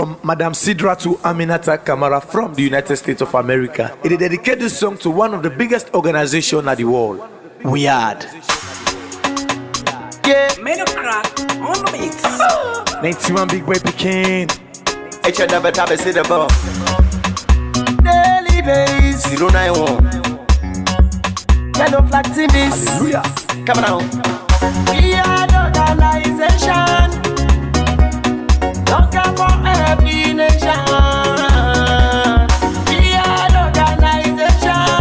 from Madam Sidra to Aminata Kamara from the United States of America. It dedicated this song to one of the biggest organizations in the world, Weird. Yeah, made a crack on the mix. 91 big boy Pekin. It's your never time to see the bomb. Daily days. 091. Yellow flag TVs. Hallelujah. Come on. We are the organization. Don't come for every nation. We are the organization.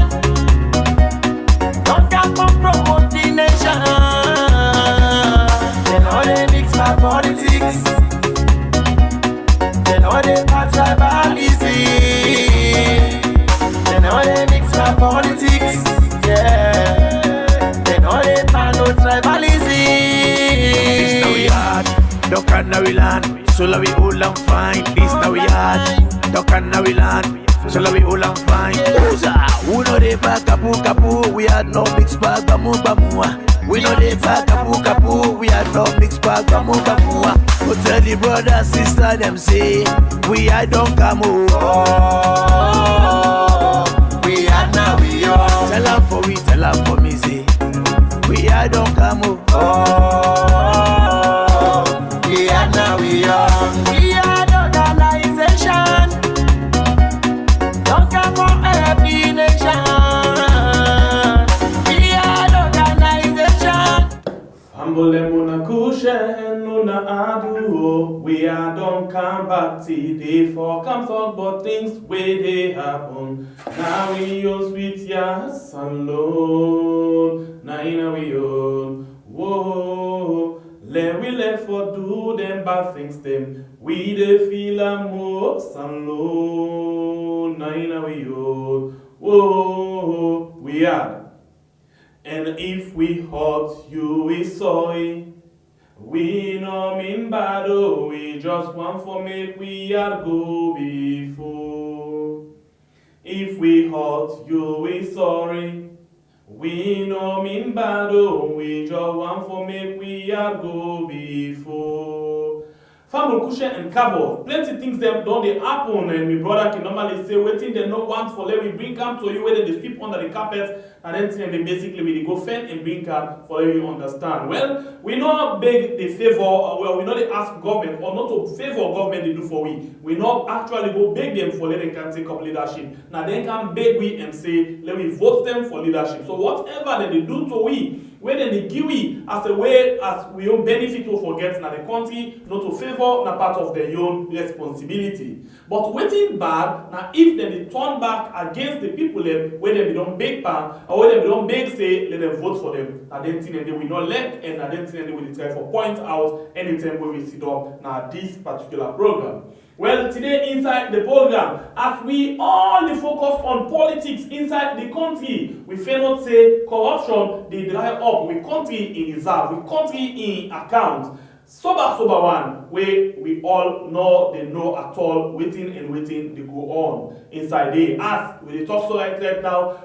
Don't come for promote the nation. They know they mix my politics. They know they pass tribalism. They know they mix my politics. Yeah. They know they pass no tribalism. This now we hard, don't can now we land. So la we all and fine. This now we hard, don't can now we land. So la we all and fine. Who know they back kapu. We had no mix bag bamu. We know they back kapu. We had no mix bag bamu. Go tell the brother sister them say we had don't come over. We are now we are. Tell her for me say we had don't come over. We are now we are. We are the organization. Don't come for every nation. We are the organization. Ambole muna kushe nuna adu. We are don't come back till they for come talk but things where they happen. Now we use with yes alone. Now we own. Whoa. We left for do them bad things them. We they feel a most alone. Now we own. Whoa. We are. And if we hurt you, we sorry. We no mean bad, oh, we just want for make we are go before. If we hurt you, we sorry. We no mean bad, oh, we just want for make we are go before. Family cushion and cabo, plenty things them don't they happen, and my brother can normally say waiting they no want for let we bring come to you whether they sweep under the carpet and then they basically we go fend and bring come for you understand. Well, we not beg the favor, well we not they ask government or not to favor government they do for we. We not actually go beg them for let they can take up leadership. Now they can beg we and say let we vote them for leadership. So whatever that they do to we, whether they give we as a way as we own benefit or forget na the country, not to favor na part of their own responsibility. But waiting bad now if they turn back against the people them where they don't beg pan or where they don't beg say let them vote for them. I don't think they will not let and I don't think they will try for point out anytime when we sit up now this particular program. Well, today inside the program, as we only focus on politics inside the country, we fail not say corruption, they dry up, we country in reserve, we country in account. Sober one, where we all know they know at all, waiting they go on inside there. As we talk so right now,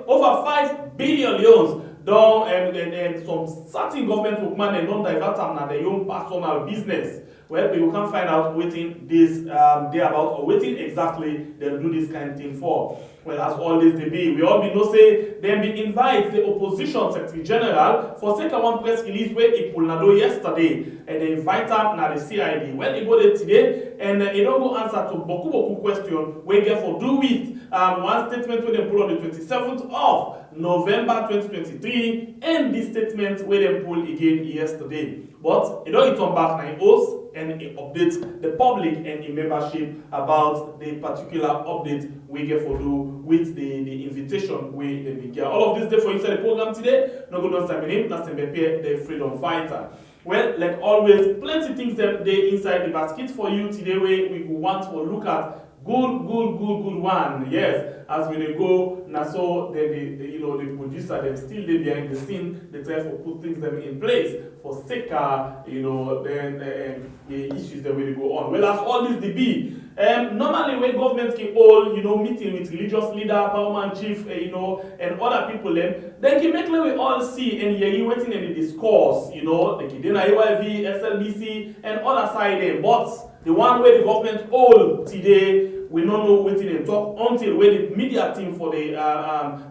over 5 billion loans down and some certain government workman and don't divert them na their own personal business. Well, we can find out waiting this day about or waiting exactly they'll do this kind of thing for. Well, as all this they be, we all be no say then be invite the opposition secretary general for second one press release where he pulled nado yesterday and they invite him na the CID. Well, he go there today and he don't go answer to boku question where get for do with one statement where they pull on the 27th of November 2023 and this statement where they pull again yesterday. But he don't return back na host and he updates the public and the membership about the particular update we get for do with the invitation we get. All of this there for inside the program today. No good time in him, that's the freedom fighter. Well, like always, plenty things that they inside the basket for you today where we want to look at good one. Yes, as we they go now, so then the producer them still they behind the scene. They try to put things them in place for saker, then the issues that will go on. Well, as all this they be. Normally when government can hold, meeting with religious leader, powerman chief, and other people, then can make we all see and hear waiting in the discourse, the Kidena AYV, SLBC, and other side there. But The one where the government hold today, we don't know what they talk until when the media team for the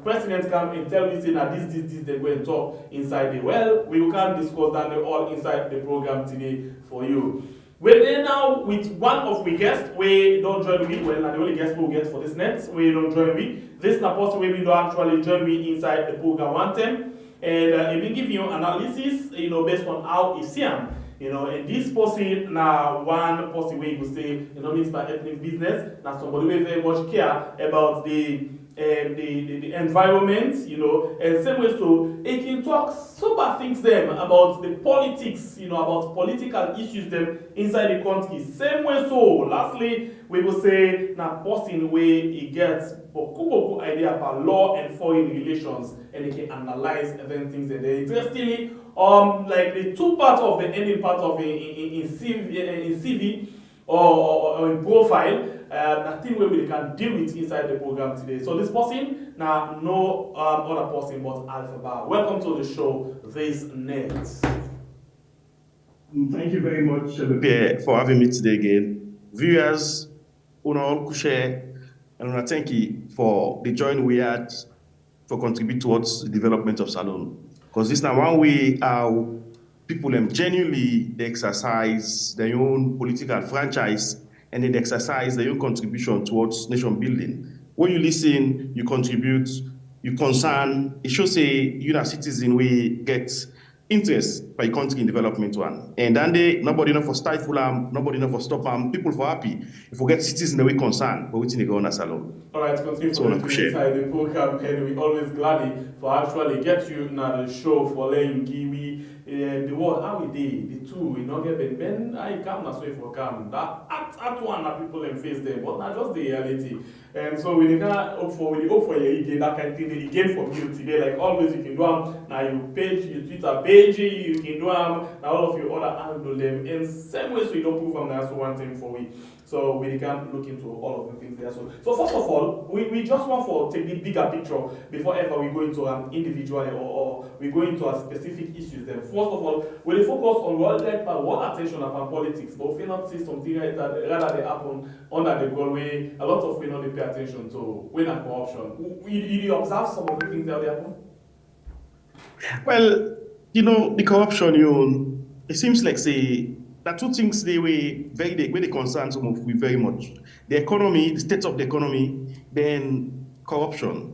president come and tell me say that this they go and talk inside the well. We can't discuss that they all inside the program today for you. We're there now with one of we guests. We don't join me. Well, not the only guest we'll get for this net. We don't join me. This is not possible. We don't actually join me inside the program one time. And it will give you analysis, based on how it's seen. And this person now one person where you could say, means by ethnic business, now somebody who very much care about the environment, and same way so it can talk super things them about the politics, about political issues them inside the country. Same way so lastly we will say now person where he gets boku idea about law and foreign relations and he can analyze even things that they interestingly like the two parts of the ending part of in CV or in profile, nothing where we can deal with inside the program today. So this person, now no other person but Alpha. Welcome to the show, this net. Thank you very much for having me today again. Viewers, all Kushe, and thank you for the join we had for contribute towards the development of Salone. Because this now one way how people genuinely they exercise their own political franchise and they exercise their own contribution towards nation building. When you listen, you contribute, you concern, it shows say you as citizen we get interest by country in development one. And then nobody enough for stifle them, nobody enough for stop them, people for happy. If we get citizens the way concerned, but waiting to go on a salon. All right, continue for inside the program, and we always glad for actually get you now the show for letting give the word how we did the two we not get ben I come na so for come that at one that people and face them, but not just the reality. And so we can hope for you again that kind of thing again from you today. Like always you can do now you page your Twitter page, you can do now all of your other handle them in same way so you don't prove them. That's one thing for we. So we can look into all of the things there. So first of all, we just want to take the bigger picture before ever we go into an individual or we go into a specific issues. Then first of all, we focus on what attention upon politics, but we not see something that rather they happen under the goalway. A lot of we not pay attention to when and corruption. You observe some of the things that they happen. Well, the corruption, it seems like say. There are two things they concern some of we very much. The economy, the state of the economy, then corruption.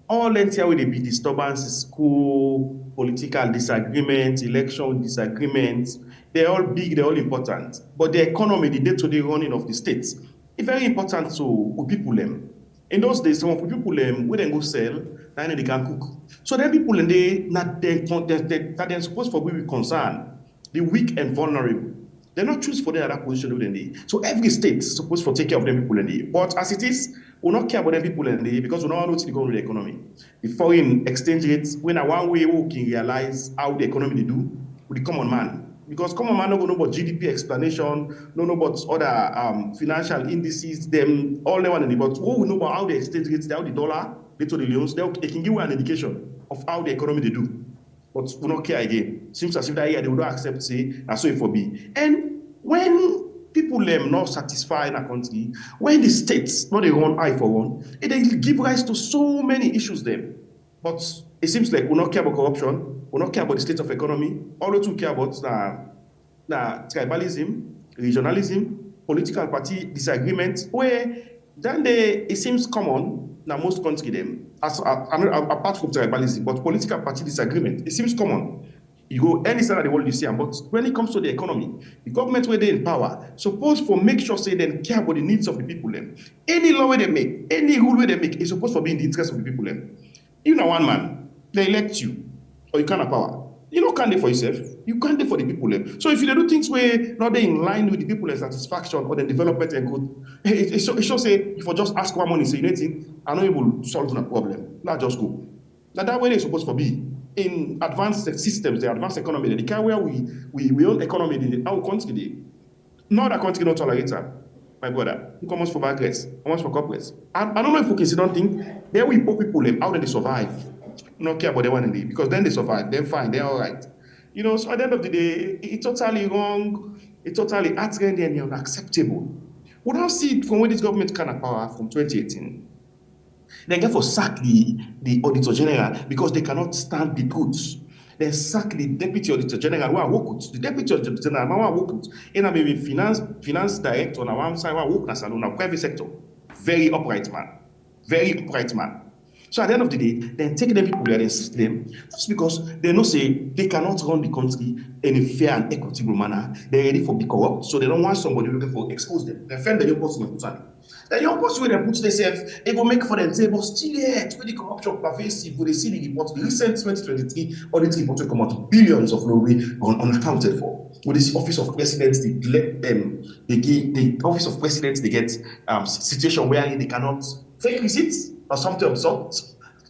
All enter with the big disturbances, school, political disagreements, election disagreements. They're all big, they're all important. But the economy, the day-to-day running of the states, is very important to people. In those days, some of the people when they go sell, then they can cook. So then people they're supposed for we concern. The weak and vulnerable. They're not choose for their other position than they. So every state is supposed to take care of them people in the. But as it is, we not care about them people in the because we don't know what's going on with the economy. The foreign exchange rates, when a one way we can realize how the economy they do with the common man. Because common man don't know about GDP explanation, don't know about other financial indices, them all they want to but what we know about how the exchange rates, how the dollar, they to the loans, they can give you an indication of how the economy they do. But we don't care again. Seems as if that year they would not accept say that's so it for be. And when people not satisfied in a country, when the states not they run eye for one, they give rise to so many issues then. But it seems like we not care about corruption, we not care about the state of economy. All we do care about tribalism, regionalism, political party disagreement, where then it seems common now most country them. Apart from tribalism, but political party disagreement, it seems common. You go any side of the world you see, but when it comes to the economy, the government where they in power, supposed to make sure say they care about the needs of the people. Them. Any law where they make, any rule where they make, is supposed to be in the interest of the people. Them. You know one man, they elect you, or you can't have power. You can't do for yourself. You can't do for the people. So if you do things where not they in line with the people's satisfaction or the development and good, it shows say if I just ask one money, say anything, I know it will solve the problem. Not just go. Now that way they're supposed to be in advanced systems, the advanced economy, the kind where we own economy, our country. Not a country not tolerate that. My brother, who comes for bankers, comes for corporates. I don't know if we can see don't think there we poor people how do they survive. Not care about the one in the because then they survive, they're fine, they're all right. So at the end of the day, it's totally wrong It's totally outrageous and unacceptable. We now see it from when this government came to power from 2018. They get for sack the Auditor General because they cannot stand the truth. They sack the Deputy Auditor General who are work with. The Deputy Auditor General who are work with. And maybe finance director on one side who are work in the private sector. Very upright man. Very upright man. So at the end of the day, then take them people there and assist them just because they know say they cannot run the country in a fair and equitable manner. They're ready for be corrupt, so they don't want somebody looking for expose them. They defend the young person and put on. The young person where they put themselves, it will make for them say, but still yet, with the corruption pervasive, when they see the report, the recent 2023 audit report will come out billions of lorry unaccounted for. With the office of presidents, the office of presidents, they get situation where they cannot fake receipts or something of sort.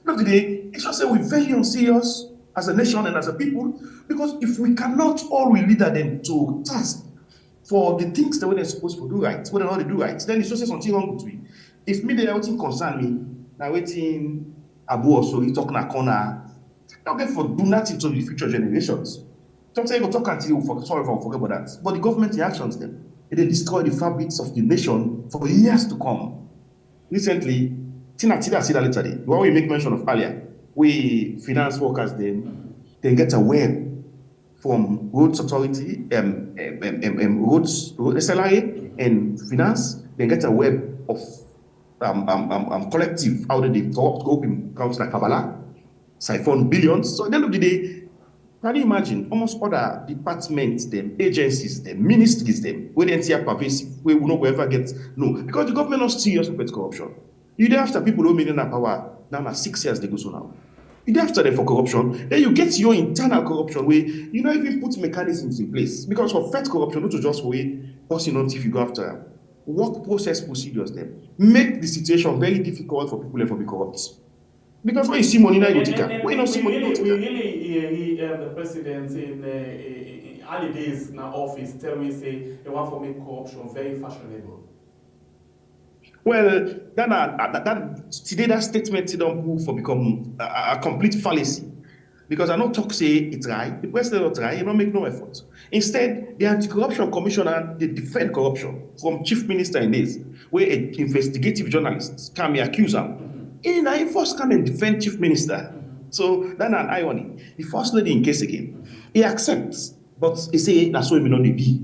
End of the day, it's just say we're very unserious as a nation and as a people, because if we cannot all we leader them to task for the things that they're supposed to do right, when they do right, then it's just something wrong with me. If me, they're waiting concern me, now waiting Abu also, he talking a corner, don't get for do nothing to the future generations. Sometimes you go talk until you sorry if I forget about that. But the government reactions them, they destroy the fabrics of the nation for years to come. Recently, Tina said that later, the one we make mention of earlier, we finance workers then get a web from roads authority, roads SLRA and finance, they get a web of collective how they corrupt group in councils like Kabbalah, siphon billions. So at the end of the day, can you imagine almost other departments, them agencies, them ministries, them where the entire pervasive, where we will ever get no, because the government not serious with corruption. You then after people who million power now 6 years they go so now. You then after them for corruption, then you get your internal corruption where you don't even put mechanisms in place. Because for first corruption, not to just way passing on if you go after work process procedures them make the situation very difficult for people to be corrupt. Because when you see money now you take it. When you don't see money, you we really the president in early days in our office tell me say they want to make corruption very fashionable. Well, today that statement don't prove for become a complete fallacy. Because I don't talk say it's right, the president not try, you don't make no effort. Instead, the anti-corruption commissioner they defend corruption from chief minister in this, where an investigative journalist can be accused him. And I first come and defend chief minister. So that's an irony. The first lady in case again, he accepts, but he say that's why we not be.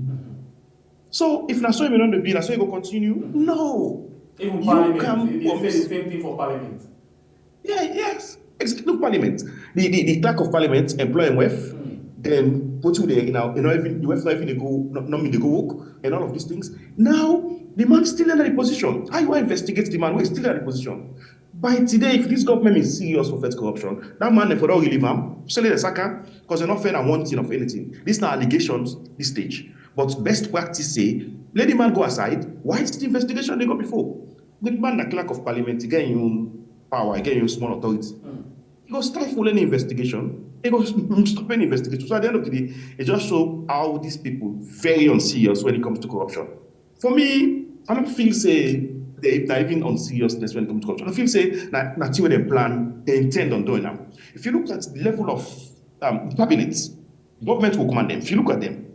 So if that's why we not be, that's why he will continue. No. Even Parliament, they say the same thing for Parliament. Yeah, yes. Executive Parliament. The clerk of Parliament employ him then put you there, you know, even the West life they go not mean they go work and all of these things. Now the man still in the position. How you investigate the man who is still in the position? By today, if this government is serious for first corruption, that man for all relieve him, sell the sacker, because they're not fair and wanting of anything. These are allegations this stage. But best practice say, let the man go aside. Why is the investigation they go before? The man, the clerk of Parliament, again you power, again you small authority. He goes stifle any investigation. He goes stop any investigation. So at the end of the day, it just shows how these people very unserious when it comes to corruption. For me, I don't feel say they're even on seriousness when it comes to corruption. I feel say that what they plan, they intend on doing now. If you look at the level of cabinets, government will command them. If you look at them,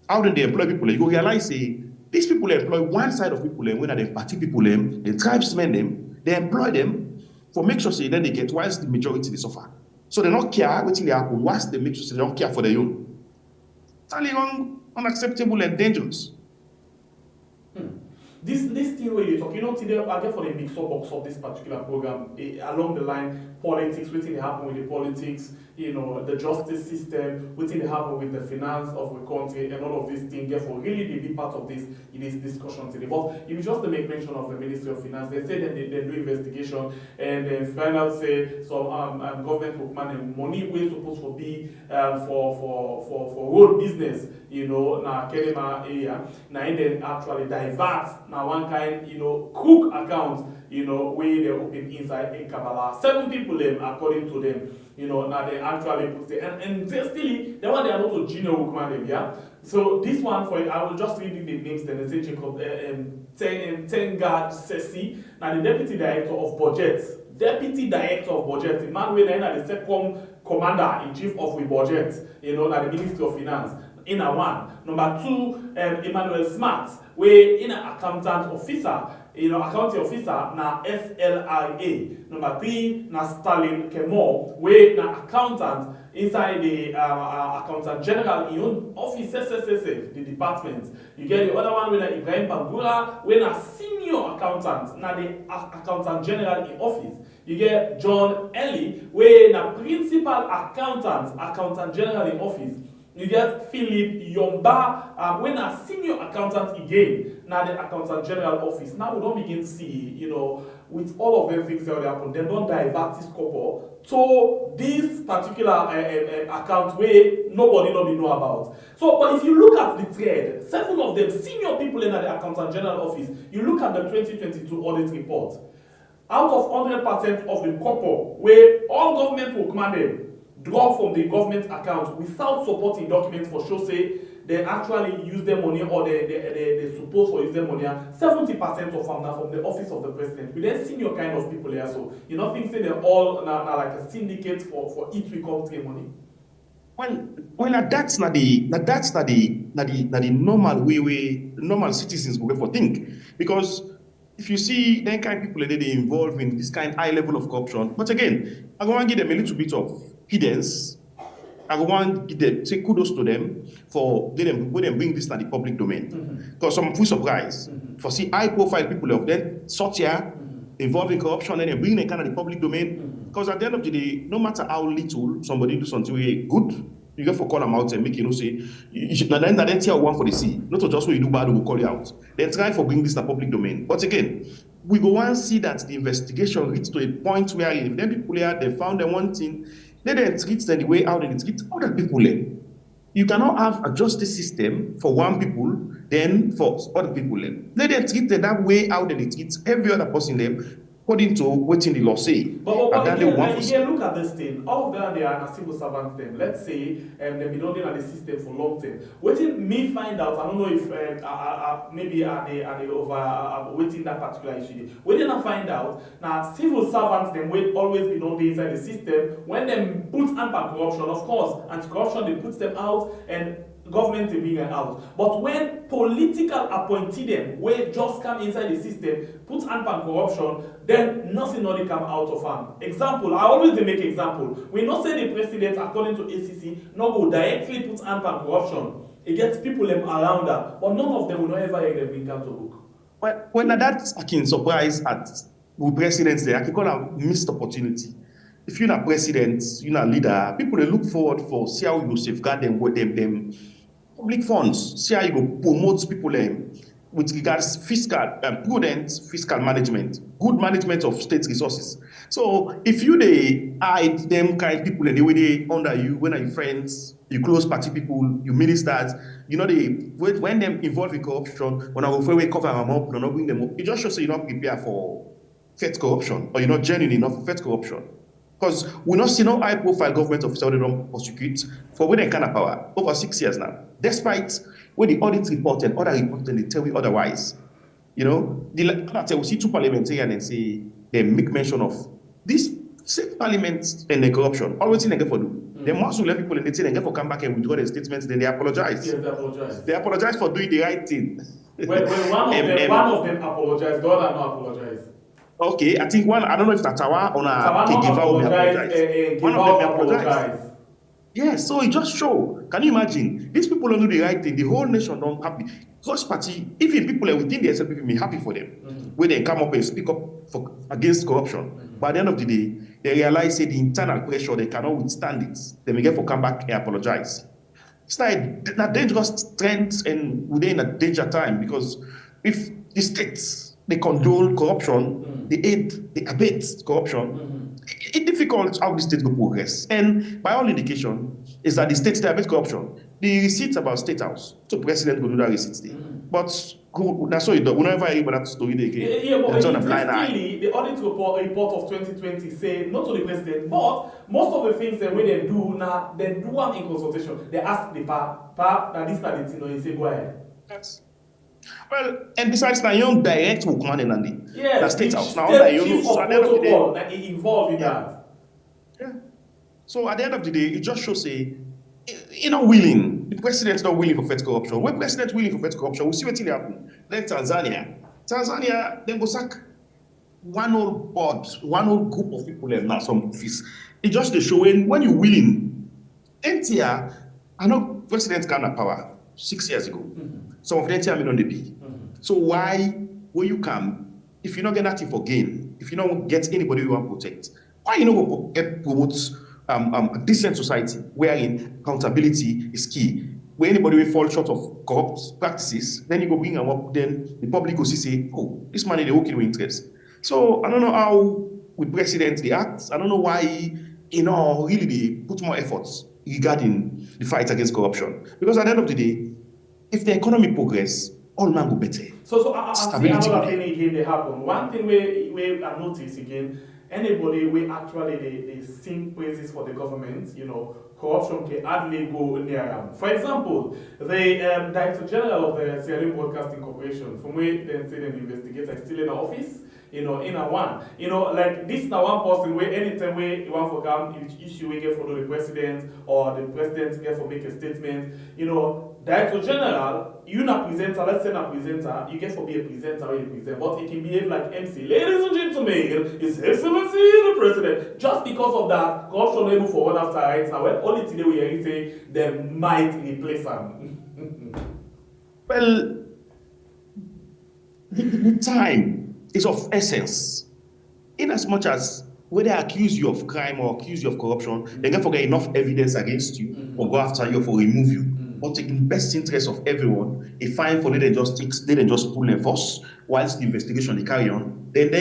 how do they employ people? You go realize say these people employ one side of people, when they party people, the tribesmen them, they employ them for make sure say then they get whilst the majority they suffer. So they don't care what they happen, whilst they make sure they don't care for their own. It's only unacceptable and dangerous. This thing where you talk, you know, today I get for the mix up box of this particular program along the line politics, what they happen with the politics, you know, the justice system, what they happen with the finance of the country, and all of these things. Therefore, really the big part of this in this discussion today. But if you just make mention of the Ministry of Finance, they say that they do investigation and then find out say some government will command money we're supposed to be for road business, you know, na Kelema area, now then actually divert now one kind, you know, crook account, you know, where they open inside in Kabbalah. 7 people them according to them, you know, now they actually put it and they still they want they are not to junior command them, yeah. So this one for I will just read the names then they say Jacob Tengard Sesi, now the deputy director of budget, the man where then the second commander in chief of the budget, you know, like the Ministry of Finance. in a one. Number two, Emmanuel Smart, where in an accountant officer, accounting officer na SLIA. Number three, na Stalin Kemore, where na accountant inside the accountant general in own office, the department. You get the other one with Ibrahim Bangura, where na senior accountant, na the accountant general in office. You get John Ellie, where na principal accountant general in office. You get Philip Yomba, when a senior accountant again, now the accountant general office. Now we don't begin to see, with all of them things that happen, they don't divert this couple to this particular account where nobody know about. So, but if you look at the thread, 7 of them senior people in the accountant general office, you look at the 2022 audit report. Out of 100% of the couple where all government will command them, draw from the government account without supporting documents for sure say they actually use their money or they supposed to use their money. 70% of them now from the office of the president. We then senior kind of people here, so you don't think say they're all now like a syndicate for each we come to money. Well, that's not the normal way normal citizens go for think, because if you see then kind of people that they involved in this kind of high level of corruption, but again, I want to give them a little bit of hidence. I want to give them, say kudos to them for when them bring this to the public domain. Because some full surprise for see high profile people of them sort here involved in corruption and they bring them kind of the public domain. Because at the end of the day, no matter how little somebody do something good, you get for call them out and make say you should not then tell one for the sea. Not just when you do bad, we will call you out. Then try for bring this to the public domain. But again, we go and see that the investigation reaches to a point where if them people here they found them one thing, they then treat them the way how they treat other people. You cannot have a justice system for one people, then for other people. They then treat them that way how they treat every other person them according to what in the law say. But again, look at this thing. All of them they are civil servants. Them. Let's say they've been running at the system for long time. Waiting me find out. I don't know if maybe are they over waiting that particular issue. Waiting I find out now civil servants them will always be on the inside the system. When them put anti-corruption, of course, anti-corruption they put them out and government will bring them out. But when political appointee them, where just come inside the system, put anti-corruption, then nothing only come out of them. Example, I always make example. We not say the president, according to ACC, not go directly put anti-corruption. It gets people them around that, but none of them will not ever hear them bring out to book. Well, when that's I can surprise at with presidents there, I can call a missed opportunity. If you're not president, you're not leader, people they look forward for see how you safeguard them with them public funds, see how you go promote people with regards prudent fiscal management, good management of state resources. So if you they hide them kind of people and the way they under you, when are you friends, you close party people, you ministers, they when them involved in corruption, when I go for cover them up, not bring them up, it just shows you're not prepared for fight corruption or you're not genuine enough for fight corruption. Because we not see no high-profile government officer they don't prosecute for when they kind of power over 6 years now. Despite when the audit report and other reports and they tell you otherwise, we see 2 parliamentarians and say they make mention of this same parliament and the corruption. Always in they get for do. They must let people and they say they get for come back and withdraw their statements. Then they apologize. Yes, they apologize. They apologize for doing the right thing. When one of them apologized, the other not apologize. Okay, I think one, I don't know if Tawa or apologize. One of them apologize. Yeah, so it just show. Can you imagine? These people don't do the right thing. The whole nation don't happy. First party, even people within the SLP may happy for them. When they come up and speak up against corruption. By the end of the day, they realize say the internal pressure, they cannot withstand it. They may get for come back and apologize. It's like a dangerous trend and we're in a danger time because if the states they condone corruption, they aid, they abet corruption. It's difficult how the state will progress. And by all indication, is that the states they abet corruption. The receipts about State House, so President will do that receipts there. But that's what you do. We never hear about that story again. Yeah, but interestingly, the audit report of 2020 say not to the president, but most of the things that when they do now, they do one in consultation. They ask the PA, that this that thing, you say go ahead. Yes. Well, and besides that, young direct will command in the State House. Now, chief of protocol that he involved in that. Yeah. So at the end of the day, it just shows a willing. the president is not willing for fight corruption. When president willing for fight corruption, we see what will happen. Then Tanzania, then go sack one old board, one old group of people there now, some office. It's just the showing when you're willing. NTR, I know president came to power 6 years ago. Some of the NTR may not be. So why, when you come, if you not get nothing for gain, if you don't get anybody you want to protect, why you not promote a decent society wherein accountability is key? Where anybody will fall short of corrupt practices, then you go bring them up, then the public will see, say, oh, this man is okay with interest. So I don't know how with president they act. I don't know why, really they put more efforts regarding the fight against corruption. Because at the end of the day, if the economy progress, all man go better. So I see another thing again they happen. One thing we I notice again, anybody we actually they sing praises for the government, corruption can hardly go near them. For example, the Director General of the Sierra Leone Broadcasting Corporation, from where they say an investigator is still in the office, in a one. Like this now one person where anytime where you want to come, issue we get for the president or the president get for make a statement, Director General, you not presenter, let's say not presenter, you get for be a presenter or you present, but it can behave like MC. Ladies and gentlemen, His Excellency the President. Just because of that, corruption able for one after right now. Well, only today we are saying they might replace him. Well, the time is of essence. In as much as when they accuse you of crime or accuse you of corruption, they can forget enough evidence against you or go after you or remove you. But taking the best interest of everyone, a fine for them just pull them first, whilst the investigation they carry on. Then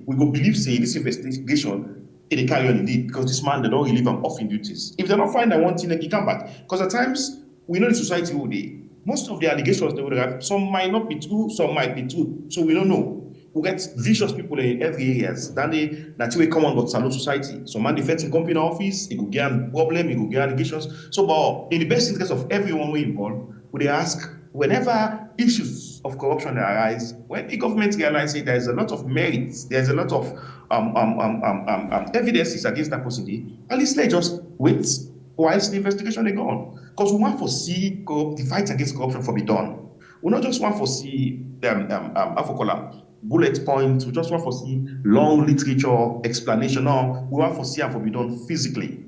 we go believe say this investigation they carry on indeed, because this man they don't relieve him off in duties. If they don't find that one thing, they come back. Because at times we know the society all day. Most of the allegations they would have, some might not be true, some might be true. So we don't know. We get vicious people in every areas. That's where come on got salute society. So man defends in company office, he go get a problem, he go get allegations. So but in the best interest of everyone we involved, we ask whenever issues of corruption arise, when the government realizes there's a lot of merits, there's a lot of evidences against that person, at least let's just wait whilst the investigation is gone. Because we want to see the fight against corruption for be done. We not just want to see bullet points, we just want to see long literature explanation. No, we want to see how to be done physically,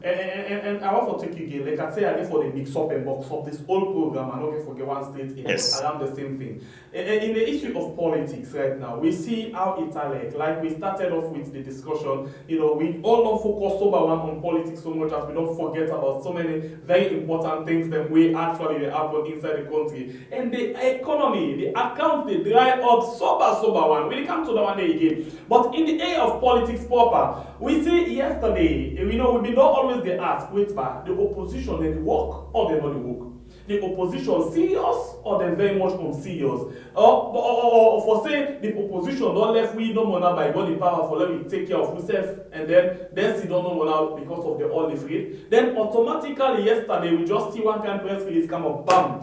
And I want to take you again, like I say, I get for the mix up and box up this whole program, I don't forget one state around the same thing. In the issue of politics right now, we see how it's like we started off with the discussion, we all don't focus on politics so much as we don't forget about so many very important things that we actually happen inside the country. And the economy, the account, they dry up sober one. We'll come to that one day again. But in the area of politics proper, we see yesterday, we've been not always they ask, wait back, the opposition they work or they not the work? The opposition serious or they very much unserious? Or for say the opposition don't left we no more now by body power for let me take care of ourselves and then see don't know more now because of the all the free. Then automatically yesterday we just see one kind of press release come up, bam.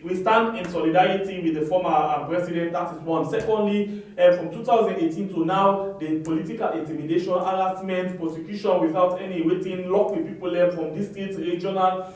We stand in solidarity with the former president, that is one. Secondly, from 2018 to now, the political intimidation, harassment, prosecution without any waiting, lock with people there from district, regional,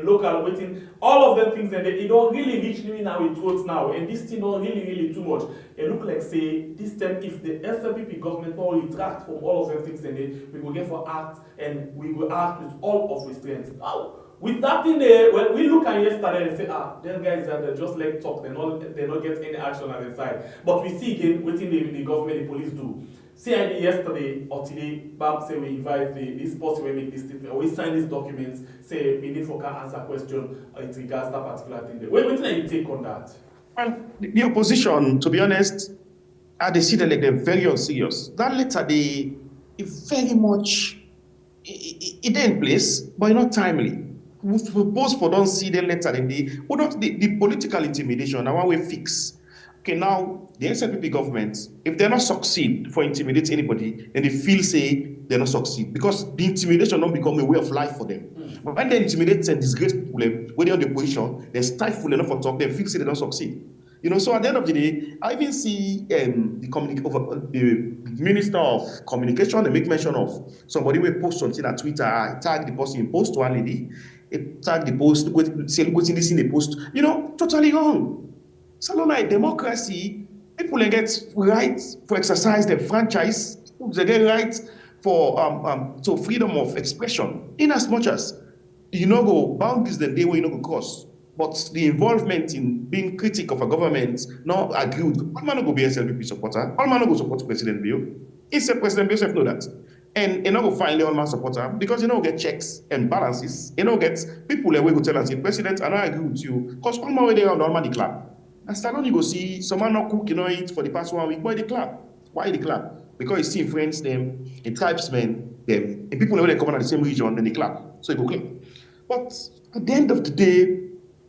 local waiting, all of them things, and they don't really reach me now in throats now, and this thing don't really too much. It look like say, this time if the SLPP government will retract from all of them things, and we will get for act, and we will act with all of restraint. Now, with that thing there, when we look at yesterday and say, them guys are just like talk, they not get any action on their side. But we see again what the government, the police do. CID yesterday or today, BAM say we invite this person we make this statement, or we sign these documents, say we need for can answer question it regards that particular thing there. What do you take on that? Well, the opposition, to be honest, they see that like they're very unserious. That letter they very much it in place, but not timely. We both for don't see the letter in the political intimidation. Now we fix. Okay, now the SLPP government, if they're not succeed for intimidate anybody, then they feel say they're not succeed because the intimidation don't become a way of life for them. But when they intimidate and disgrace people, when they're on the position, they stifle enough for talk, they feel say they don't succeed. So at the end of the day, I even see the Minister of Communication, they make mention of somebody will post something at Twitter, tag the person, post one lady, tag the post, say, look what's in this in the post. Totally wrong. So like democracy, people they get rights for exercise their franchise, they get rights for so freedom of expression, in as much as go boundaries the day where go cross. But the involvement in being critical of a government, not agree with, all man go be SLPP supporter, all man go support President Bill. It's a President Bill know that. And you go find all man supporter because get checks and balances, get people that will go tell us, President, I don't agree with you. Because all man way there on all man declare. And start you go see someone not cook, eat for the past 1 week. Why declare? Why declare? Because it's still friends them, in tribesmen, them, and people that come out the same region, then they clap. So it go clear. But at the end of the day,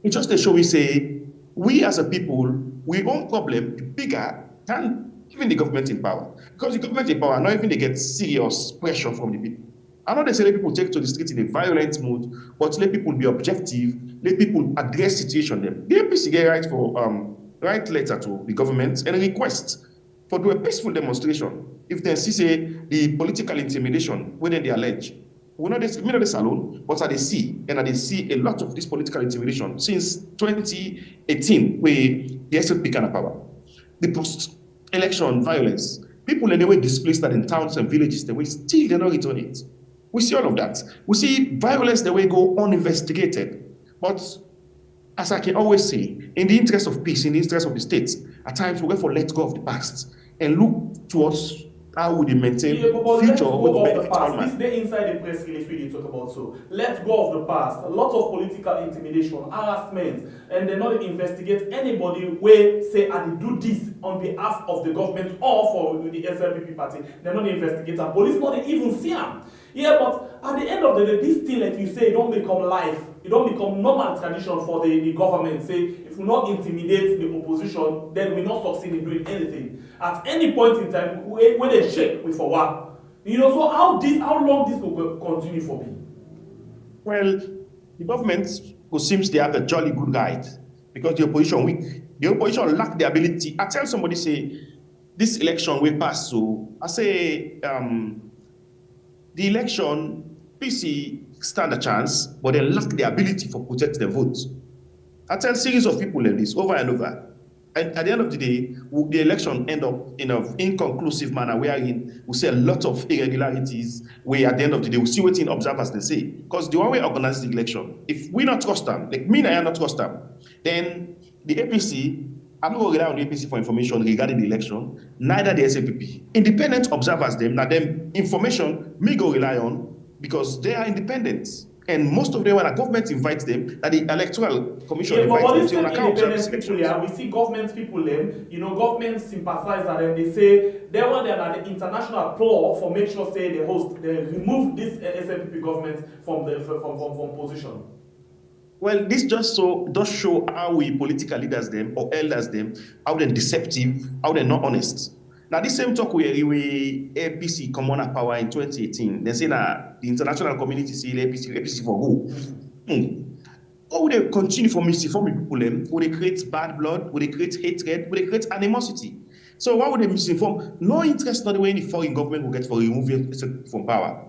it's just a show we say, we as a people, we own problem bigger than even the government in power. Because the government in power, not even they get serious pressure from the people. I know they say let people take to the street in a violent mood, but let people be objective, let people address situation them. The APC get write letter to the government and request for do a peaceful demonstration. If they see say the political intimidation, whether they allege, we know this alone, but I see, and I see a lot of this political intimidation since 2018, where the SLP kind of power. The post-election violence, people in the way displaced that in towns and villages, the way still they don't return it. We see all of that. We see violence the way go uninvestigated. But as I can always say, in the interest of peace, in the interest of the state, at times we for let go of the past and look towards how would they maintain future let's go with of the past. This day inside the press release we talk about so. Let's go of the past. A lot of political intimidation, harassment, and they not investigate anybody where say I do this on behalf of the government or for the SLPP party. They not investigate and police not even see them. Yeah, but at the end of the day, this thing like you say, it don't become life. It don't become normal tradition for the government. Say, if we not intimidate the opposition, then we not succeed in doing anything. At any point in time, when they shake, we forward. So how long this will continue for me? Well, the government who seems they have a jolly good guide because the opposition weak. The opposition lack the ability. I tell somebody say, this election will pass. So I say, the election, PC stand a chance, but they lack the ability for protect the votes. I tell series of people like this over and over. And at the end of the day, the election end up in an inconclusive manner wherein we see a lot of irregularities where at the end of the day, we see what in observers they say. Because the one way organize the election, if we not trust them, like me and I not trust them, then the APC, I'm not going to rely on the APC for information regarding the election, neither the SLPP. Independent observers, them, now them information me go rely on because they are independent. And most of them, when a government invites them, that the electoral commission invites them to account we see government people them, government sympathize and then they say they want them at the international law for make sure say they remove this SLPP government from position. Well, this does show how we political leaders them or elders them, how they're deceptive, how they're not honest. Now, this same talk where we APC come on power in 2018, they say that the international community see APC for who? How would they continue for misinforming people? Would they create bad blood? Would they create hatred? Would they create animosity? So why would they misinform? No interest, not the way any foreign government will get for removing from power.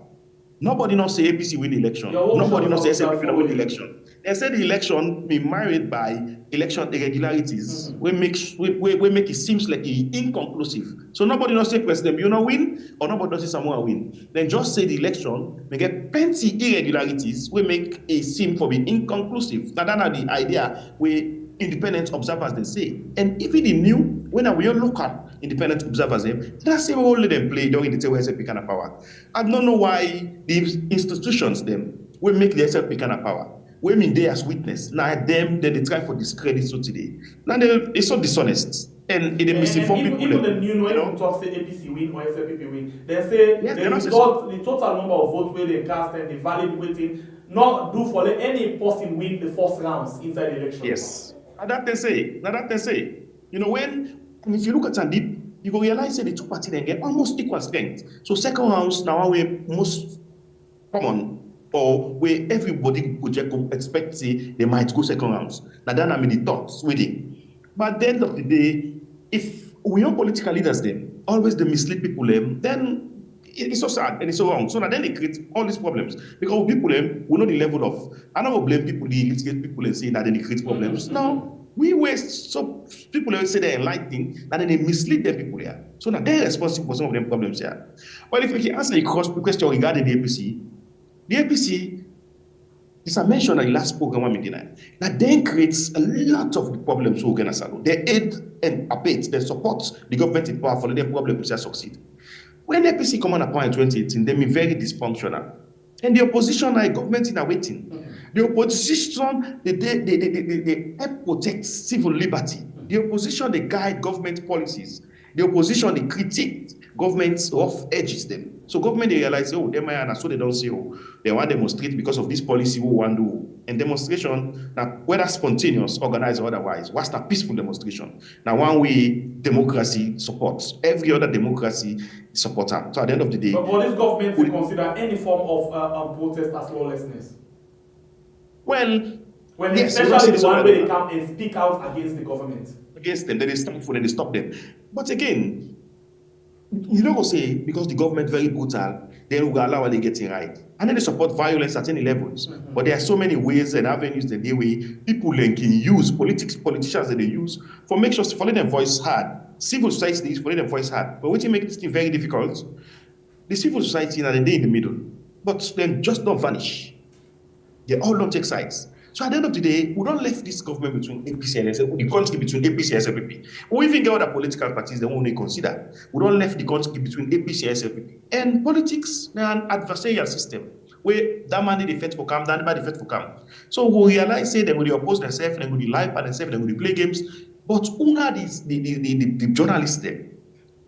Nobody knows say APC win the election. Nobody knows say SLP win the election. They said the election be married by election irregularities. We make it seems like inconclusive. So nobody knows say President you not win or nobody knows say someone win. Then just say the election may get plenty irregularities. We make it seem for be inconclusive. Now that's the idea where independent observers they say. And even the new when we all look at independent observers, that's the role them play during the time where SLP kind of power. I don't know why these institutions them will make the SLP kind of power. We mean they as witness. Now them then they try for discredit so today. Now they're so dishonest and they misinform people. Even the new when talk say APC win or SLPP win, they say the total number of votes where they cast and the valid waiting not do for any person win the first rounds inside the election. Yes. Now that they say. And if you look at Sandeep, you will realize that the two parties then get almost equal strength. So second rounds now we most common or where everybody could expect say they might go second rounds. Now that I mean the thoughts with it. But at the end of the day, if we know political leaders then always they mislead people, then it's so sad and it's so wrong. So now then they create all these problems because people we know the level of. I don't blame people, the illiterate people, and say that then they create problems. No, we waste. So people always say they're enlightening, and then they mislead the people here. So now they're responsible for some of them problems here. Well, if we can answer the question regarding the APC, as I mentioned in the last program, that then creates a lot of the problems we can solve. They aid and abet, they support the government in power for the problems to succeed. When the APC come on power in 2018, they been very dysfunctional. And the opposition are government in a waiting. The opposition, they help protect civil liberty. The opposition, they guide government policies. The opposition, they critique government's rough edges them. So government, they realize, oh, they might, so they don't say, oh, they want to demonstrate because of this policy we want to do. And demonstration, now, whether spontaneous, organized or otherwise, what's a peaceful demonstration? Now, one way democracy supports, every other democracy supports her. So at the end of the day... But for this government to consider any form of protest as lawlessness? Well... When yes, especially the one where they come and speak out against the government. Against them, then they stand for them, they stop them. But again, you don't go say because the government very brutal, then we allow what they getting right. And then they support violence at any levels. But there are so many ways and avenues that they way people can use, politicians that they use for make sure for let them voice hard. Civil society for let them voice hard. But what you make this thing very difficult, the civil society are they in the middle. But then just don't vanish. They all don't take sides. So at the end of the day, we don't left this government between APC and SLPP, the country between APC and SLPP. We even get other political parties that we only consider. We don't left the country between APC and SLPP. And politics, they are an adversarial system where that man they fight for calm, that man they fight for calm. So we realize say they will oppose themselves, they will lie by themselves, they will play games. But una the journalists there,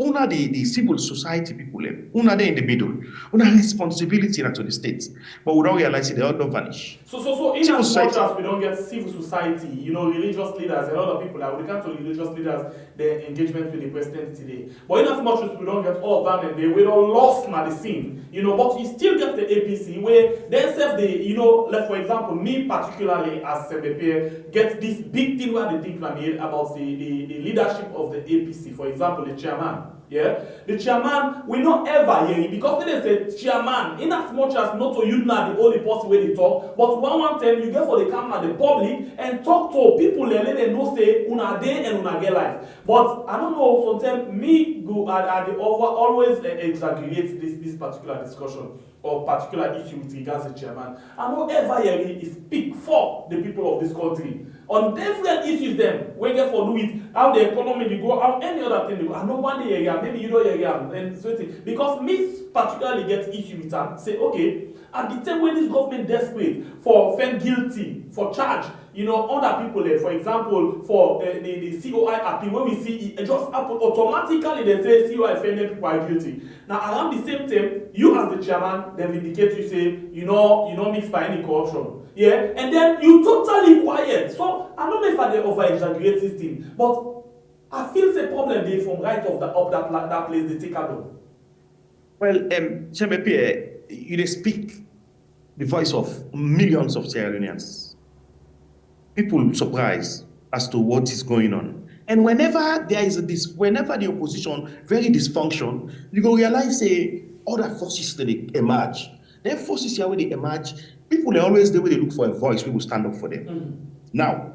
una the civil society people there, una they in the middle, una responsibility to the state. But we don't realize it, they all don't vanish. So in as much as we don't get civil society, religious leaders, a lot of people are, we can't tell religious leaders their engagement with the president today. But in as much as we don't get all of them and we don't lost at the scene, but you still get the APC where they self like for example, me particularly as CBP get this big thing where they think about the leadership of the APC, for example, the chairman. Yeah, the chairman, we not ever hear it because they say chairman, in as much as not to you not the only person where they talk, but one time you get for the camera, the public, and talk to people and let them know say una day and una get life. But I don't know, sometimes me go at the over always exaggerate this particular discussion or particular issue with regards to chairman. I don't ever hear it speak for the people of this country. On different issues them, when they for do it, how the economy they go, how any other thing they go. I know one day maybe you know and so because me particularly get issue with them, say, okay, at the time when this government desperate for found guilty, for charge, other people there, for example, for the COI appeal, when we see it just happen automatically, they say COI offended people are guilty. Now around the same time, you as the chairman, they vindicate you say, you don't mix by any corruption. Yeah, and then you totally quiet. So I don't know if I over exaggerate this thing, but I feel the problem there from right of that place they take out. Well, Pierre, you speak the voice of millions of Sierra Leoneans. People surprised as to what is going on. And whenever there is whenever the opposition very dysfunction, you go realize other forces that they emerge. Their forces here when they emerge, people are always the way they look for a voice, people stand up for them. Now,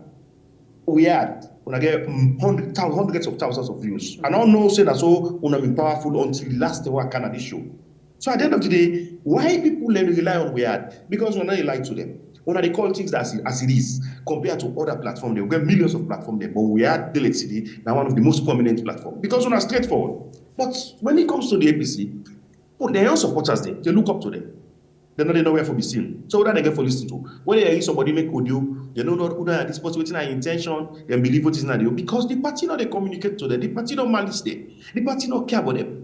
we had when I get hundreds of thousands of views. And I don't know say that so when I'm powerful until the last one can this show. So at the end of the day, why people rely on Weird? Because when they lie to them. When they call things as it is, compared to other platforms, they will get millions of platforms there. But Weird City now one of the most prominent platforms. Because when are straightforward. But when it comes to the APC, their own supporters there, they look up to them. They know where to be seen. So that they get for listen to. When they hear somebody make audio, they know not who this person with an intention, they believe what is not there. Because the party they communicate to them, the party don't malice them, the party don't care about them.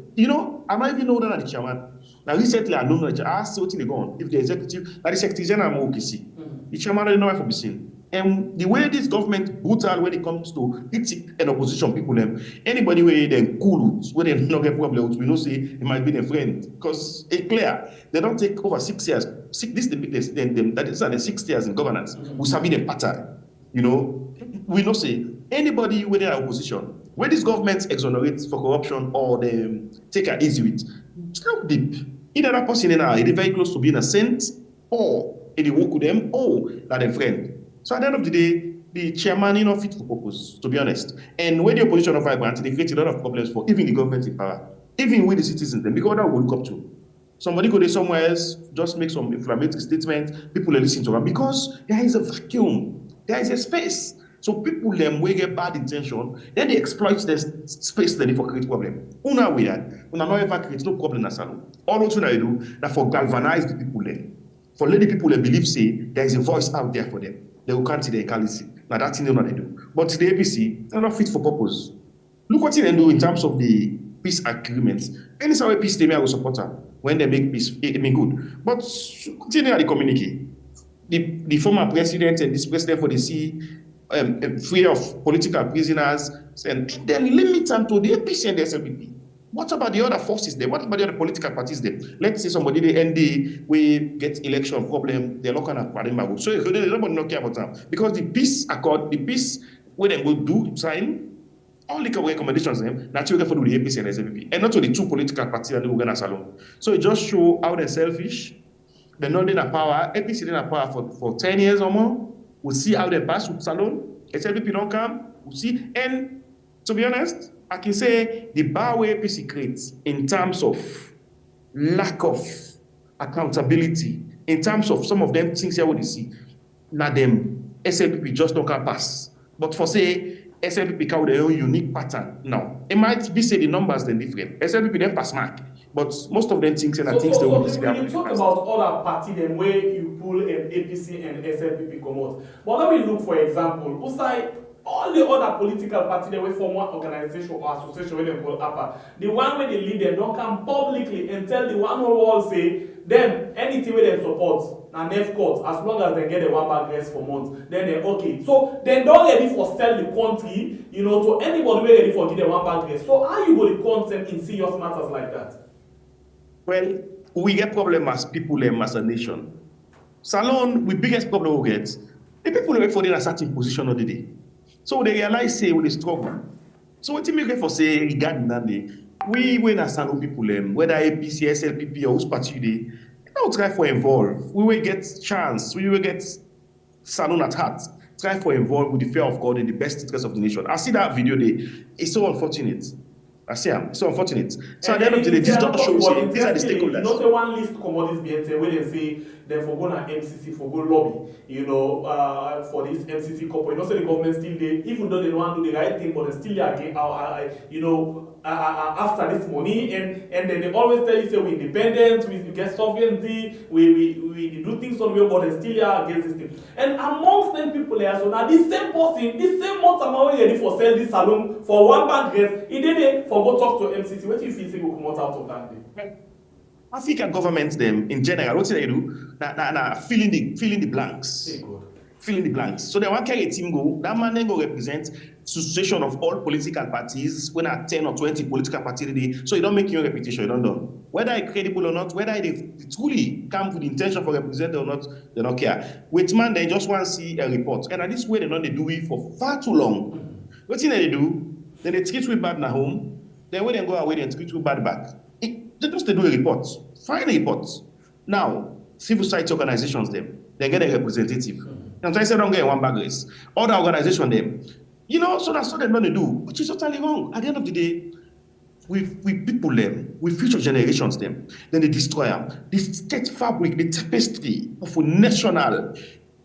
I might even know that the chairman. Now recently I know that I asked what they go on. If the executive, the secretary general OKC, the chairman don't know where to be seen. And the way this government brutal when it comes to critique and opposition people, anybody where they cool, where they not get problems, we know say it might be their friend. Because it's clear, they don't take over 6 years. That is 6 years in governance. We sabi the pattern. We know say anybody within our opposition, when this government exonerates for corruption or they take an easy with, it's not deep. Either that person in it is very close to being a saint, or it work with them, or that a friend. So at the end of the day, the chairman is not fit for purpose, to be honest. And when the opposition are vibrant, they create a lot of problems for even the government in power, even with the citizens, then because that will look up to. Somebody go there somewhere else, just make some inflammatory statement, people are listening to them because there is a vacuum, there is a space. So people them will get bad intention, then they exploit the space then for create problem. Una weird, una not ever create no problem in salon. All what I do that for galvanize the people then. For let the people them believe say there is a voice out there for them. They will come to the listen. Now that's thing what they do. But the APC, they're not fit for purpose. Look what they do in terms of the peace agreements. Any sort of peace they may will support her when they make peace, it mean good. But continue the communique. The former president and this president for the sea free of political prisoners, and then limit them to the APC and the SLPP. What about the other forces there? What about the other political parties there? Let's say somebody, the ND, we get election problem, they're not going to pardon my vote. So nobody not care about them. Because the peace accord, the peace, where they will do, sign, all the recommendations, naturally for the APC and SLPP. And not to the two political parties that we're going to alone. So it just show how they're selfish. They're not in a power. APC in a power for 10 years or more. We'll see how they pass with Salon. SLPP don't come. We'll see. And to be honest, I can say the bar where APC creates in terms of lack of accountability, in terms of some of them things here what you see, now them SLPP just don't can pass. But for say SLPP can with their own unique pattern. Now, it might be say the numbers then different. SLPP then pass mark. But most of them things and things they will when you talk about other party, then where you pull APC and SLPP come out. But let me look for example. Usai, all the other political parties they will form one organization or association where they call APA. The one where they lead them don't come publicly and tell the one who will say them anything where they support and they've court as long as they get a 1 bag rest for months, then they're okay. So they don't ready for sell the country, to anybody where ready for give them 1 bag rest. So how you go to consent in serious matters like that? Well, we get problem as people as a nation. Salon, the biggest problem we get, the people wait for in a certain position of the day. So they realize say when they struggle. So what you make for say regarding that day, we when as Salon people whether APC, SLPP or whose party they don't try for involve. We will get chance, we will get Salon at heart. Try for involve with the fear of God in the best interest of the nation. I see that video there. It's so unfortunate. I see it's so unfortunate. So at the end of the day, this just shows these are the stakeholders. Not one list commodities being where they say they for go na MCC for go lobby, for this MCC corporate. Not say the government still there, even though they don't want to do the right thing, but they still again, after this money, and then they always tell you say we independent, we get sovereignty, we do things on the way, but they still are against this thing. And amongst them people there, so now this same person, this same month ready for sell this salon for 1 bag rest, he did it for go talk to MCC. What do you feel say will come out of that day? African governments them in general, what they do? Filling the blanks. Filling the blanks. So they want to carry a team go. That man then go represent situation of all political parties. When at 10 or 20 political parties today, so you don't make your reputation. You don't know whether it's credible or not. Whether they truly come with the intention for represent or not. They don't care. With man, they just want to see a report. And at this way, they don't do it for far too long. What thing they do? Then they treat we bad na home. Then when they go away, they treat we bad back. They just do a report. Find a report. Now, civil society organizations they get a representative. And so I said, don't get 1 bag race. Other organization so that's what they're going to do, which is totally wrong. At the end of the day, we people we future generations then they destroy them. The state fabric, the tapestry of a national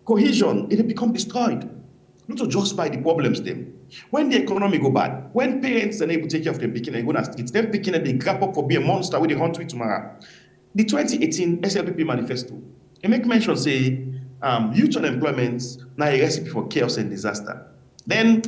cohesion, it become destroyed. Not just by the problems When the economy go bad, when parents are able to take care of them picking and go on the streets, them picking and they grab up for be a monster with the hunt with tomorrow. The 2018 SLPP manifesto, it make mention say youth unemployment now a recipe for chaos and disaster. Then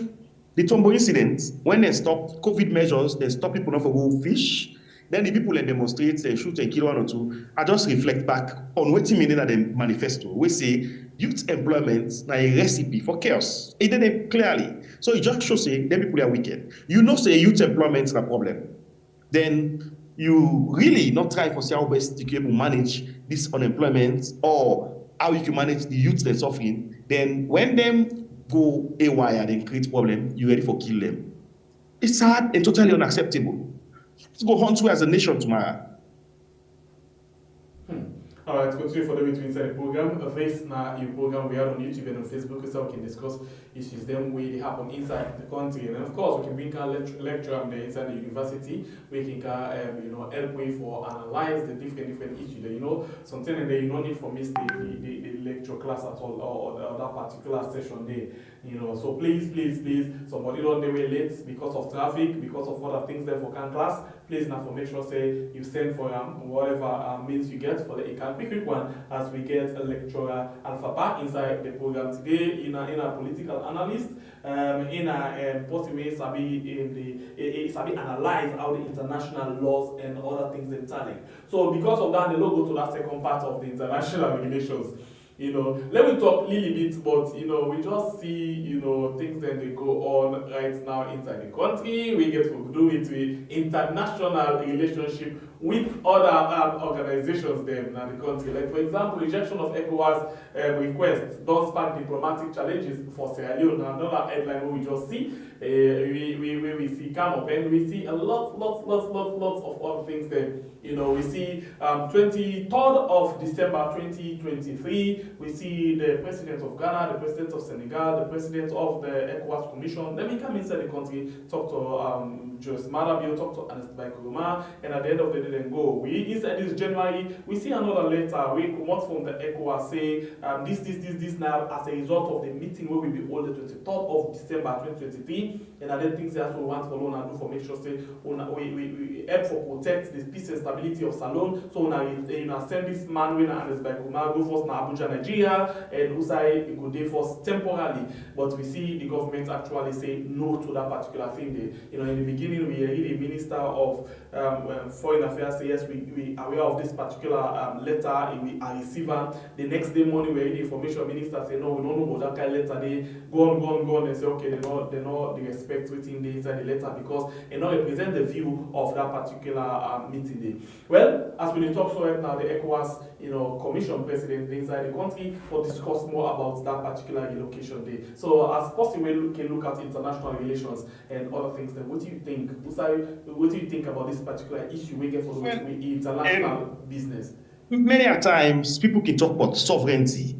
the Tombo incident, when they stop COVID measures, they stop people not for go fish. Then the people that demonstrate, they shoot and kill 1 or 2. I just reflect back on what you mean that the manifesto. We say youth employment now a recipe for chaos. It did it clearly. So it just shows say them people are wicked. Say youth employment is a problem. Then you really not try for how best to be able to manage this unemployment or how you can manage the youth that's suffering. Then when them go AY and then create problem, you ready for kill them. It's sad and totally unacceptable. Let's go hunt as a nation tomorrow. All right, continue for the way to inside the program. Face now your program we are on YouTube and on Facebook, so we can discuss issues them way they happen inside the country, and of course we can bring a lecture there inside the university. We can help way for analyze the different issues. Something that you don't need for miss the lecture class at all or that particular session there. So please, somebody don't they way late because of traffic, because of other things there for class. Please now for make sure say you send for whatever means you get for the quick one as we get a lecturer Alpha inside the program today in a political analyst in a possibly sabi analyze how the international laws and other things they're telling. So because of that, they don't go to that second part of the international regulations. Let me talk a little bit, but we just see things that they go on right now inside the country. We get to do it with international relationship with other organizations there in the country. Like for example, rejection of ECOWAS requests does spark diplomatic challenges for Sierra Leone. Another headline we just see, we see come up, and we see a lots of other things there. We see 23rd of December 2023. We see the president of Ghana, the president of Senegal, the president of the ECOWAS Commission. Let me come inside the country, talk to Joyce Marabio, talk to Ernest Baikuruma, and at the end of the day, then go. Inside this January, we see another letter. We come out from the ECOWAS saying this now as a result of the meeting where we be held the 23rd of December 2023. And other things that we want for loan and do for make sure say we help for protect the peace and stability of Salone. So now send this man when Ernest Baikuruma go first na Abuja, Nigeria, and Usai go there first temporarily. But we see the government actually say no to that particular thing. In the beginning, we heard the Minister of Foreign Affairs say yes, we are aware of this particular letter, we are receiver. The next day morning, we heard the Information Minister say no, we don't know about that kind of letter. They go on and say okay, they respect within the inside the letter because they not represent the view of that particular meeting day. Well, as we talk so right now, the ECOWAS Commission President inside the country will discuss more about that particular relocation day. So as possible, we can look at international relations and other things. Then what do you think? What do you think about this particular issue we get for international business? Many a times people can talk about sovereignty.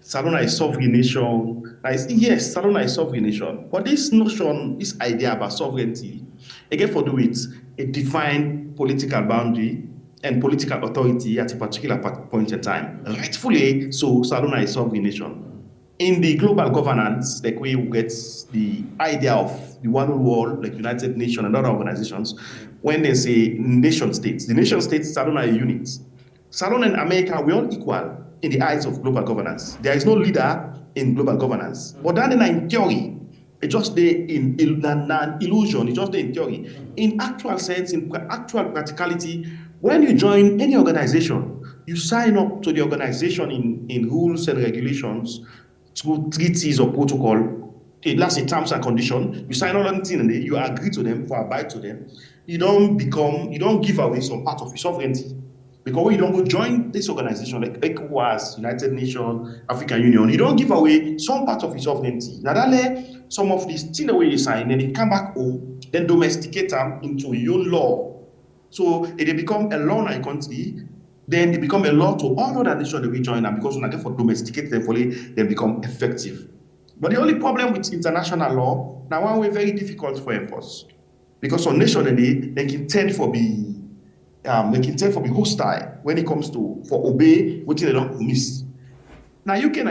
Salona is sovereign nation. Yes, Salona is sovereign nation. But this notion, this idea about sovereignty, again for do it, a defined political boundary and political authority at a particular point in time. Rightfully, so Salona is sovereign nation. In the global governance, like we get the idea of the one world, like United Nations and other organizations, when they say nation states, the nation states, Salona are units. Salona and America, we're all equal in the eyes of global governance. There is no leader in global governance. But that in theory, it's just in an illusion, it's just in theory. In actual sense, in actual practicality, when you join any organization, you sign up to the organization in rules and regulations, through treaties or protocol, that's a terms and condition. You sign all that thing and you agree to them, for abide to them. You don't give away some part of your sovereignty. Because when you don't go join this organization like ECOWAS, United Nations, African Union, you don't give away some part of your sovereignty. Now that some of these things away you sign, and they come back home, then domesticate them into your own law. So if they become a law in a country, then they become a law to all other nations that we join them because when I get for domesticate them fully, they become effective. But the only problem with international law, now one way very difficult for enforce. Because on nationally, they can tend for be hostile when it comes to for obey what they don't miss. Now you can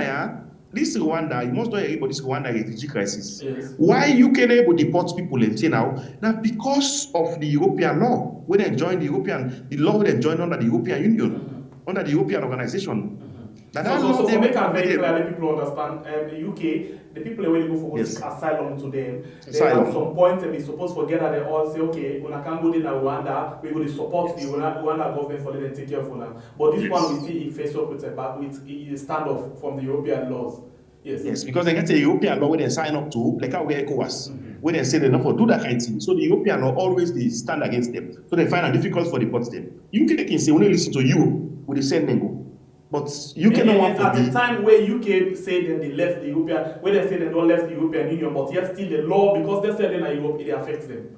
this Rwanda, you must know about this Rwanda refugee crisis. Yes. Why UK able to deport people in now? Now because of the European law, when they join the law when they join under the European Union, under the European organization. So make it very clearly people understand the UK, the people when they go for asylum to them, they at some point they're supposed to forget that they all say, okay, when I can't go to Rwanda, we're going to support the Rwanda government for them and take care of them. But this one we see it face up with a standoff from the European laws. Yes, because they get a European law when they sign up to, like how we ECOWAS, when they say they not for do that kind of thing. So the European law always they stand against them. So they find it difficult for deport them. UK can say when they listen to you, with the same name. But UK no one at for the time where UK say that they left the European, where they say they don't left the European Union, but yet still the law, because they said in Europe, it affects them.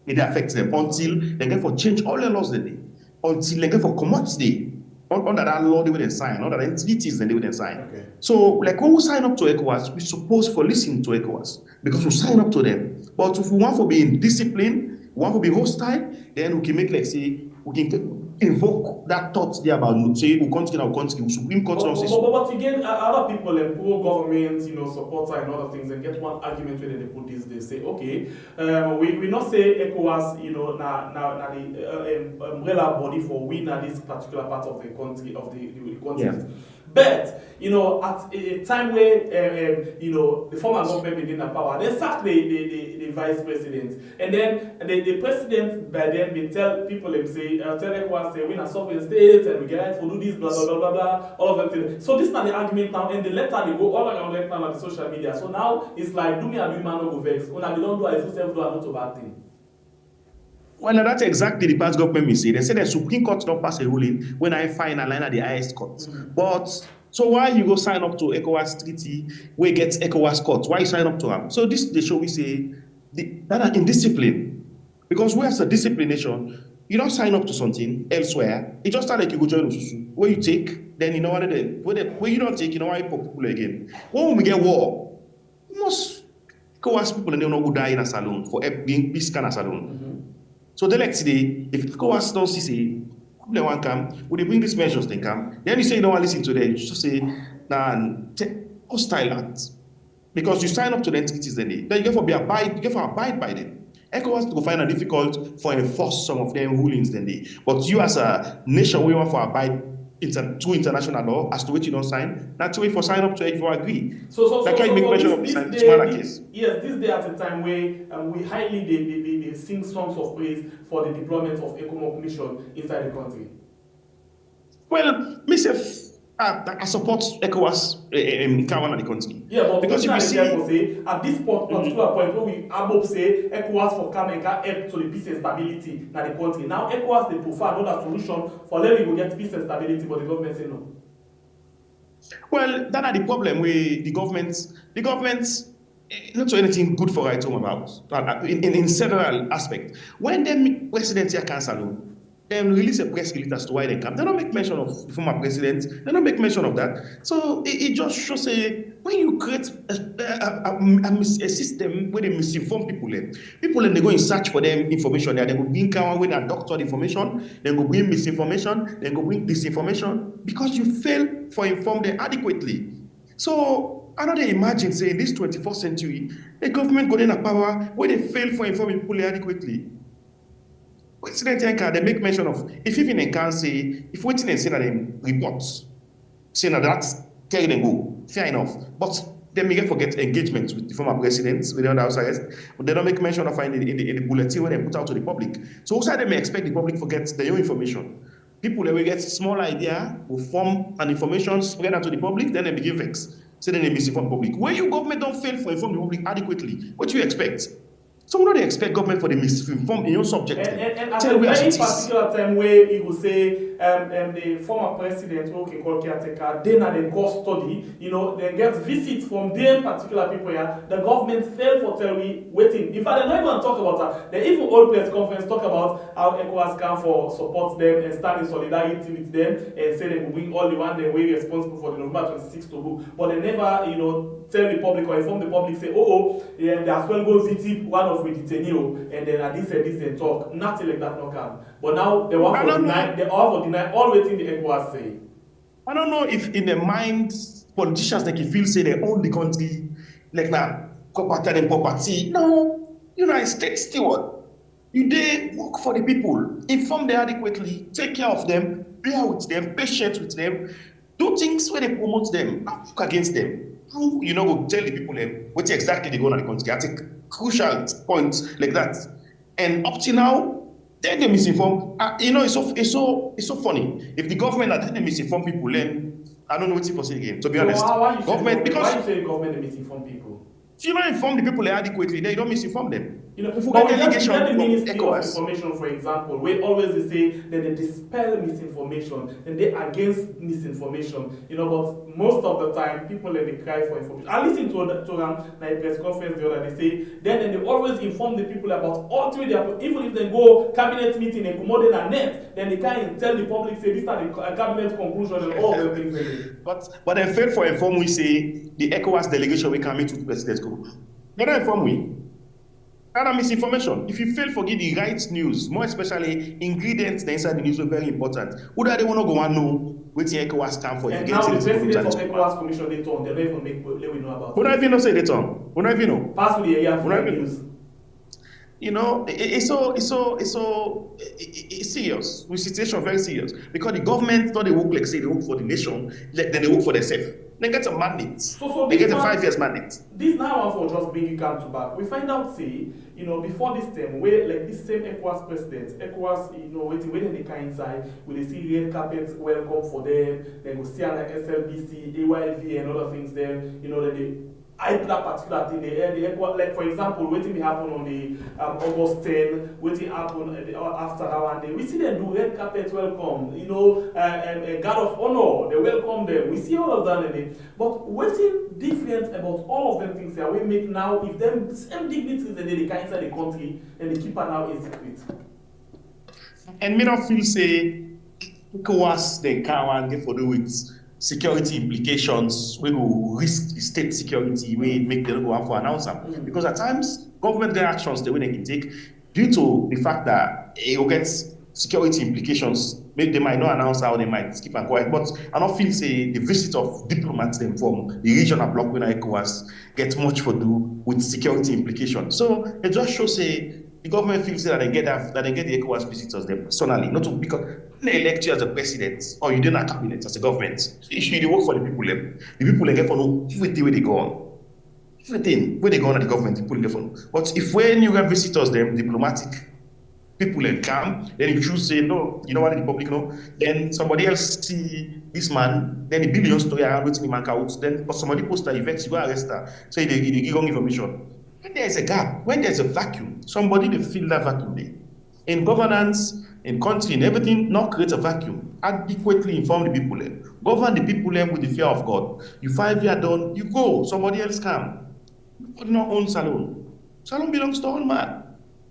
It affects them until they get for change all the laws that they, until they get for commodity under that law they will then sign, under the entities then they will then sign. Okay. So like when we sign up to ECOWAS, we supposed for listening to ECOWAS because we sign up to them. But if we want for being disciplined, we want to be hostile, then we can make like say we can invoke that thought there about say we continue our country, Supreme Court. But again, other people like pro-government, supporter and other things, and get one argument where they put this, they say, okay, we not say ECOWAS, now the umbrella body for we now this particular part of the country of the continent. Yeah. But at a time where the former government been in power, they sack the vice president, and then the president by then will tell people and say, tell ECOWAS say we are sovereign state and we get right to do this, blah blah blah blah blah, all of them. So this is not the argument now, and the letter they go all around right now on the social media. So now it's like do me and do man no go vex. When I don't do I do self do not a bad thing. Well, that's exactly the past government may say. They say the Supreme Court don't pass a ruling when I find a line at the highest court. Mm-hmm. But so why you go sign up to ECOWAS treaty where it gets ECOWAS court? Why you sign up to them? So this they show we say that are indiscipline. Because we as a disciplined nation, you don't sign up to something elsewhere. It just like you go join Ususu. Where you take, then you know what it is. Where you don't take, you know why you put people again. When we get war, most ECOWAS people and they don't go die in a salon for being peace kind of salon. Mm-hmm. So the next day, if ECOWAS don't see, they want come, would they bring these measures, they come. Then you say you don't want to listen to them, you just say, nah, hostile acts. Because you sign up to the entities, then you get for abide by them. ECOWAS will find it difficult for enforce some of them rulings, then they. But you as a nation, we want for abide to international law as to which you don't sign. That's the way for sign up to it if you agree. That can make measure of this case. Yes, this day at a time where we highly they sing songs of praise for the deployment of ECOMOC mission inside the country. Well, myself, I support ECOWAS in Kawan the country. Yeah, but because you see, at this particular point where we above say ECOWAS for come and help to the peace and stability in the country. Now ECOWAS they prefer another solution for let we go get peace and stability, but the government say no. Well, that are the problem with the government not do anything good for right home about in several aspects. When the president here cancel, then release a press release as to why they come. They don't make mention of the former president. They don't make mention of that. So it just shows when you create a system where they misinform people, they go in search for them information. They go bring when a doctor information, then go bring misinformation, then go bring disinformation because you fail for inform them adequately. So I don't imagine saying this 21st century, the government got in a power where they fail for informing people adequately. President Yanka, they make mention of, if even can say, if waiting and say that them reports, saying that that's carry them go, fair enough. But then we get forget engagement with the former presidents, with the other houses, but they don't make mention of finding in the bulletin when they put out to the public. So also they may expect the public forget their own information. People that will get small idea, will form an information, spread out to the public, then they begin vex. So then they misinform the public. When your government don't fail for inform the public adequately, what do you expect? So we don't expect government for the misinformed in your subject. And at a very particular time where he will say the former president, who can call caretaker, then at the cost study, then gets visits from them particular people here. The government failed for waiting. In fact, they don't even talk about that. They even old press conference talk about how ECOWAS can for support them and stand in solidarity with them and say they will bring all the one they were responsible for the November 26th to go. But they never, tell the public or inform the public, say, they as well go visit one of with the tenure, and then at this and talk. Nothing like that, no come. But now they want to deny all waiting the ECOWAS say. I don't know if in their minds, politicians like you feel say they own the country, like now, property. No, United States steward. You they work for the people, inform them adequately, take care of them, bear with them, patient with them, do things where they promote them, not work against them. Go tell the people what exactly they go on the country. I take crucial points like that. And up to now, then they misinform. It's so funny. If the government had misinform people, then I don't know what to say again. To be honest, why you say the government misinform people? If you don't inform the people adequately, then you don't misinform them. You know, We but forget we just delegation get the from Ministry of ECOWAS. Information, for example, where always they say that they dispel misinformation and they against misinformation. You know, but most of the time people they cry for information. I listened to a press conference the other day. Say then they always inform the people about all three. Even if they go cabinet meeting and come on net, then they can't tell the public say this are the cabinet conclusion and all the things they do. But they fail for inform we say the ECOWAS delegation we can meet with president go. They don't inform we. That's misinformation. If you fail to give the right news, more especially ingredients that inside the news are very important. Who do they want to go and know what the ECOWAS stand for? And now the president of ECOWAS commission they turn, they don't even make let we know about. Who don't even know say they turn? Who don't even know? Pass with the area for news. You know, it's serious. The situation very serious because the government not they work like say they work for the nation, then they work for themselves. They get a mandate. So they get a 5 years mandate. This now one for just bringing come to back. We find out say, you know, before this term, where like this same ECOWAS president, ECOWAS, you know, waiting when they come inside, we they see red carpets welcome for them, then go see like SLBC, AYV and other things there, you know, that they hype that particular thing. The like for example, waiting happen on the August 10, waiting happen after that one day. We see them do red carpet welcome, you know, guard of honor, they welcome them. We see all of that in it. But waiting different about all of them things that we make now, if them same dignities that they can inside the country and they keep her now in secret. And me not feel say ECOWAS they can't get for do with security implications, we will risk the state security, we make them go out for announcement. Because at times, government get actions the way they can take due to the fact that it will get security implications, maybe they might not announce how they might keep and quiet. But I don't feel say the visit of diplomats them from the regional bloc when ECOWAS get much for do with security implications. So it just shows say the government feels that they get the ECOWAS visitors there personally, not to because they elect you as a president or you didn't cabinet as a government. You work for the people. The people they get for no everything where they go on. Everything where they go on at the government, the people get for no. But if when you have visitors, them diplomatic people and come, then you choose say no, you don't want the public know. Then somebody else see this man, then the billions to around waiting him out. Then somebody post an event, you go arrest her, say they give wrong information. When there is a gap, when there's a vacuum, somebody will fill that vacuum there. In governance, in country, in everything, not create a vacuum. Adequately inform the people. Govern the people with the fear of God. You 5 years done, you go. Somebody else come. You not own salon. Salon belongs to all man.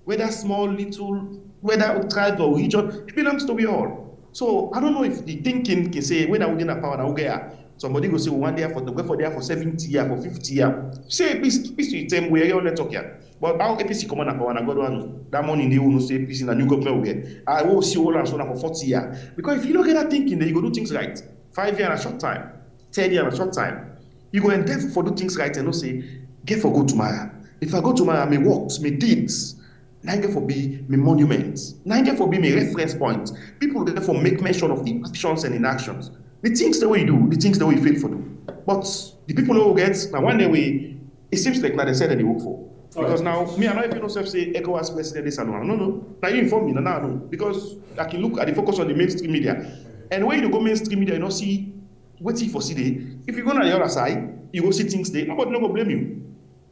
Whether small, little, whether tribe or region, it belongs to we all. So I don't know if the thinking can say when I would in a power now get. Somebody go say one day for the go for there for 70 years, for 50 years. Say peace with them where you only talk here. But how APC come on and power and God one that money they will say peace in a new government will get. I will see all and so on for 40 years. Because if you don't get that thinking, then you go do things right. 5 years in a short time, 10 years in a short time. You go endeavor for do things right and not say, get for go tomorrow. If I go tomorrow, my works, my deeds, now get for be my monuments. Now get for be my reference point. People therefore make mention of the actions and inactions. The things the way you do, the things the way you fail for do. But the people who get now one day we it seems like now they said that they work for. Because now me I don't even know say ECOWAS president this and no. Now you inform me now I know. Because I can look at the focus on the mainstream media. And when you go mainstream media, you don't see waiting for CD. If you go on the other side, you go see things there. Nobody no go blame you.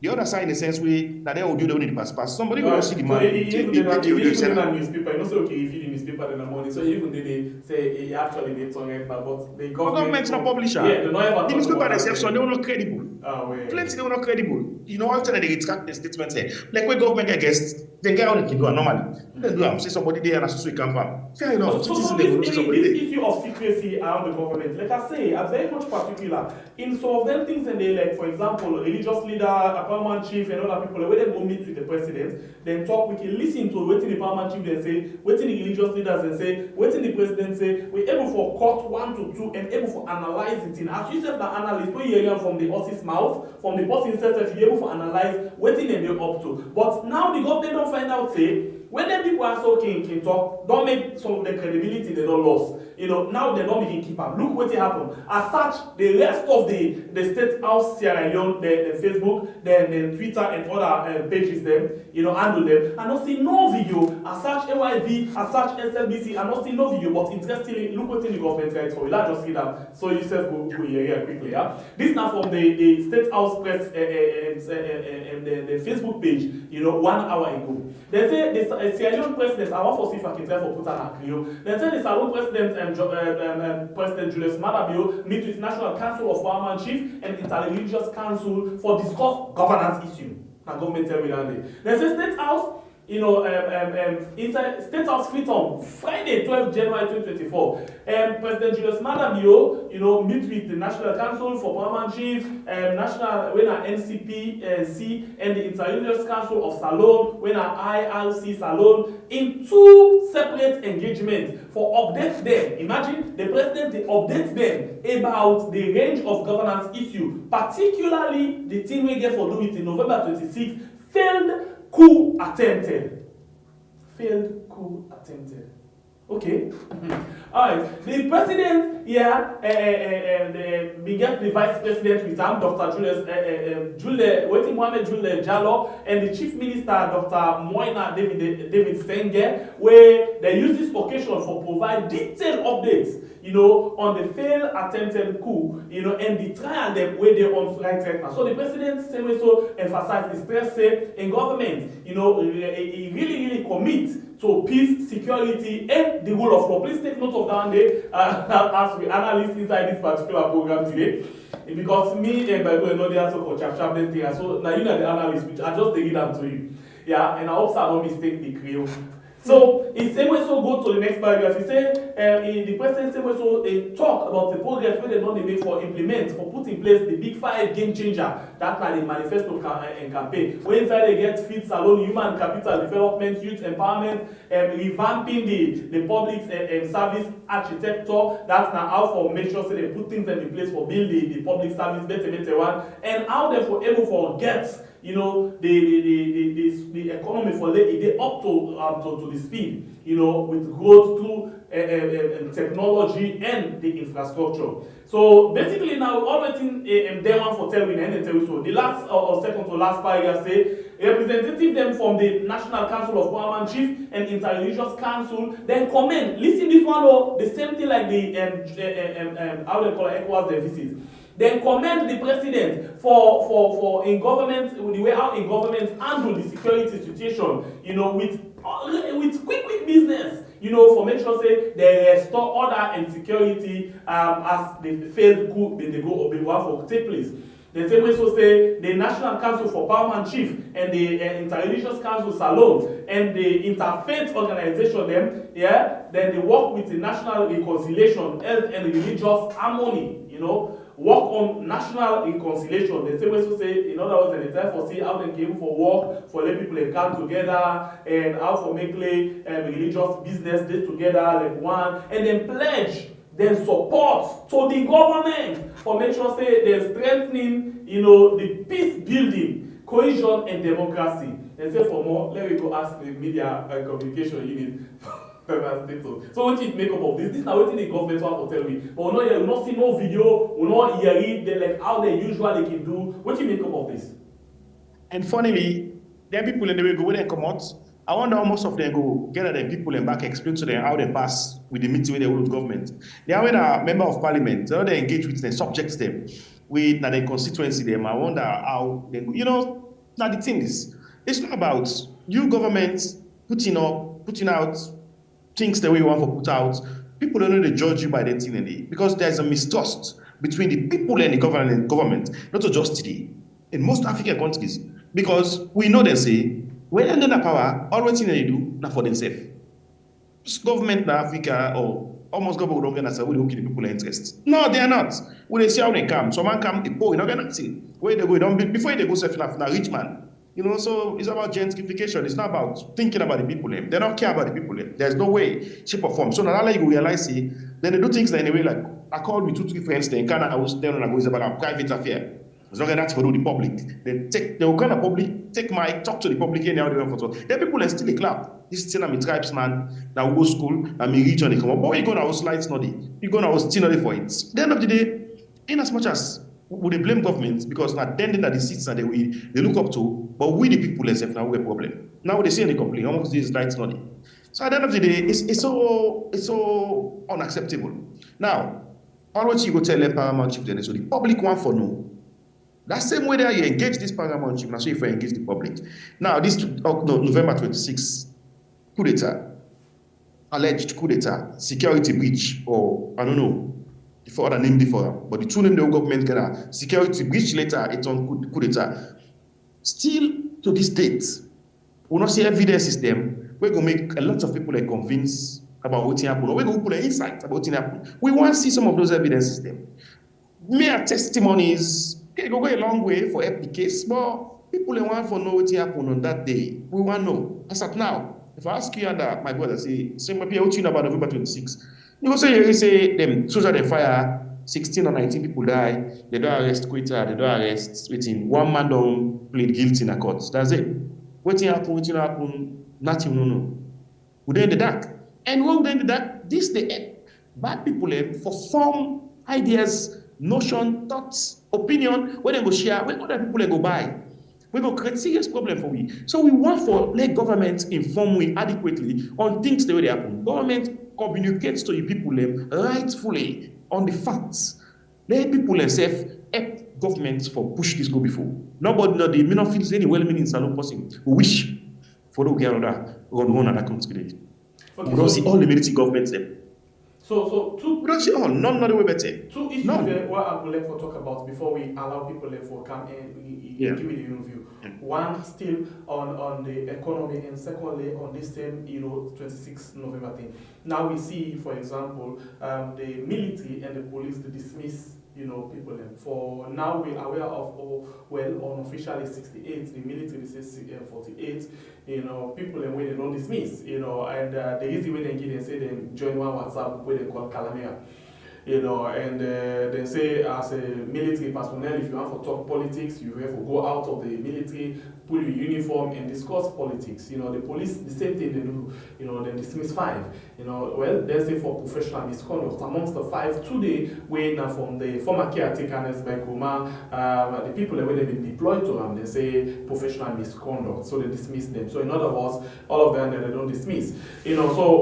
The other side, in the sense way that they will do the only pass. Somebody will see the man. Even in a newspaper, you know, say okay, if you read the newspaper in the morning, so even they say actually they turn it back, but the government's not publisher. Yeah, the newspaper themselves, so they were not credible. Wait. Plenty they were not credible. You know, after they retract the statements here, like when government get guests, they get all they can do normally. They do say somebody there and associate come from. Fair enough. So this issue of secrecy around the government, like I say, I'm very much particular in some of them things, and they like, for example, religious leader, a paramount chief, and other people, when they go meet with the president, then talk, we can listen to what the paramount chief then say, what the religious leaders then say, what the president say. We're able for court 1 to 2 and able for analyze it. In as you said, the analyst, we hear from the horse's mouth, from the person says that you're able to analyze what they're up to. But now the government don't find out, say, when the people are so can talk, don't make some of the credibility they don't lost. Now they don't begin keep up. Look what happened. As such, the rest of the State House Sierra Leone, the Facebook, the Twitter and other pages them, handle them. I not see no video. As such, AYV, as such, SLBC, I not see no video. But interestingly, look what the government writes for you. Let's just see that. So you self go here quickly. Yeah. This now from the State House Press and the Facebook page. 1 hour ago. They say the Sierra Leone president. I want to see if I can try for put an account. They say the Salon president President Julius Madabio meet with National Council of Fireman Chief and Interreligious Council for discuss governance issue. And government tell me that day. There's a State House, inside State House Freedom, Friday, 12 January 2024. President Julius Madabio, meet with the National Council for Fireman Chief, National NCPC, and the Interreligious Council of Salon, IRC Salon, in 2 separate engagements for updates them. Imagine the president they updates them about the range of governance issue, particularly the thing we get for do it in November 26th, failed coup attempted. Okay. All right. The president here, we get the vice president with him, Dr. Mohamed Jules Jallo, and the chief minister, Dr. Moina David Senge, where they use this occasion for provide detailed updates, on the failed attempted coup, and the trial them where they on right now. So the president so emphasized the stress say in government, he really commits to peace, security, and the rule of law. Please take note of that day as we analyze inside this particular program today. Because me and Bible and all the answer for chapter thing. So now you know the analyst, which I just take it down to you. Yeah, and I hope I don't mistake the creole. So in same way, so go to the next paragraph. He say the president same way so talk about the progress where they don't make for implement for put in place the big 5 game changer that like the manifesto campaign. Where inside they get feed salon, human capital development, youth empowerment, revamping the public service architecture. That's now how for make sure so they put things in place for building the public service better one, and how they for able for get the economy for they up to the speed, with growth through technology and the infrastructure. So basically now all the thing they want for telling and tell you so. The last or second to last paragraph say representative them from the National Council of Fireman Chief and Interreligious Council then comment. Listen this one the same thing like the how they call it ECOWAS deficit. Then commend the president for in government, the way how in government handle the security situation, with quick business, for make sure say they restore order and security as the failed coup they go for take place. The same way so say the National Council for Fireman Chief and the Interreligious Council Salon and the Interfaith Organization then they work with the National Reconciliation, Health and Religious Harmony, work on national reconciliation. The same way to say, in other words, the time for see how they came for work, for let people come together, and how for make religious business they together like one, and then pledge, then support to the government for make sure say they're strengthening, the peace building, cohesion and democracy. And say for more, let me go ask the media and communication unit. So what you make up of this? This is not what the government want to tell me. But we not see no video, we not hear it, like how they usually can do. What you make up of this? And funnily, there are people in the way go when they come out. I wonder how most of them go get at the people and back explain to them how they pass with the meeting with the whole government. They are when a member of parliament, how they engage with them, subject them, with their constituency them. I wonder how they go. Now the thing is, it's not about you government putting out things the way you want to put out. People don't know they judge you by that thing because there's a mistrust between the people and the government, not just today, in most African countries. Because we know they say, when they're under power, all what they do, not for themselves. Government in Africa or almost government don't get we don't kill the people interest. No, they are not. When they see how they come, someone come, the poor, you don't get nothing. Where they go, before they go self na rich man. So it's about gentrification. It's not about thinking about the people. They don't care about the people. There's no way, shape or form. So now you realize, then they do things like anyway, like I called me 2-3 friends, they kind of was telling them it's about a private affair. It's not that for the public. They will kind of public take my talk to the public and how they want to. Then people are still a clap. This thing I'm a tribesman, now go school, I'm a region, they come up. But you go now slight study, you go now still for it. At the end of the day, in as much as we they blame government because now then that the citizens they look up to, but we the people themselves now we a problem. Now they say they complain, almost this light study. So at the end of the day, it's so unacceptable. Now, all what you go tell the paramount chief then, so the public want for no. That same way that you engage this paramount chief, now so if you engage the public. Now, this November 26, coup d'etat, alleged coup d'etat, security breach, or I don't know, for other name different, but the two name the government get security breach later, it's on coup d'etat. Still to this date, we not see evidence system. We're going to make a lot of people convinced about what happened, or we're going to put an insight about what happened. We want to see some of those evidence system. Mere testimonies can go a long way for help the case, but people want to know what happened on that day. We want to know. As at now, if I ask you and my brother, say what you know about November 26, you say them soldiers they fire, 16 or 19 people die, they don't arrest quitter, they don't arrest waiting. One man don't plead guilty in a court. That's it. What happen, nothing, no. We're in the dark. And when we're in the dark, this the bad people for form ideas, notion, thoughts, opinion, where they go share, where other people go buy. We go create serious problem for we. So we want for let government inform we adequately on things the way they happen. Government communicates to the people rightfully on the facts. Let people themselves help governments for push this go before. Nobody know the not feels any well-meaning salon person who wish for the run other country. We don't see all the military governments there. So two. We don't see all, none of the way better. Two issues there what I would like to talk about before we allow people for come and give me the overview. One still on the economy, and secondly on this same 26 November thing. Now we see, for example, the military and the police they dismiss people them. For now we are aware of unofficially 68, the military says 48, people them where they don't dismiss, and the easy way they get and say they join one WhatsApp where they call Calamia. And they say as a military personnel, if you want to talk politics, you have to go out of the military, put your uniform and discuss politics. The police, the same thing they do, they dismiss 5. Well, they say for professional misconduct. Amongst the 5 today, we now from the former caretakers by Kuma, the people that they've been deployed to them, they say professional misconduct. So they dismiss them. So in other words, all of them they don't dismiss. So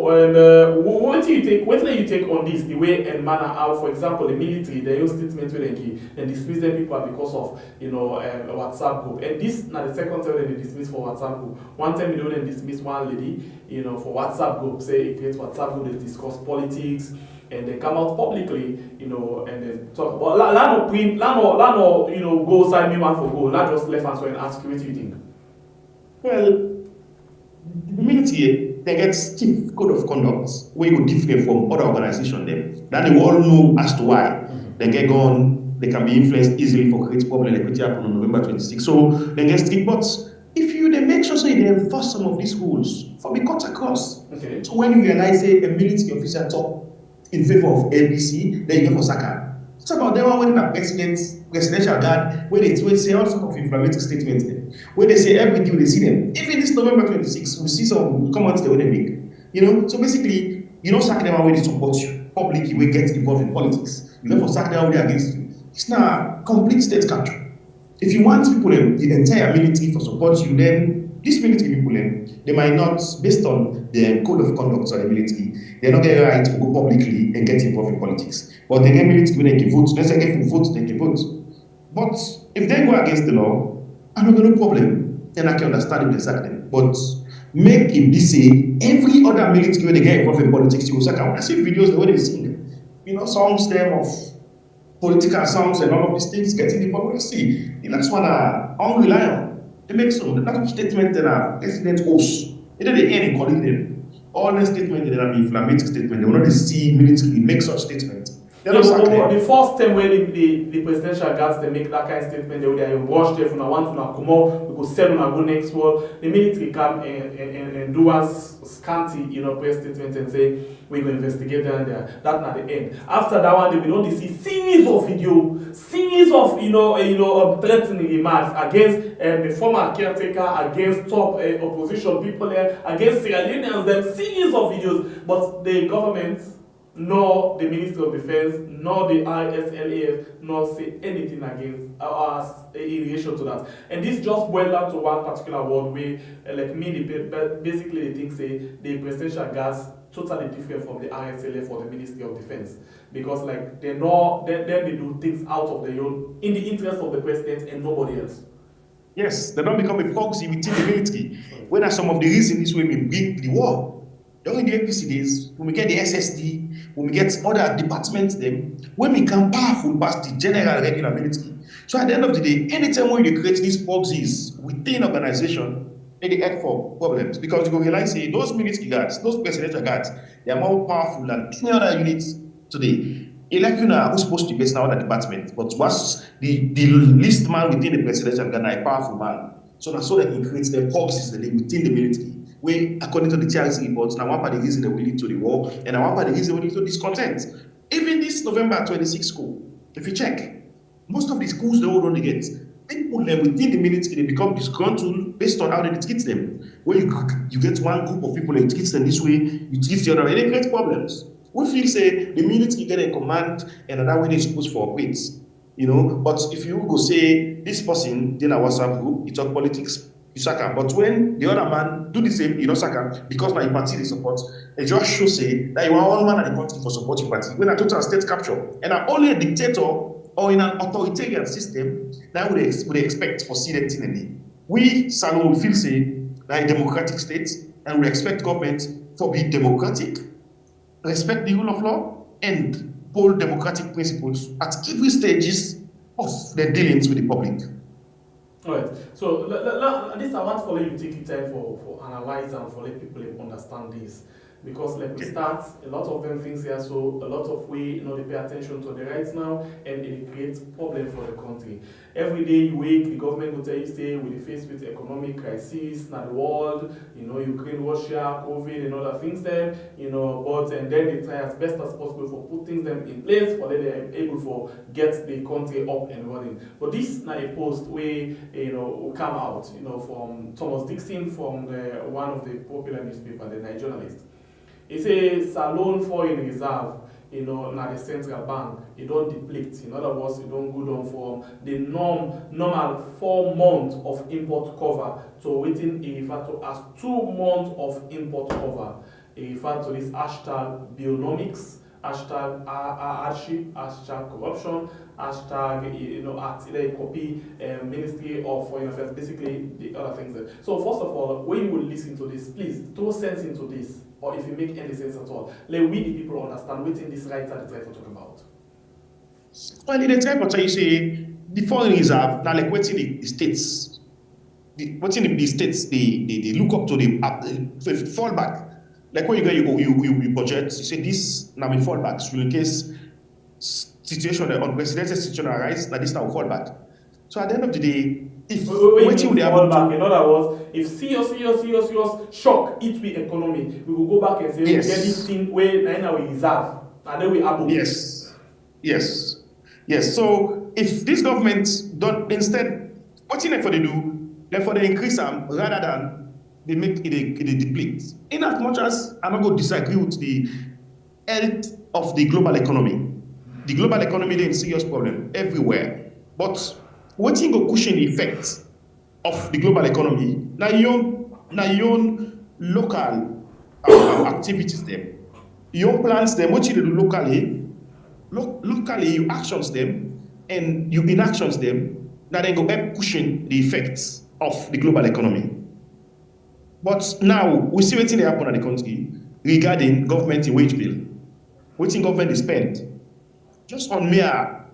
what do you take on this, the way and manner how, for example, the military, they use statements where they dismiss them people because of a WhatsApp group. And this now the second time they dismiss for WhatsApp group. One time they dismiss one lady, for WhatsApp group, say it creates WhatsApp group, they discuss politics, and they come out publicly, and they talk about go sign me one for go, not just left answer and ask you what you think. Well, the military they get stiff code of conduct where you go different from other organizations them. That they all know as to why they get gone, they can be influenced easily for create problem like what happened on November 26. So they get strict, but if you they make sure they enforce some of these rules for be cut across. Okay. So when you realize a military officer talk in favor of LBC, then you go for Saka. It's about them when the presidential guard, when they say all sorts of inflammatory statements there, where they say every day they see them. Even this November 26, we see some comments they make. So basically, you don't sack them when they support you. Publicly, we get involved in politics. You therefore sack them when they against you. It's not complete state capture. If you want people, the entire military for support you, then these military people, they might not, based on the code of conduct of the military, they're not getting right to go publicly and get involved in politics. But they get military when they give votes. Let's say get full votes, they give votes. But if they go against the law, I don't have no problem. Then I can understand if they sack them. But make it be say every other military when they get involved in politics, you go sack. I want to see videos the way they sing. Songs them of political songs and all of these things getting the public see. That's what I rely on. They make some that statement that are president hosts. They don't hear any calling them. All the statements that are inflammatory statement, they will not see military make such statements. They're not but sacking. the first time when the presidential guards they make that kind of statement, they wash there from now one to now come out, we go sell on go next world. The military come and do us scanty, press statement and say we go investigate down there. That's not the end. After that one, we don't see series of video, series of threatening remarks against the former caretaker, against top opposition people there, against Sierra Leoneans, them series of videos, but the government, nor the Ministry of Defense, nor the ISLAF, nor say anything against us in relation to that. And this just boils down to one particular word where, like me, basically they think say the presidential guards totally different from the ISLAF or the Ministry of Defense, because like they know then they do things out of their own in the interest of the president and nobody else. Yes, they don't become a proxy within the military. When are some of the reasons why we bring the war? During the APC days, when we get the SSD, when we get other departments, them, when we can powerful past the general regular military. So at the end of the day, anytime when you create these proxies within organization, they head for problems, because you realize those military guards, those presidential guards, they are more powerful than any other units today. Like who's supposed to be based on other departments, but what's the least man within the presidential guard, a powerful man. So that's so that he creates the proxies within the military. Where, according to the TRC reports, now one part of the reason they will lead to the war, and now one part of the reason will lead to discontent. Even this November 26 school, if you check, most of the schools they all only get, people them within the military, they become disgruntled based on how they treat them. When you get one group of people and treat them this way, you treat the other way, they create problems. We feel say the military get a command and another way they're supposed to operate. But if you go say this person in a WhatsApp group, you talk politics, you sack him. But when the other man do the same, you don't sack him because now your party they support. It just shows say that you are one man at the country for supporting party. When a total state capture and I'm only a dictator or in an authoritarian system, that would expect for see that thing in it. We Salon will feel say that a democratic state and we expect government to be democratic, respect the rule of law, and hold democratic principles at every stages of their dealings with the public. All right. So this I want for you to take your time for analyze and for let people understand this. Because like we start, a lot of them things here, so a lot of we they pay attention to the rights now, and it creates problem for the country. Every day you wake, the government will tell you say we're faced with economic crisis, not the world, Ukraine, Russia, COVID, and other things them, but and then they try as best as possible for put things them in place for that they're able for get the country up and running. But this now a post where will come out, from Thomas Dixon from one of the popular newspaper, the Regionalist. It says Salon foreign reserve, na the central bank, it don't deplete. In other words, it don't go down from the normal 4 months of import cover to waiting a refer to as 2 months of import cover. It refer to this hashtag bionomics, hashtag hardship, hashtag corruption, hashtag copy Ministry of Foreign Affairs, basically the other things. So first of all, when you will listen to this, please throw sense into this. Or if it make any sense at all, let we the people understand what in this right side try to talk about. Well, in the try to tell you say the foreign reserve now like what's in the states, what's in the states they look up to the fallback. Like when you budget, you say this now we fallback. So in case situation unprecedented situation arise, now this now fallback. So at the end of the day, if waiting with fallback, in other words, if serious shock hit the economy, we will go back and say we get this thing where now we reserve and then we above. Yes. So if this government don't instead, what in for they do, therefore they increase them rather than they make it deplete. In as much as I'm not going to disagree with the health of the global economy. The global economy is in serious problem everywhere. But what you go cushion the effects of the global economy? Now your own local activities them, your plans them. What you do locally, locally you actions them and you inactions them. Now they go help cushion the effects of the global economy. But now we see what's happen in the country regarding government wage bill. What in government is spent just on mere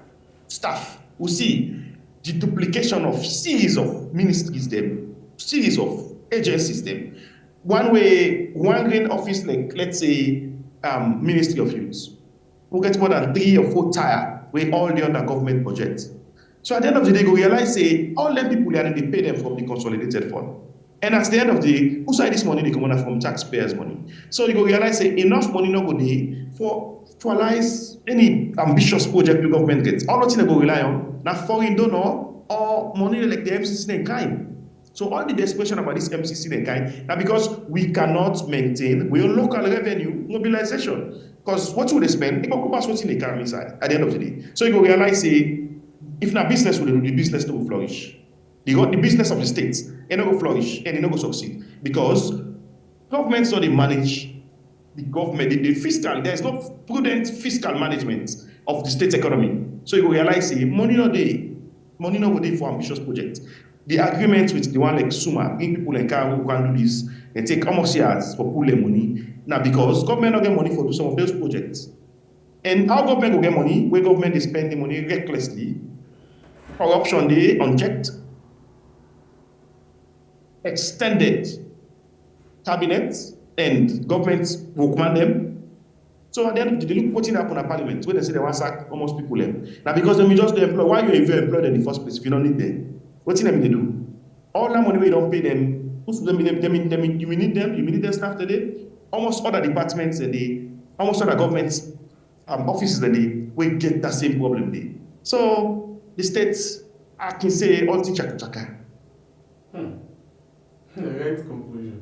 staff. We see the duplication of series of ministries them, series of agencies them. One green office like let's say Ministry of Youth. who get more than 3 or 4 tire, we all dey under government budget. So at the end of the day, go realize say all them people here, they pay them from the consolidated fund. And at the end of the day, who side this money they come out from taxpayers' money. So you go realize say enough money no go dey for realize any ambitious project the government gets. All the thing they go rely on now foreign donor or money like the MCC and kind. So all the desperation about this MCC and kind now because we cannot maintain we own local revenue mobilization. Because what would they spend? They go pass what's in the carry inside at the end of the day. So you go realize say if na business will do, the business no will flourish. The business of the state it no go flourish and it no go succeed because governments don't manage the government, the fiscal, there's no prudent fiscal management of the state economy. So you will realize money no go dey for ambitious projects. The agreement with the one like Suma, bring people like Karo who can do this, they take almost years for pull their money. Now because government don't get money for some of those projects. And how government will get money? Where government is spending money recklessly, corruption they unchecked, extended cabinet and government will command them. So at the end of the day, look what's happened at parliament when they say they want to sack almost people them. Now because they just employ, why you even employed in the first place if you don't need them? What's in them they do? All that money we don't pay them, you will need them staff today. Almost other departments and almost other governments offices that they will get that same problem there. So the states I can say all the chaka. Right conclusion.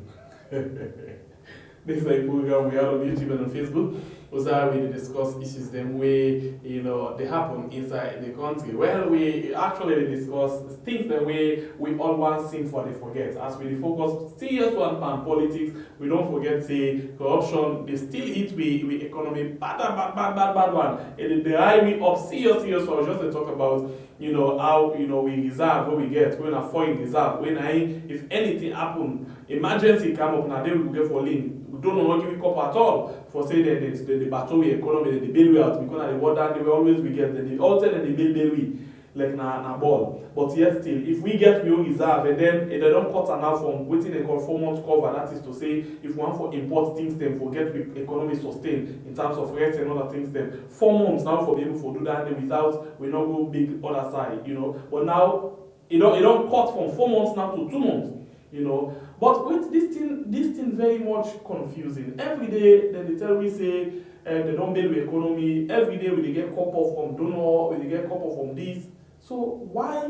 This is a program we are on YouTube and on Facebook. Also, we discuss issues them way they happen inside the country. Well, we actually discuss things that we all want things for they forget. As we focus serious one on politics, we don't forget say corruption. They still hit we economy bad one. And the high we up serious one. Just to talk about how we reserve what we get when a foreign reserve when if anything happen emergency come up now they will get for lean. We don't know what give it up at all for say that the battle we economy the bail way out because the water they will always we get the alter and the bail we like na ball. But yet still if we get we reserve and then they don't cut an out from waiting they call 4 months cover, that is to say if we want for import things then forget we economy sustain in terms of rates and other things then 4 months now for be able to do that and without we not go big other side, But now it don't cut from 4 months now to 2 months. But with this thing very much confusing. Every day then they tell me say they don't build the economy. Every day we get couple from donor, we get couple from this. So why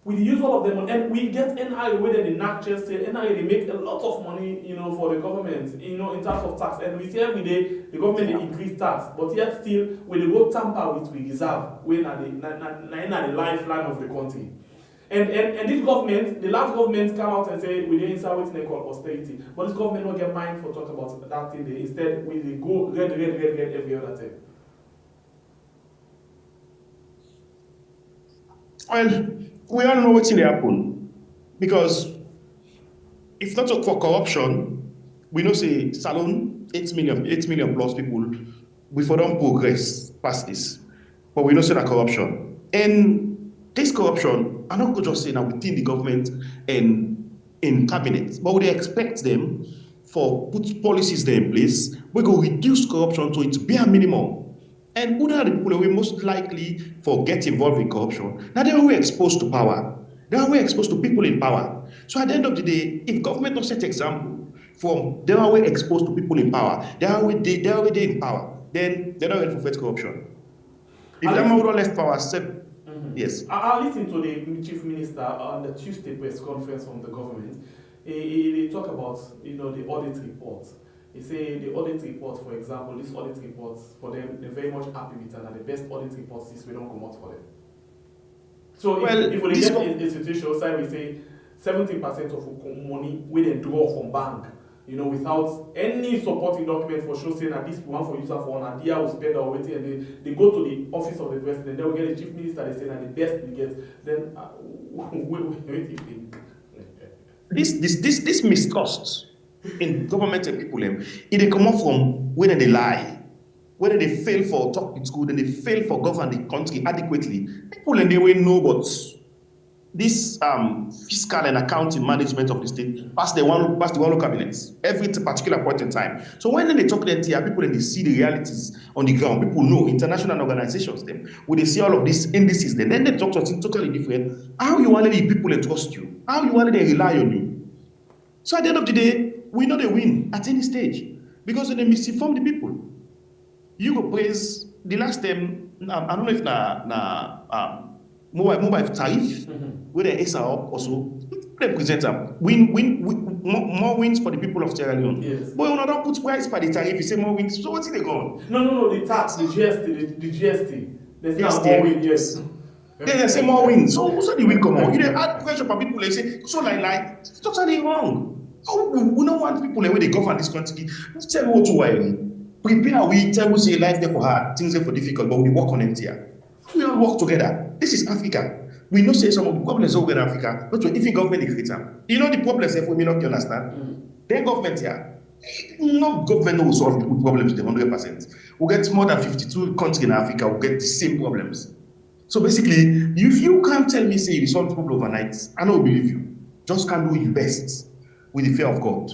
we use all of them and we get NI where they nurture say NI they make a lot of money, for the government, in terms of tax. And we see every day the government they increase tax, but yet still when they go tamper with we reserve, when are the lifeline of the country. And this government, the last government come out and say we didn't inside what they call austerity. But this government don't get mind for talk about that thing. Instead, we go red every other thing. Well, we all know what's in the happen. Because if not for corruption, we know say Salon, 8 million plus people, we for don't progress past this. But we know say that corruption. And this corruption, I'm not going to just say now within the government and in cabinet, but we expect them for put policies there in place. We go reduce corruption to its bare minimum. And who are the people who are most likely for get involved in corruption? Now they are always exposed to power. They are always exposed to people in power. So at the end of the day, if government don't set example from they are always exposed to people in power, they are already in power, then they're not ready to fight corruption. If they're more or less power, yes. I listened to the chief minister on the Tuesday press conference from the government. He talk about the audit report. He say the audit report, for example, this audit report for them they're very much happy with and the best audit reports is we don't come out for them. So if we get institutional side, we say 70% of money we then draw from bank. Without any supporting document for sure saying that this one for user for an idea will spend or waiting, and they go to the office of the president, they will get a chief minister, they say that the best we get, then what do you think? This mistrust in government and people, it come up from when they lie, whether they fail for talk with school, then they fail for govern the country adequately. People and they will know, but this fiscal and accounting management of the state past the one cabinets every particular point in time. So when they talk to NTR, people and they see the realities on the ground, people know international organizations, them when they see all of these indices, then they talk to something totally different. How you want to leave people to trust you? How you want to rely on you? So at the end of the day, we know they win at any stage because they misinform the people. You go praise the last time. I don't know if mobile tariff, where they ace up also, they present them more wins for the people of Sierra Leone. Yes. But when I don't put price for the tariff, you say more wins. So what's it they gone? No, the tax, the GST. There's Yes, now more win, yes. Then they say more wins. So the win come on. You dey add pressure for people, they say, so like, it's totally wrong. So we don't want people where they govern this country. Tell me what to worry. Prepare, we tell we say life there for hard, things there for difficult, but we work on it here. We all work together. This is Africa. We know say some of the problems over in Africa, but if the government creates them. You know the problems if we may not understand. Then government here. No government will solve the problems 100%. We get more than 52 countries in Africa will get the same problems. So basically, if you can't tell me say you solve the problem overnight, I don't believe you. Just can't do your best with the fear of God.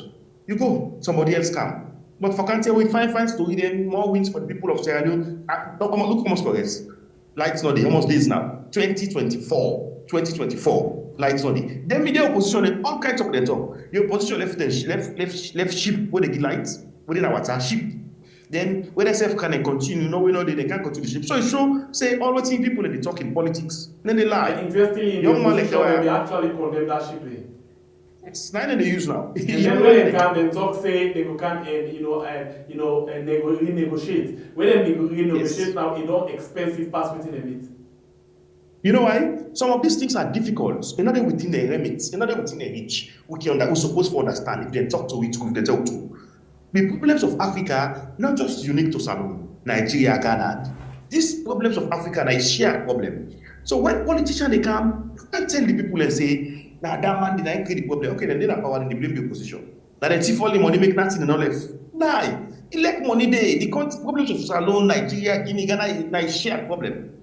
You go, somebody else can. But for can't tell we fine story, then more wins for the people of Sierra Leone. Look almost for us. Lights not there, almost days now. 2024, lights not there. Then with the opposition, all kinds of the talk. The opposition left ship where they get lights, within our water ship. Then when they say can continue, no, we know they can't continue the ship. So it show say all the things people they talk in politics, then they lie. Interestingly, in the opposition, they actually condemn that shipping. It's nine they use now. And then when they come, they talk say they go come and renegotiate. When they renegotiate now, it's not expensive pass within a bit. You know why? Some of these things are difficult. They're not within the remit. They're not within the reach. We're supposed to understand if they talk to it, if they talk to. The problems of Africa, not just unique to Salome, Nigeria, Ghana. These problems of Africa are a shared problem. So when politicians they come, you can't tell the people and say, nah, that man did not create the problem. Okay, then they are power and they blame the opposition. That they thief all the money, make nothing and all left. Nah, elect money there. The problems of Salome, Nigeria, Guinea, Ghana are a shared problem.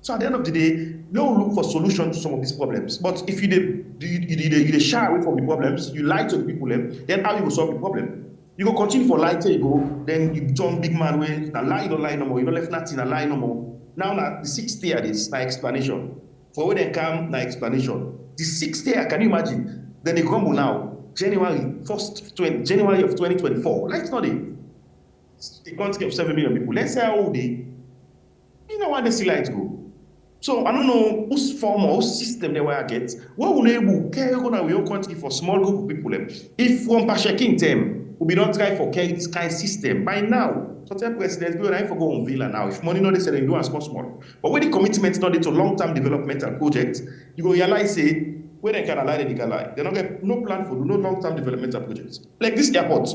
So at the end of the day, they will look for solutions to some of these problems. But if you shy away from the problems, you lie to the people, then how you will solve the problem? You go continue for lie till you go, then you turn big man where now lie don't lie no more. You don't left nothing and lie no more. Now the 6th year is my explanation. For when they come, my explanation. The 6th year, can you imagine? Then they come now, January of 2024. Like it's not a country of 7 million people. Let's say how old they. You know why they see lights go. So I don't know whose form or whose system they will get. What will able carry on our country for small group of people? If from Pashakin term, we don't try for carry this kind of system by now. So tell presidents, we don't go on Villa now. If money not they say they do as small. But when the commitment not to long-term developmental projects, you go realize say where they can lie, they can lie. They don't get no plan for no long-term developmental projects. Like this airport,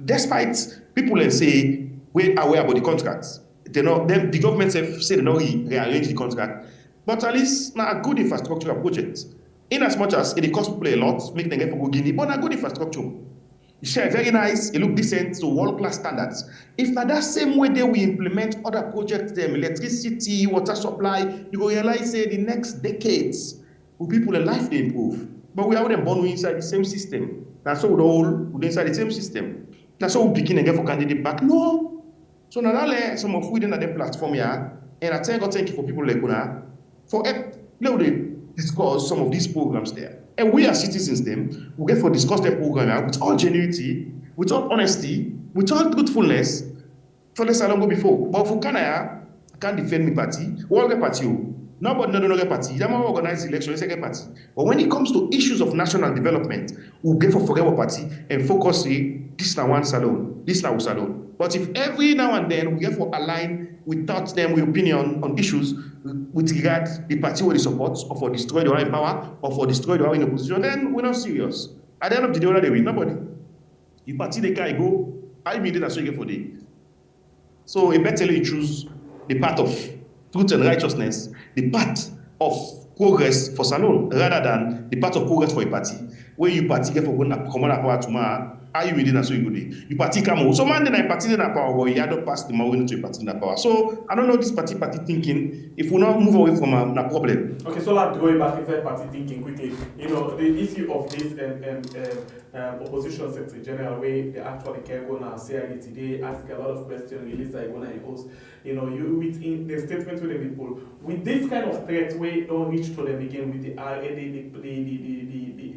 despite people say we're aware about the contracts. The government say they don't rearrange the contract, but at least now a good infrastructural project. In as much as it costs people a lot, make them get for go Guinea, but a good infrastructure. It share very nice, it look decent to world-class standards. If now that same way they we implement other projects, them electricity, water supply, you go realize say the next decades, will people in life they improve. But we are them born inside the same system. That's so we inside the same system. That's how we begin again for candidate back. No. So now some of within the platform here, and I thank you for people like Una for discuss some of these programs there. And we as citizens then we get for discuss their program with all genuinity, with all honesty, with all truthfulness. For less I don't go before. But for Canada, I can't defend my party. What get party? Nobody no party. That man organize election, second party. But when it comes to issues of national development, we'll get for forget party and focus this now one salon, this now salon. But if every now and then we get for align with thoughts them with opinion on issues with regard the party where they support or for destroy the one in power or for destroy the one in opposition, then we're not serious. At the end of the day, they win. Nobody. You party the guy go, I mean that's what you get for day. So it better you choose the path of truth and righteousness, the path of progress for Salon, rather than the path of progress for a party. Where you party get for going to common power tomorrow. Are you within a so good? You party come so man then I party in a power, but you don't pass the money to a party in a power. So I don't know this party thinking. If we not move away from a problem. Okay, so like going back to third party thinking quickly, you know, the issue of this opposition secretary general, where they actually can go now say today, ask a lot of questions, release I gonna impose. You know, you within the statement with the people with this kind of threat, where don't reach to them again with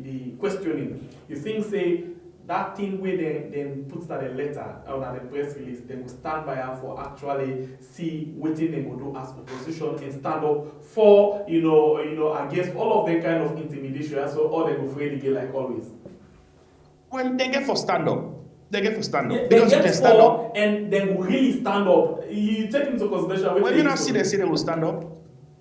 the questioning. You think say that thing where they then puts that a letter or that a press release, they will stand by her for actually see what they will do as opposition and stand up for against all of the kind of intimidation. So all they go afraid again like always. Well, they get for stand up. They get for stand up. Yeah, because they if get they stand up, and they will really stand up. You take into consideration when you now see they say they will stand up,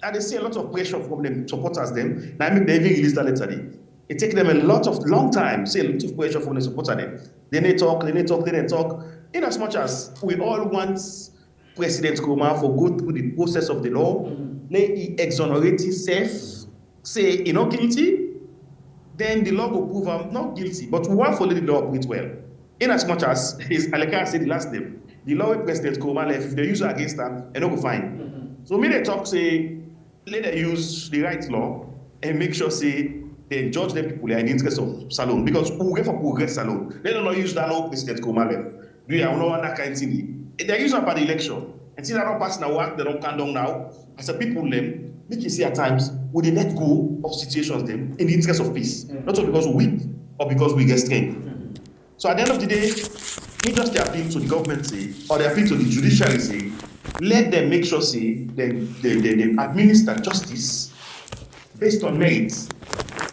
and they see a lot of pressure from them supporters them. Now I mean they even release that letter. It takes them a long time, say a lot of pressure from the supporter them. Then they talk. In as much as we all want President Kuma for go through the process of the law, let he exonerate himself, say he not guilty, then the law will prove him not guilty. But we want follow the law pretty well. In as much as his Aleka said the last name, the law with President Kuma left, if they use it against them, they no go fine. So me they talk say, let them use the right law and make sure say they judge them people in the interest of Salon, because who get for progress Salon, they don't know use that law President Kuma left. Do you know what that kind of thing? They use it for the election. And see that don't pass now work, they don't count down now. As a people them, make you see at times we they let go of situations them in the interest of peace. Not just because we weak or because we get strength. So at the end of the day, not just they appeal to the government say, or they appeal to the judiciary say, let them make sure say they administer justice based on merits,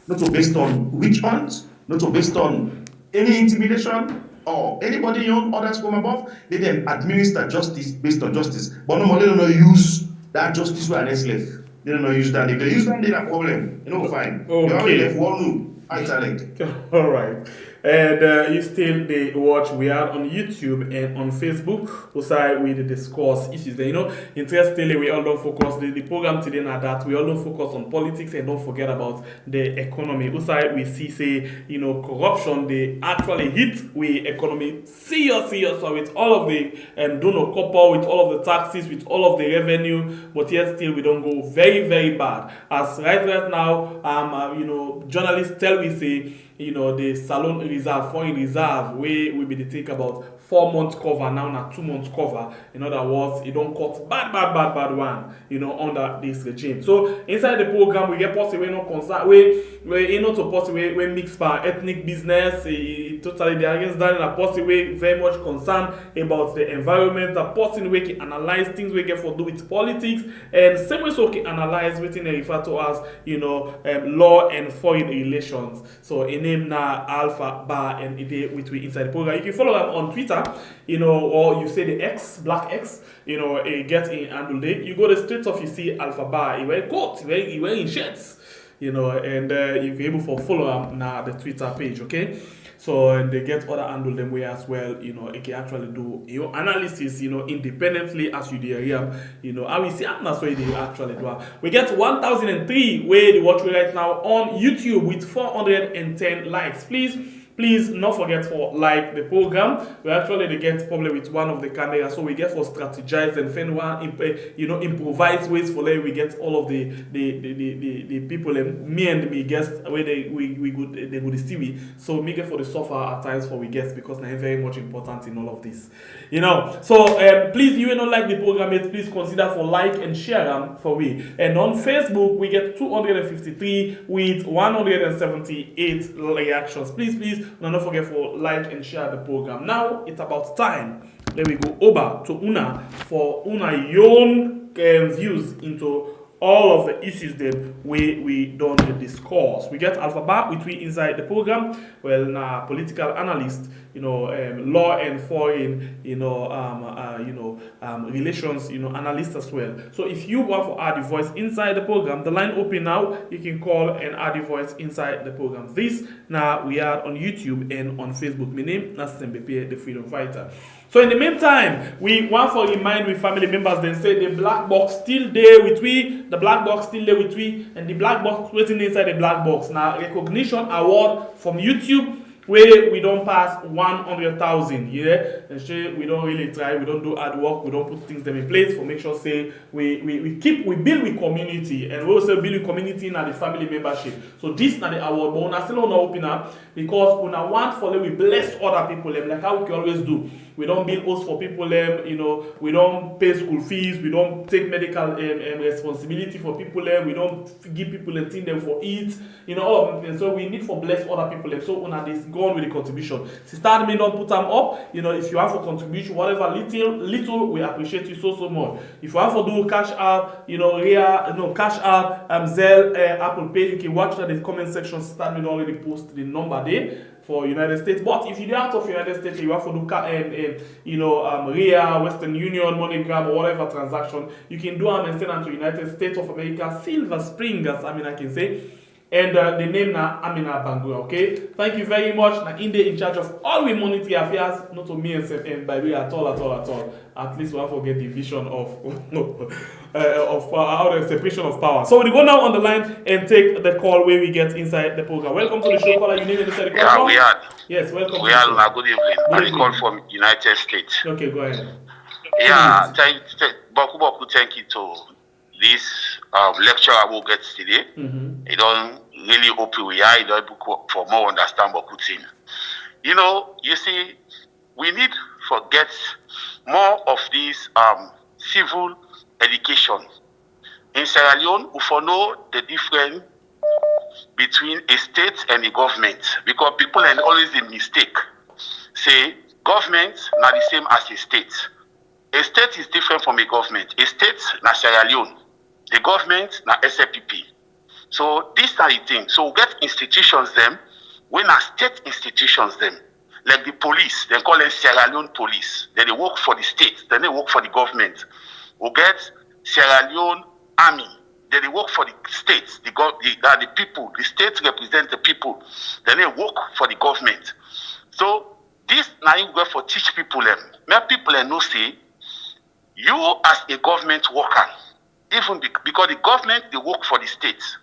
not so based on witch hunt, not so based on any intimidation or anybody on others from above. Let them administer justice based on justice. But no more, they don't know use that justice where less left. They don't know use that. If they use that, they have a problem. You know, fine. Okay. You only left one room. All right. And you still they watch. We are on YouTube and on Facebook. Aside we discuss issues. You know, interestingly, we all don't focus the program today now that we all don't focus on politics and don't forget about the economy. Aside we see say corruption. They actually hit we economy serious so with all of the donor copper, with all of the taxes, with all of the revenue, but yet still we don't go very bad. As right now, journalists tell we say. The Salon reserve, foreign reserve, where we be the take about 4 months cover, now 2 months cover. In other words, it don't cut bad one, under this regime. So inside the program, we get possible no concern, we not to possible we mix by ethnic business, totally the against that, and a possible very much concerned about the environment, a person we can analyze things we get for do with politics, and same way so can analyze within refer to as law and foreign relations. So in name na Alpha Bar and it with we inside the program. You can follow them on Twitter, or you say the X, Black X, get in handle day. You go the straight off, you see Alpha Bar, he wear coat, he wearing shirts, and you be able to follow them now the Twitter page, okay? So and they get other handle them way as well, it can actually do your analysis, independently as you do here, I will see that's why they actually do. We get 1003 where they watch right now on YouTube with 410 likes. Please not forget for like the program. We actually get probably with one of the cameras, so we get for strategize and find one improvise ways for like we get all of the people me and me guests where they would see me. So me get for the software at times for we guests because they're very much important in all of this. So please you not like the program yet, please consider for like and share them for we. And on Facebook we get 253 with 178 reactions. Please don't forget for like and share the program. Now it's about time. Let me go over to Una for Una own views into all of the issues that we don't discuss. We get Alphabet, which we inside the program. Well, now political analyst, law and foreign, relations, analyst as well. So if you want to add a voice inside the program, the line open now. You can call and add a voice inside the program. This now we are on YouTube and on Facebook. My name is Sembepe, the Freedom Fighter. So in the meantime, we want to remind we family members then say the black box still there with we, the black box still there with we, and the black box waiting inside the black box. Now recognition award from YouTube where we don't pass 100,000, yeah, and say we don't really try, we don't do hard work, we don't put things them in place for make sure say we build with community, and we also build with community in the family membership. So this na the award, but una still not open up because una want for them we bless other people them like how we always do. We don't build hosts for people them, you know, we don't pay school fees, we don't take medical responsibility for people them, we don't give people a thing them for eat, you know, all of them. So we need for bless other people them. So una this go on with the contribution. Sister me don't put them up, you know, if you want for contribution, whatever little, we appreciate you so much. If you want for do cash out, you know, cash out, Zelle, Apple Pay, you can watch that in the comment section. Sister me already post the number there for United States. But if you're out of United States, you have to do RIA, Western Union, MoneyGram, or whatever transaction, you can do them and send them to United States of America, Silver Spring, as I can say. And the name na Amina Bangura, okay? Thank you very much. Now, in charge of all we monetary affairs, not to me and by way at all. At least we have to get the vision of how the separation of power. So we go now on the line and take the call where we get inside the program. Welcome to the show, caller. You name it inside the call. Yeah, we are. Yes, welcome. We are. Good evening. I call from United States. Okay, go ahead. Yeah, thank you to this lecture I will get today. It don't really open we are, it don't for more understand what puts in. You know, you see, we need to get more of this civil education. In Sierra Leone, we for know the difference between a state and a government, because people are always a mistake. Say government not the same as a state. A state is different from a government. A state na Sierra Leone. The government na SFPP. So this are the thing. So we get institutions them, when are state institutions them. Like the police, they call them Sierra Leone police. Then they work for the state, then they work for the government. We get Sierra Leone army. Then they work for the states, the people. The states represent the people. Then they work for the government. So this now you go for teach people them. Many people know say you as a government worker, even because the government they work for the states,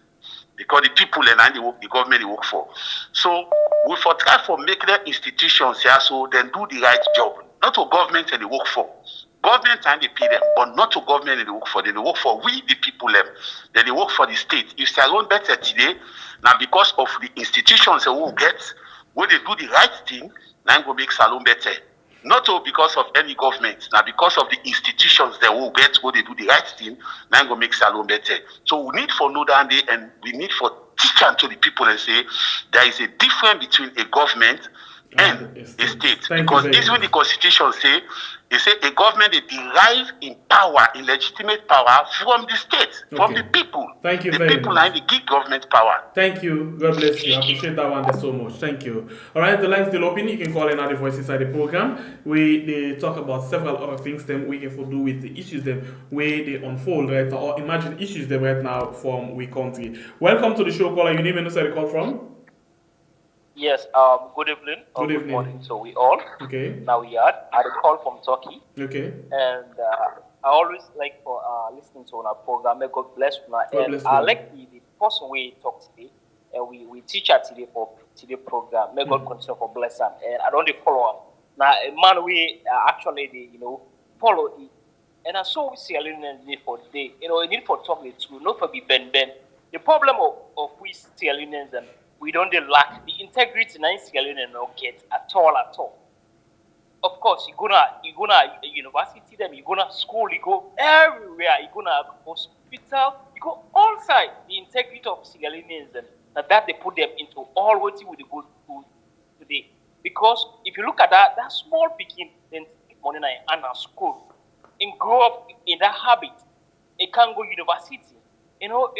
because the people and the government they work for. So we for try for make their institutions here so then do the right job. Not to government and they work for. Government and they pay them, but not to government and they work for. They work for we the people them. Then they work for the state. If they are better today, now because of the institutions they will get, when they do the right thing, now I'm going to make Salon better. Not all because of any government, now because of the institutions they will get when they do the right thing, now I'm going to make Salon better. So we need for know that day, and we need for teach to the people and say there is a difference between a government and a state. Because even the constitution say, they say a government they derive in power, in legitimate power from the state, from the people. Thank you the very people much. and they give government power. Thank you. God bless you. I appreciate that one so much. Thank you. All right, the line's still open. You can call in other voice inside the program. They talk about several other things them we can do with the issues them where they unfold right now, or imagine issues them right now from we country. Welcome to the show, caller. You name and where you call from? Yes, good evening. Good evening. Morning to we all. Okay. Now we are. I call from Turkey. Okay. And I always like for listening to our program. May God bless you. And I like the person we talk today. And we teach her today for today program. May God continue for bless her. And I don't follow her. Now, a man we actually follow it. And I saw we see a little need for today. A need for talk it too. Not for be Ben. The problem of we Sierra and we don't lack the integrity in Sierra Leone no get at all. Of course, you gonna university them, you gonna school, you go everywhere, you gonna hospital, you go all sides. The integrity of Sierra Leoneans and that they put them into all what you would go to today. Because if you look at that small picking then money and a school and grow up in that habit, it can go university. They able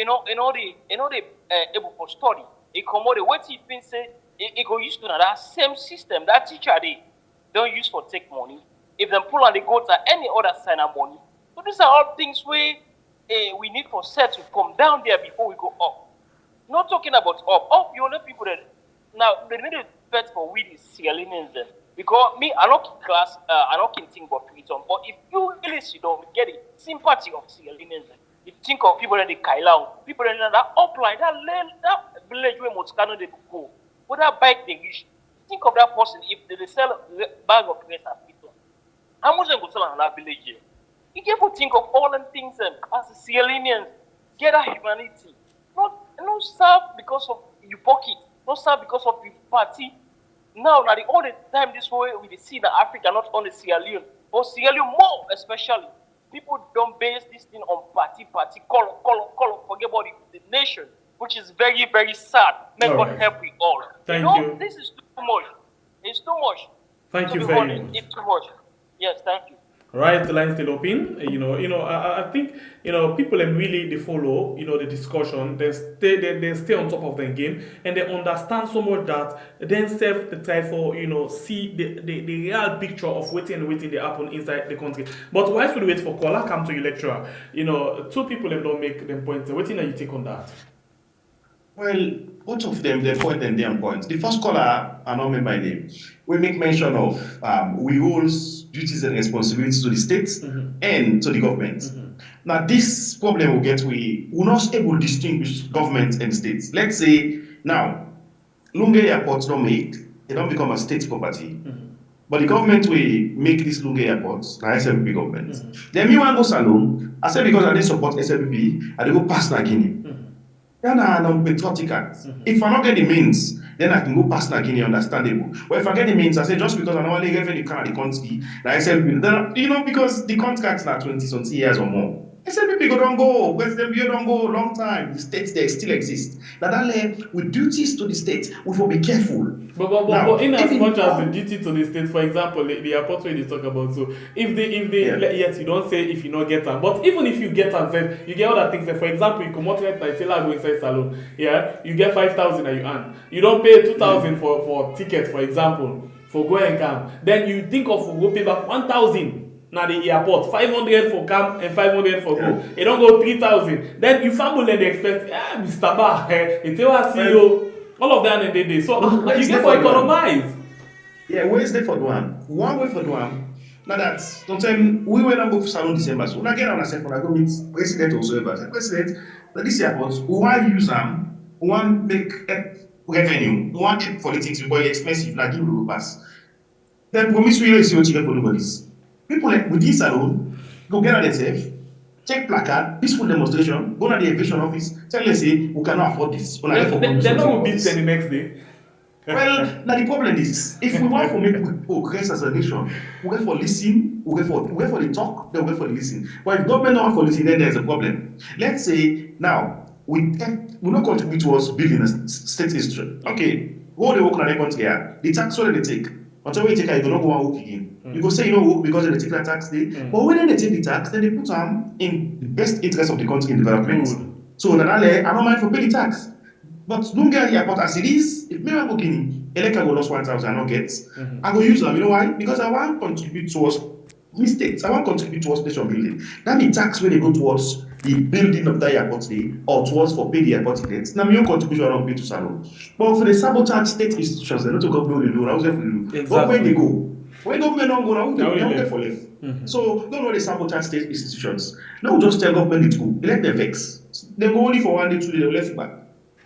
for study. It commodity what he been say it go use to that same system that teacher they don't use for take money. If them pull and they go to any other sign of money. So these are all things where we need for set to come down there before we go up. Not talking about up. You know people that now they need to bet for we the Sierra Leoneans then. Because me, I not in class, I not can think about freedom. But if you really see don't get it, sympathy of Sierra Leoneans then. You think of people in the Kailao, people in that upline, that village where Motsukano they go, with that bike they reach, think of that person if they sell a bag of rice at people. How much they go sell in that village here? You get to think of all them things as a Sierra Leoneans, get a humanity. Not serve because of your pocket, not serve because of your party. Now, the all the time this way we see that Africa, not only Sierra Leone, but Sierra Leone more especially. People don't base this thing on party, color, forget about the nation, which is very, very sad. May God help we all. Thank you. This is too much. It's too much. Thank you very much. It's too much. Yes, thank you. Right, the line still open. I think people really they follow the discussion. They stay on top of the game and they understand so much that then self they try for see the real picture of waiting they happen inside the country. But whilst we wait for caller come to you lecturer, two people them don't make them points. What you take on that? Well, both of them, they point and their points. The first caller, I don't remember my name, we make mention of we rules, duties and responsibilities to the states and to the government. Now, this problem will get we're not able to distinguish government and states. Let's say now, Lunge airports they don't become a state property. But the government will make these Lunge airports, the SLPP government. Then me want go salon, I say because I didn't support SLPP, I go pass Nagini. Then I'm patriotic. If I don't get the means, then I can go past Nagini, understandable. But if I get the means, I say just because I know only revenue car the country, the SLP, then because the contracts are 20 years or more. SLP don't go, SLP don't go a long time. The states they still exist. That with duties to the states, we will be careful. But in as much as the duty to the state, for example, the airport where they talk about, so if they yes, you don't say if you not get them, but even if you get them, you get other things. For example, you come out right now, say like go inside salon, you get 5,000 and you earn. You don't pay 2,000 for ticket, for example, for go and come. Then you think of go pay back 1,000. Now the airport, 500 for come and 500 for go. It don't go 3,000. Then you family they expect, Mr. Bar, it's our CEO. All of that in the day. So you get for economize. Yeah, where is there for one? One way for one. Now that's sometimes we went on go for salon December. So when I get on myself, when I go meet president also, president, but this airport, we want use them, we want make revenue, we want politics because it's expensive, like give you pass. Then promise we see what you get for nobody's. People like with this salon, go get on themselves. Check placard, peaceful demonstration, go to the aviation office, tell them say we cannot afford this. They're not beat the next day. Well, now the problem is if we want to make progress as a nation, we wait for listen, we wait for the talk, then we wait for the listen. But if government don't want for listen, then there's a problem. Let's say now we not contribute towards building a state history. Okay, what they work on the country here, the tax what they take. Until we take it, you don't go and work again. You go say you don't work because they take that tax day. But when they take the tax, then they put them in the best interest of the country in development. So I don't mind for pay the tax. But don't get the airport as it is. If me go Guinea, Eleka go lost 1,000 I don't get. I go use them. You know why? Because I want to contribute towards mistakes. I want to contribute towards nation building. That means tax when they go towards the building of the airport day or towards for pay the airport tickets. Now your contribution don't pay to salon. But for the sabotage state institutions, they don't go build the how's exactly. But when they go, when government don't go now, they don't get for left. So don't know the sabotage state institutions. Now just tell government to go. Let them vex. They go only for 1 day, 2 days, they left back.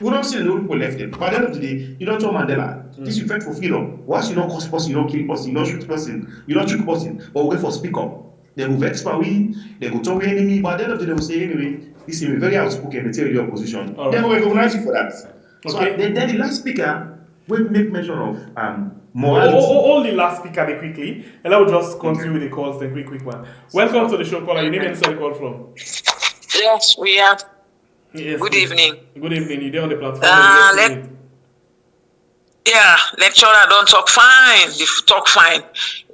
We don't see the people left them. By the end of the day, you don't tell Mandela. This you fight for freedom. Once you don't cause person, you don't kill person, you don't shoot person, you don't trick person, but wait for speak up. They will vex for we, they will tell the enemy, but at the end of the day, they will say anyway, this is very outspoken, they tell you your position. Right. They will recognize you for that. Okay. So then the last speaker will make mention of morality. All the last speaker they quickly, and I will just continue with the calls, the quick one. Welcome to the show, caller. Your name and where you call from? Yes, we are. Yes, good evening. Good evening. You're there on the platform. Yeah, lecturer don't talk fine. They talk fine.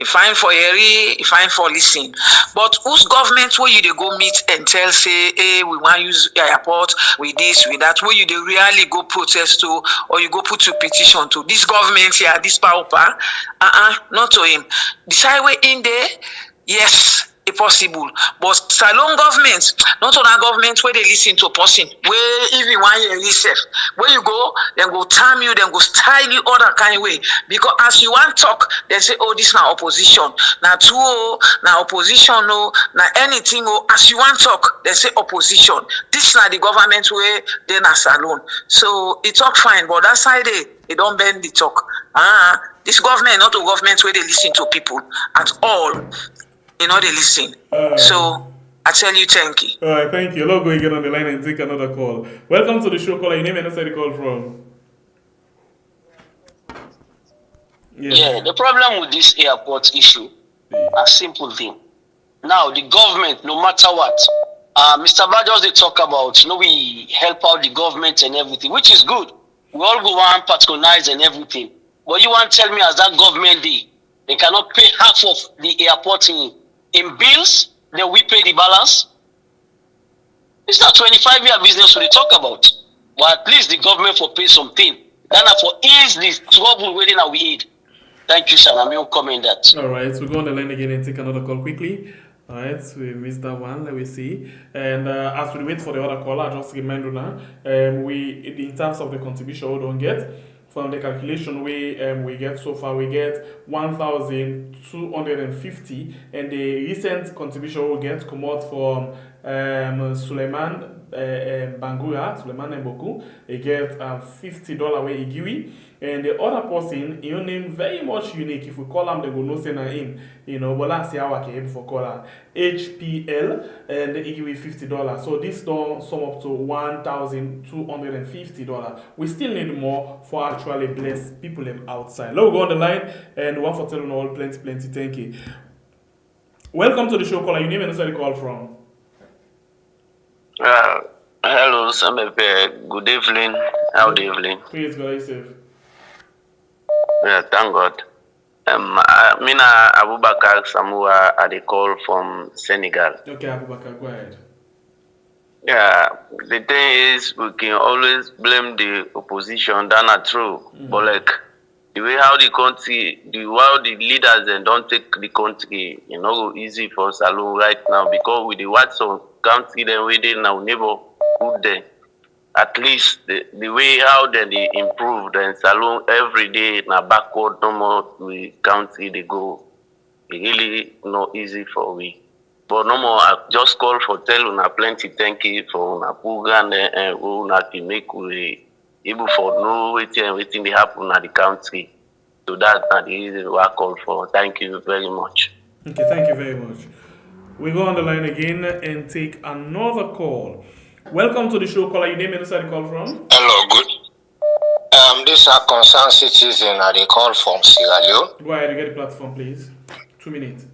You fine for hearing, you fine for listening. But whose government will you they go meet and tell say, hey, we want to use airport with this, with that? Will you they really go protest to, or you go put your petition to this government here, this power? Not to him. This highway in there, yes. Possible, but salon government, not on our government where they listen to a person, where even 1 year research, where you go, then go time you, then go style you other kind of way. Because as you want talk, they say, oh, this now opposition, now two, now opposition, no, now anything, oh, as you want talk, they say opposition. This now the government way, then a salon. So it talk fine, but that side they don't bend the talk. This government not a government where they listen to people at all. You know they listen. So I tell you, thank you. All right, thank you. Let's go again on the line and take another call. Welcome to the show, caller. Your name and where you call from? Yes. Yeah, the problem with this airport issue, a simple thing. Now, the government, no matter what, Mr. Bajos, they talk about, we help out the government and everything, which is good. We all go on patronize and everything. But you want to tell me as that government, they cannot pay half of the airport in bills, then we pay the balance? It's not 25-year business we talk about. But at least the government for pay something. Then for ease this trouble within our aid. Thank you, sir. I'm your comment that. All right, so go on the line again and take another call quickly. All right, so we missed that one. Let me see. And as we wait for the other caller, just remind you now, in terms of the contribution we don't get, from the calculation we get so far, we get 1,250, and the recent contribution we get come out from Suleiman Bangura, Suleiman Mboku. He get $50 where he give it. And the other person, your name very much unique. If we call him, they go no say na him. But last year I came for call him HPL, and they give me $50. So this don't sum up to $1,250. We still need more for actually bless people outside. Let's go on the line and one for telling all plenty. Thank you. Welcome to the show, caller. Your name and where you call from? Hello, Samepe. Good evening. How do you evening? Please go safe. Yeah, thank God. Mina Abubakar Samua at the call from Senegal. Okay, Abubakar, go ahead. Yeah, the thing is, we can always blame the opposition. That's not true. But like the way how the country, the leaders and don't take the country, go easy for Salon right now because with the Watson country, then we did now never put them. At least the way how they improve and Salon every day na backward no more we country they go. It really not easy for we. But no more I just call for tell una plenty thank you for una program and una to make we able for know waiting they happen at the country. So that's the reason why I call for. Thank you very much. Okay, thank you very much. We go on the line again and take another call. Welcome to the show, caller. Your name and where you call from? Hello, good. This is a concerned citizen. They call from Sierra Leone. Go ahead, get the platform, please. 2 minutes.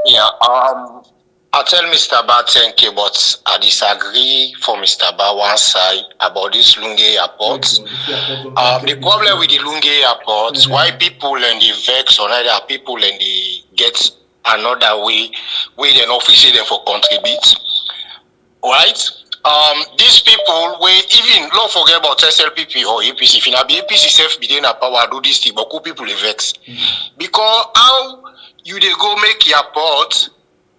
Yeah. I tell Mr. Ba thank you, but I disagree for Mr. Ba one side about this Lunge airport. The problem with the Lunge airport, why people and the vex or other people and they get another way they officially them for contribute, right? These people we even don't forget about SLPP or APC. If you be APC self be in a power do this thing, but people vex because how you they go make your port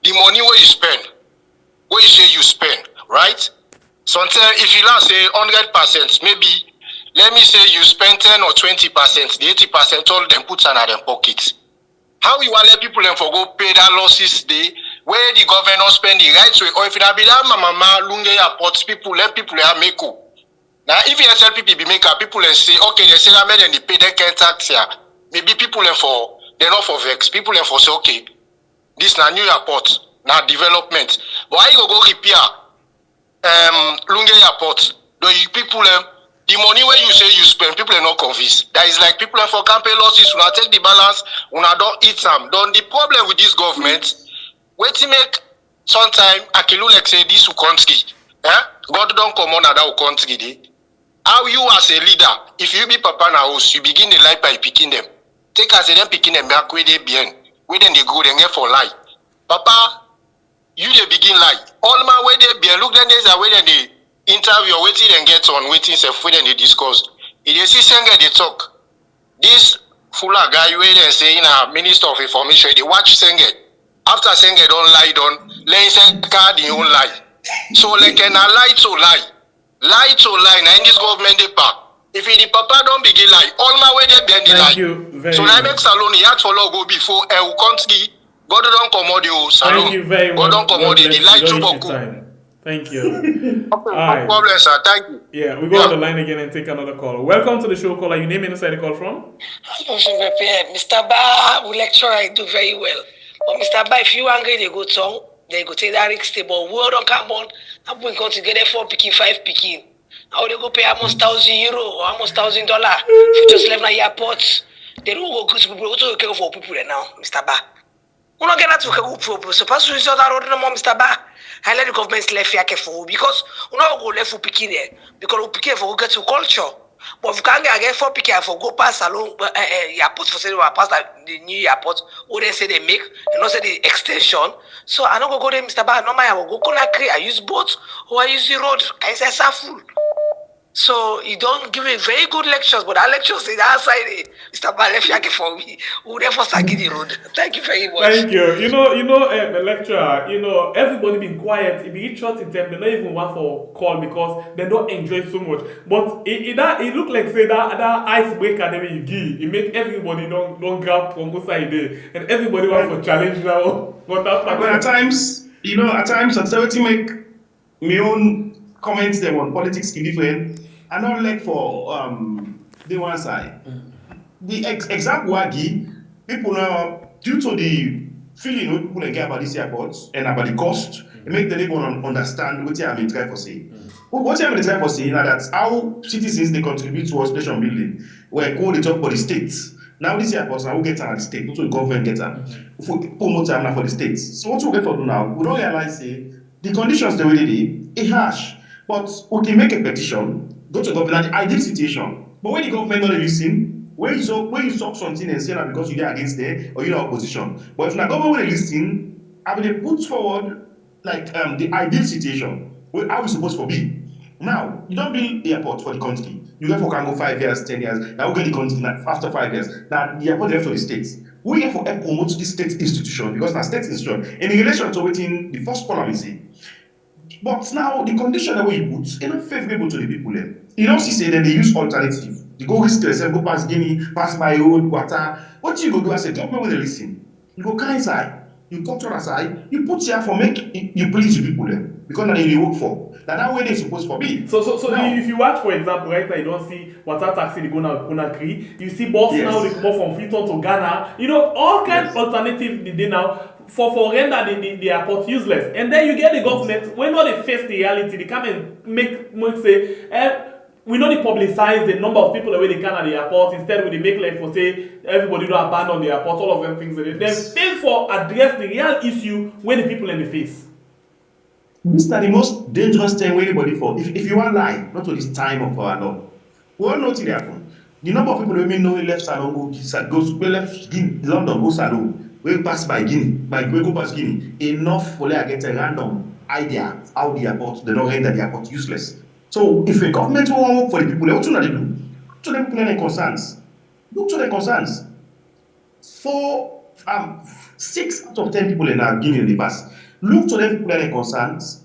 the money where you spend, where you say you spend, right? Sometimes if you last say 100%, maybe let me say you spend 10 or 20%, the 80% all them put in their pockets. How you want let people them for go pay that losses day where the governor spend the right way, or if it be that mama lunge airports people let people make up. Now if you tell people be make up, people and say okay they say that and they pay their tax here. Maybe people and for they're not for vex, people and for say okay. This na new airport, na development. But how you go repair Lunge airport? The people the money where you say you spend, people are not convinced. That is like people are for campaign losses, when I take the balance, when I don't eat some. Don't the problem with this government, wait to make sometime Akilu like say this country. God don't come on that country day. How you as a leader, if you be papa na house, you begin the life by picking them. Take as them picking them back where they be. Where then they go, they get for lie. Papa, you they begin lie. All my way they be look then there's a way then they interview waiting and get on waiting self when they discuss. If they see Senga they talk. This fuller guy where they say in a Minister of Information, they watch Senga. After Senga don't lie down, let Senga card the own lie. So like can I lie to lie. Lie to lie now in this government they pack. If the papa don't begin lie, all my way they bend the lie. So I make Salon he had for go before country. God don't commode you Salon. Thank you very much. God don't commode the lie to Boku. Thank you. Okay, All no right. problem, sir. Thank you. Yeah, we go on the line again and take another call. Welcome to the show, caller. Your name and inside the call from? Mr. Ba, we lecture, I do very well. But Mr. Ba, if you angry, they go tongue, they go take that risk table. We don't come on, I'm going to get it 4 picking, 5 picking. Now they go pay almost €1,000 or almost $1,000. If you just left my airport, they don't go good to people, also care for people now, Mr. Ba. We don't get that to care for people. So, pass to the other road no more, Mr. Ba. I let the government left here for because we not go left for picking there because we picking for get to culture. But if you can't get 4 picking for go pass along airport for say we pass the new airport, what they say they make, you know say the extension. So I don't go there, Mr. Ba. No I will go Conakry. I use boat or I use the road. I say full. So you don't give me very good lectures, but our lectures is outside. Mr. Ba left here for me. We therefore sagi the road. Thank you very much. Thank you. The lecturer, everybody been quiet. It be short in time. They don't even want for call because they don't enjoy it so much. But it look like say that icebreaker that you give, it make everybody don't grab from both sides there, and everybody want for challenge now. But at times, I try to make my own comments them on politics different. I don't like for the one side. The example I give, people now, due to the feeling people get about this airport and about the cost, it make them able to understand what I mean try for say. What I mean try for say now that's how citizens they contribute towards nation building. Where go they talk for the states. Now this airport now we get at the state, not the government get at. For promote now for the states. So what we get for do now, we don't realize say the conditions the way they did, it harsh. But we can make a petition, go to government, the ideal situation. But when the government not listen, when you talk something and say that because you're against it or you're opposition. But if the government will listen, I will put forward like the ideal situation, how we supposed to be. Now, you don't build the airport for the country. You therefore can go 5 years, 10 years, now we get the country after 5 years. Now the airport left for the states. We therefore help promote the state institution because now state institution in relation to waiting the first column is say. But now the condition that we put is not favorable to the people there. You don't see say that they use alternative. You go risk yourself, go past Guinea, pass my road, water. What you go do as a government when they listen? You go kind side, you come to aside, you put here for make you please the people there. Because now they work for. That way they supposed to be. So now, if you watch, for example, right now you don't see water taxi they go now to Conakry. You see bus now they come from Freetown to Ghana. All kinds of alternatives they now for render the airport useless. And then you get the government when not they face the reality, they come and make say we know they publicize the number of people the way they can at the airport. Instead, we make like for say everybody don't abandon the airport, all of them things. They fail for address the real issue when the people in the face. This is the most dangerous thing anybody for. If you want to lie, not to this time of our law. We all know what happen. The number of people who know left Salon goes left Guinea, London, go Salon, we pass by Guinea, go past Guinea. Enough for them get a random idea how the airport, they don't render the airport useless. So if a government will work for the people, what should they do? Look to them people their concerns. Look to their concerns. 6 out of 10 people in our Guinea in the past. Look to them people their concerns.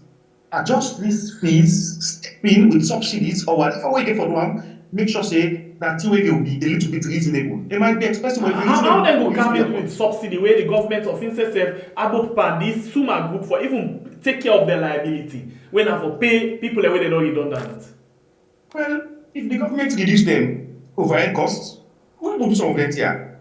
Adjust these fees, step in with subsidies or whatever way they for them. Make sure say that way they will be a little bit reasonable. It might be expensive. How then will come in with subsidy where the government of say about pan this Suma group for even take care of their liability when have to pay people the way they don't redundant? Well, if the government reduce them overhead costs, we will do some of that here.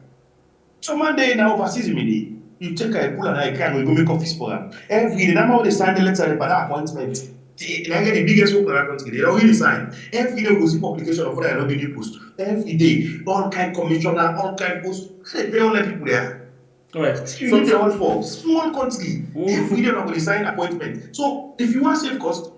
So Monday now overseas immediately. You take a pull and I can we go make office for them. Every day, now they sign the letter about that appointment. They get the biggest work in that country. They don't really sign. Every day we see publication of what I don't need post. Every day, all kind commissioner, all kind post. They all let people there. Right. You need the all for small country. Every day we sign appointment. So if you want save cost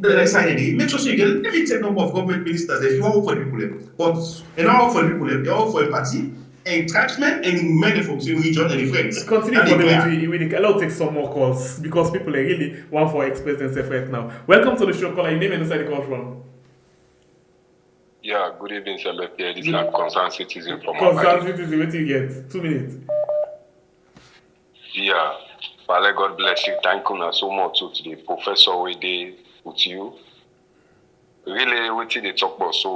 the sign a day. Make sure you get limited number of government ministers if you want for the people there. But you don't work for the people there. You work for a party. Entrenchment and many from the region and the friends. Continue for the we allow take some more calls because people are really want for express themselves right now. Welcome to the show, caller. Your name and inside the call from. Yeah, good evening, sir. This is a concerned citizen from Concerned citizen, what do you get? 2 minutes. Yeah, Father, God bless you. Thank you so much to the professor we did with you. Really, what did they talk about? So,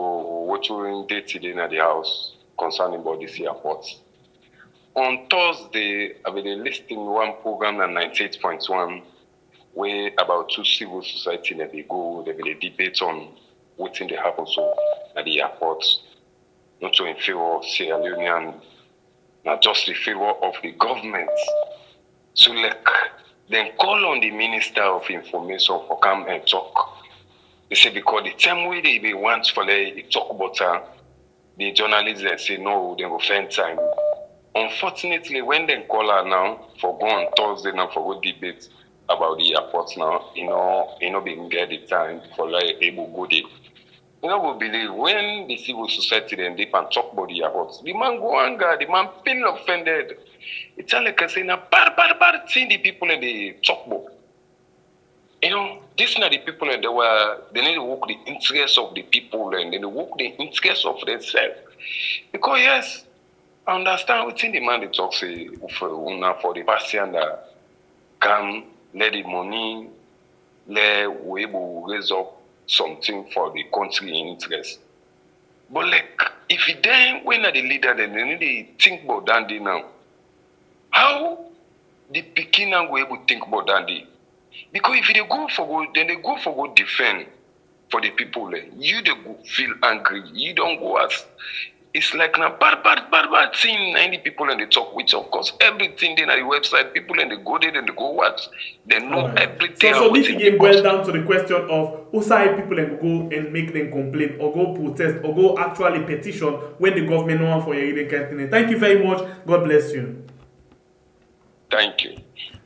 what you did today in the house? Concerning about this airport. On Thursday, I've been listening to one program at 98.1 where about 2 civil society that they go, they will debate on what's in the happen so at the airport, not so in favor of Sierra Leonean, not just in favor of the government. So like then call on the Minister of Information for come and talk. They say because the same way they want for they talk about the journalists and say no, they will spend time. Unfortunately, when they call her now for go on Thursday now for go debate about the airport now, you know, being get the time for like able go there. You know, we believe when the civil society then they can talk about the airport, the man go anger, the man feel offended. It's like I say now, bad thing the people and they talk about. You know, these are the people and they need to work the interests of the people and they work the interests of themselves. Because yes, I understand what's in the man they talk say for the person that can let the money let we able raise up something for the country in interest. But like if you then when are the leader then they need to think about that day now. How the Pekin go able to think about that day? Because if they go for go, then they go for go defend for the people. You they go feel angry. You don't go as it's like a bad thing. 90 people and they talk which of course everything then at the website. People and they go there and they go watch. They know everything. So this again boils down to the question of who side people and go and make them complain or go protest or go actually petition when the government no one for your hidden campaign. Thank you very much. God bless you. Thank you.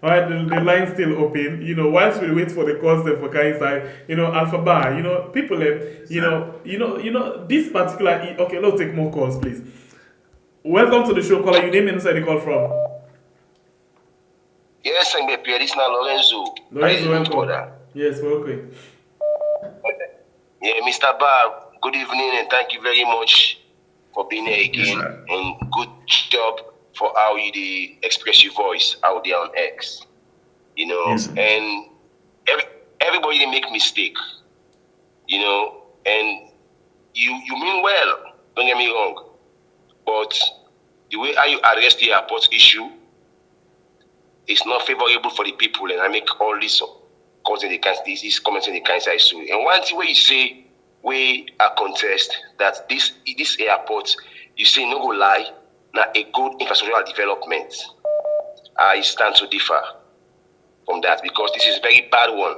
All right, the line's still open. You know, whilst we wait for the calls there for Kaisai, you know, Alpha, you know, people, you know, this particular. Okay, let's take more calls, please. Welcome to the show, caller. Your name and inside the call from. Yes, I'm here. This is Lorenzo. Lorenzo, welcome. Yes, welcome. Yeah, Mr. Bar, good evening and thank you very much for being here again. Yes, and good job for how you express your voice out there on X. You know, yes, and everybody make mistake. You know, and you mean well, don't get me wrong. But the way how you address the airport issue is not favorable for the people, and I make all this comments in the cancer issue. And one thing where you say we are contest that this airport, you say no go lie, now a good infrastructural development. I stand to differ from that because this is a very bad one.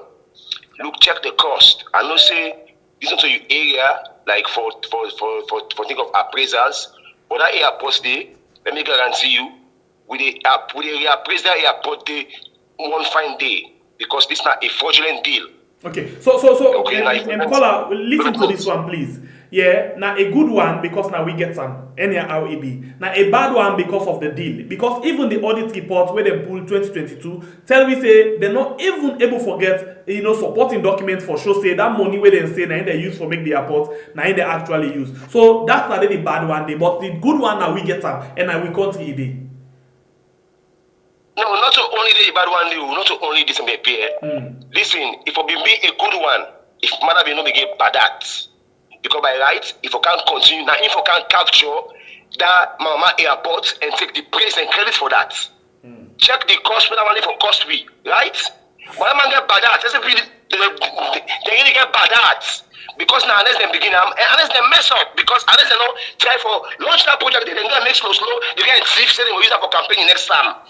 Look, check the cost. I know say listen to your area like for think of appraisals, but that airport day, let me guarantee you, with the reappraise that airport day one fine day because this is not a fraudulent deal. Okay, so caller, listen to this one, please. Yeah, now a good one because now we get some anyhow it be. Now a bad one because of the deal. Because even the audit report where they pull 2022 tell we say they're not even able to get supporting documents for show say that money where they say now they use for make the airport now they actually use. So that's not the bad one day, but the good one now we get some and now we can't see it. No, not only the bad one, not only this may appear. Listen, if it be a good one, if matter be no be get bad at. Because by right, if you can't continue, now if you can't capture that Mama airport and take the praise and credit for that. Check the cost for that money for cost we, right? But that man get bad at, they really get bad at. Because now unless they begin, unless they mess up, because unless they don't try for launch that project, they then make slow, they get thief, say they will use that for campaigning next time.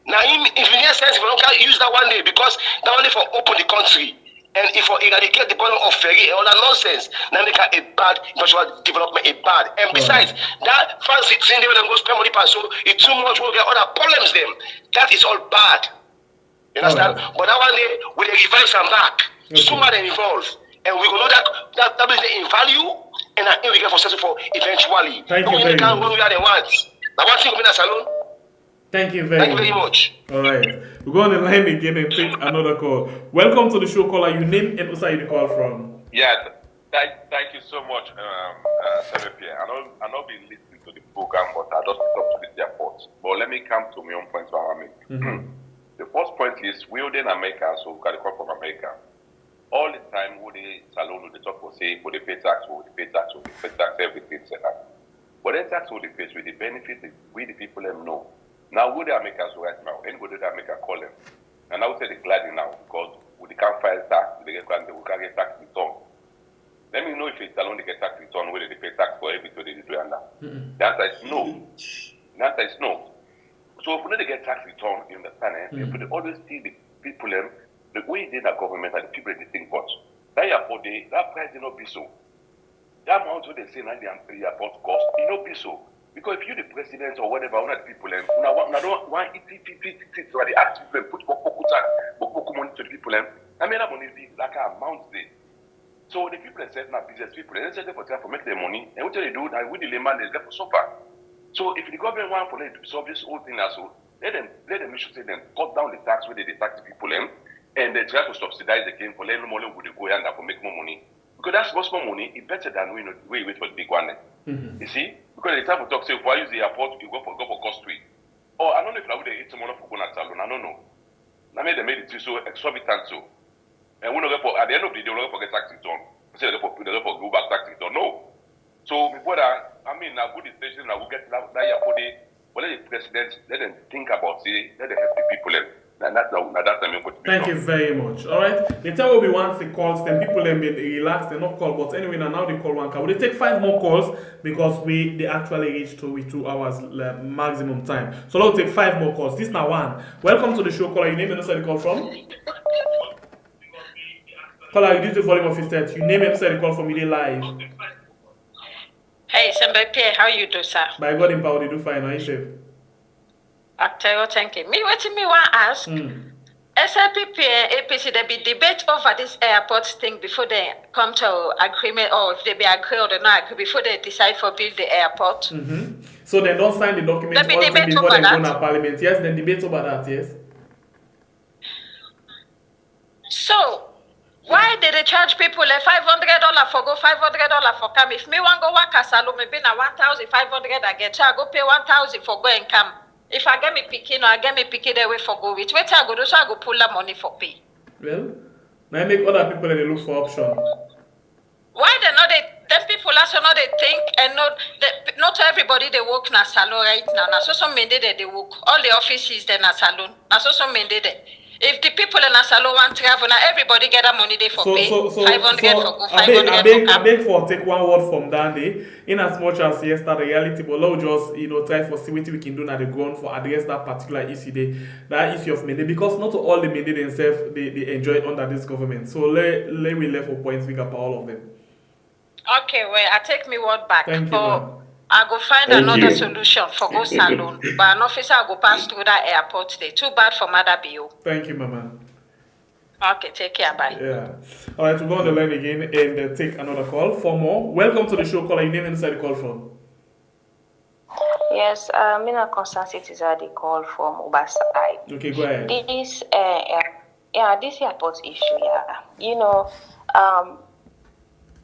Now if you need sense, if you don't use that one day, because that one day for open the country. And if you eradicate the problem of ferry and all that nonsense, now make a bad infrastructural development a bad. And besides, that fancy thing they will go spend money so it's too much, we'll get other problems them. That is all bad. You understand? But that one day we revise them back. Sooner than involved. And we will know that is in value and I think we get for successful eventually. Thank you very much. When we are the ones. Now one thing we in a salon. Thank you very much. All right. We'll go on the line again and take another call. Welcome to the show, caller. Your name and also you call from. Yeah, thank you so much, Pierre. I know been listening to the program, but I just talk to this airport. But let me come to my own points I make. The first point is we in America, so we got to come from America. All the time, we the salon, they talk for say, for the pay tax, everything set up. But the tax will the pay with the benefit we the people them know. Now, would they make us right now? Anybody that make a call them? And I would say they're glad now because they can't file tax, they can't get tax return. Let me know if it's alone they get tax return, whether they pay tax for everything they do under. The answer is no. The answer is no. So if they get tax return, you understand, if they always see the people, the way they the government and the people they think about. That airport, that price will not be so. That amount what they say now the airport cost, it not be so. Because if you the president or whatever, one of the people, don't want it, so they ask people put money to the people, I mean that money is like an amount there. So the people that say now business people, they say for time for make their money, and what they do, now with the layman is there for suffer. So if the government want for them to solve this whole thing also, let them make sure say them cut down the tax where they tax the people, and they try to subsidize the game for let no money would go and for make more money. Because that's much more money, it's better than we wait for the big one. You see? Because the time we talk, say, if I use the airport, you go for cost rate. Oh, I don't know if I would eat some money for going to salon. I don't know. I made it so exorbitant so. And we don't for at the end of the day, we don't forget tax return. We say they don't go back tax return. No. So before that, I mean, now good station, now we get that airport day. But let the president let them think about it, let them help the people. Thank you very much. All right. The time will be once the calls, then people then be relaxed, they not call. But anyway, now they call one call. They take 5 more calls because they actually reached 2 hours maximum time. So they'll take 5 more calls. This now one. Welcome to the show, caller. Your name and also the call from. Caller, you need the volume of your set. You name and say the call from me live. Hey, Sembe, how you do, sir? By God in power, they do fine. Are you safe? Thank you. Me, what me want to ask? SLPP and APC, there be debate over this airport thing before they come to agreement, or if they be agree or they not agree before they decide for build the airport. So they don't sign the document before they go to parliament. Yes, then debate over that. Yes. So why did they charge people $500 for go, $500 for come? If me want go work as salon, maybe na 1,500 I get. So I go pay 1,000 for go and come. If I get me picking or I get me picking away for go with, wait I go do so I go pull that money for pay. Well, now make other people they look for option. Why they know them people also know they think and not everybody they work na salon right now. Na so some men they work. All the offices they na salon. Na so some men they. If the people in a salon want travel, now everybody get that money they for pay. 500 for go, 500 for come. I beg for take one word from Dandy. In as much as yes, that reality, but let's just try for see what we can do now the ground for address that particular issue day, that issue of Mende, because not all the Mende themselves they enjoy under this government. So let me left for points figure for all of them. Okay, well I take me word back. Thank you. I go find another solution for go salon. But an officer I go pass through that airport there. Too bad for Mother BO. Thank you, Mama. Okay, take care, bye. Yeah. All right, we'll go on the line again and take another call. 4 more. Welcome to the show, caller. Your name and inside the call from. Yes, I'm a concerned citizen. They call from Ubasai. Okay, go ahead. This airport issue,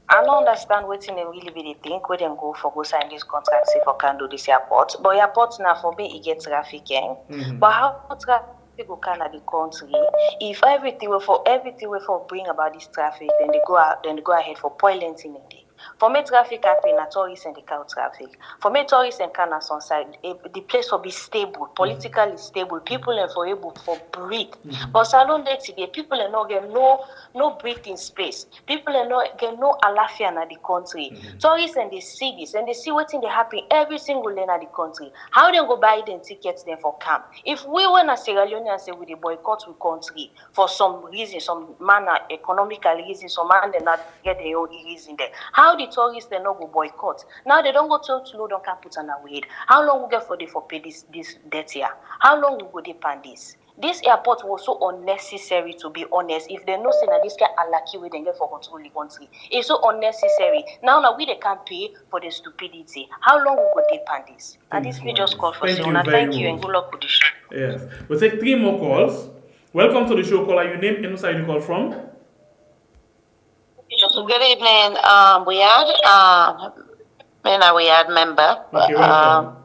I don't understand what they really think where them go for go sign this contract say for can do this airport. But airport now for me it get trafficking. But how traffic go can at the country if everything will for bring about this traffic then they go ahead for poilenting in it. For me, traffic happen at tourists and the car traffic. For me, tourists and cars on side, the place will be stable, politically stable. People are for able for breathe. But salon day today, people are not get no breathing space. People are not get no alafia in the country. Tourists and they see this and they see what's in the happen every single lane of the country. How they go buy them tickets then for camp? If we went to Sierra Leone and say we boycott the country for some reason, some manner, economical reason, some man they not get their own reason there. How the tourists they not go boycott? Now they don't go to load on can put on a weed. How long we get for they for pay this debt here? How long we go they pan this? This airport was so unnecessary, to be honest. If they know say that this guy are lucky we then get for control the country. It's so unnecessary. Now we they can't pay for the stupidity. How long we go they pan this? And this we just call for Siona. Thank you and good luck with the show. Yes. We'll take 3 more calls. Welcome to the show, caller. Your name and where you call from? Good evening, we had member. Okay, welcome.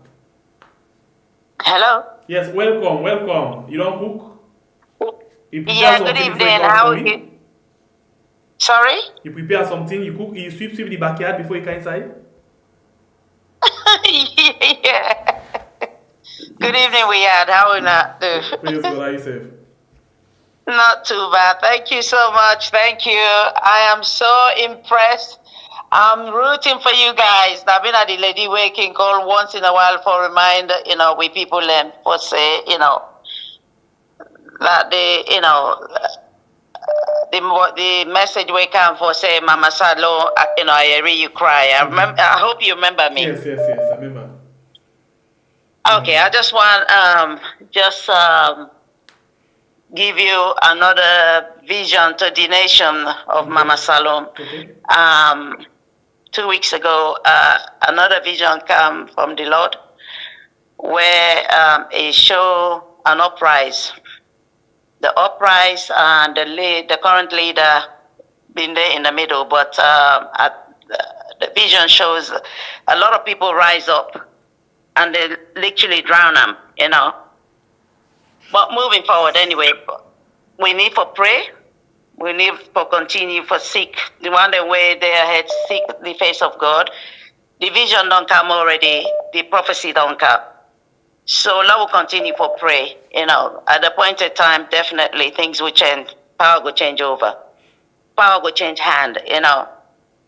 Hello. Yes, welcome. You don't cook? Yeah, good evening. How are you? Sorry? You prepare something, you cook, you sweep the backyard before you come inside? Yeah. Good evening, we had. How are you not do? Praise God, are you safe? Not too bad. Thank you so much. Thank you. I am so impressed. I'm rooting for you guys. I've been at the lady waking call once in a while for reminder, we people for say, that the message we come for say Mama Salo, I hear you cry. I remember. I hope you remember me. Yes, I remember. Okay, I just want give you another vision to the nation of Mama Salom. Okay. 2 weeks ago, another vision came from the Lord where it showed an uprise. The uprise and the current leader been there in the middle, but the vision shows a lot of people rise up and they literally drown them, But moving forward anyway, we need for pray. We need for continue for seek the one the way they ahead seek the face of God. The vision don't come already. The prophecy don't come. So Lord will continue for pray. At the appointed time, definitely things will change. Power will change over. Power will change hand.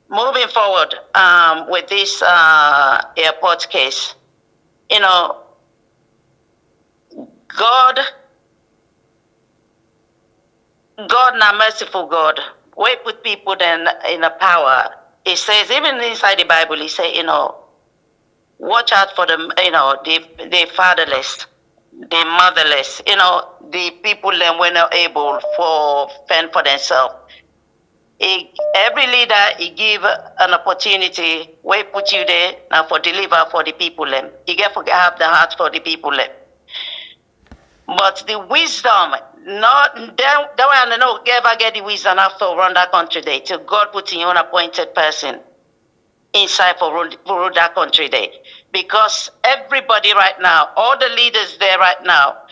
Moving forward with this airport case, God, now merciful God, we put people then in a power. It says, even inside the Bible, he say, watch out for the fatherless, the motherless, the people then were not able for fend for themselves. Every leader, he give an opportunity, we put you there now for deliver for the people them. You get to have the heart for the people them. But the wisdom, they want to know, ever get the wisdom after run that country there. Till God put in your own appointed person inside for rule that country there. Because everybody right now, all the leaders there right now,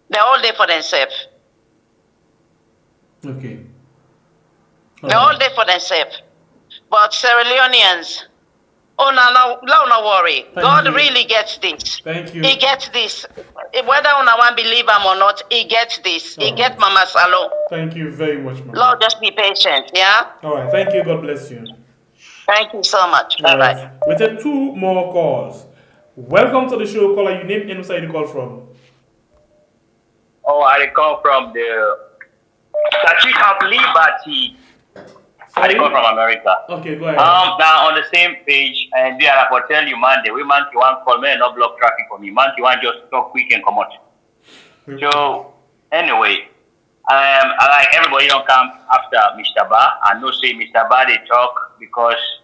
they're all there for themselves. Okay. They're all there for themselves. But Sierra Leoneans, no worry. God really gets this. Thank you. He gets this. Whether una one believe him or not, he gets this. He gets Mama Salo. Thank you very much, Mama. Lord, just be patient, yeah? All right. Thank you. God bless you. Thank you so much. Bye-bye. Right. We take 2 more calls. Welcome to the show, caller. Your name and where you call from? Oh, I call from the Statue of Liberty. I come from America. Okay, go ahead. Now on the same page, and there I will tell you, man, the way man you want call me and not block traffic for me. Man you want just talk quick and come out. So anyway, I like everybody don't come after Mr. Ba. I know say Mr. Ba they talk because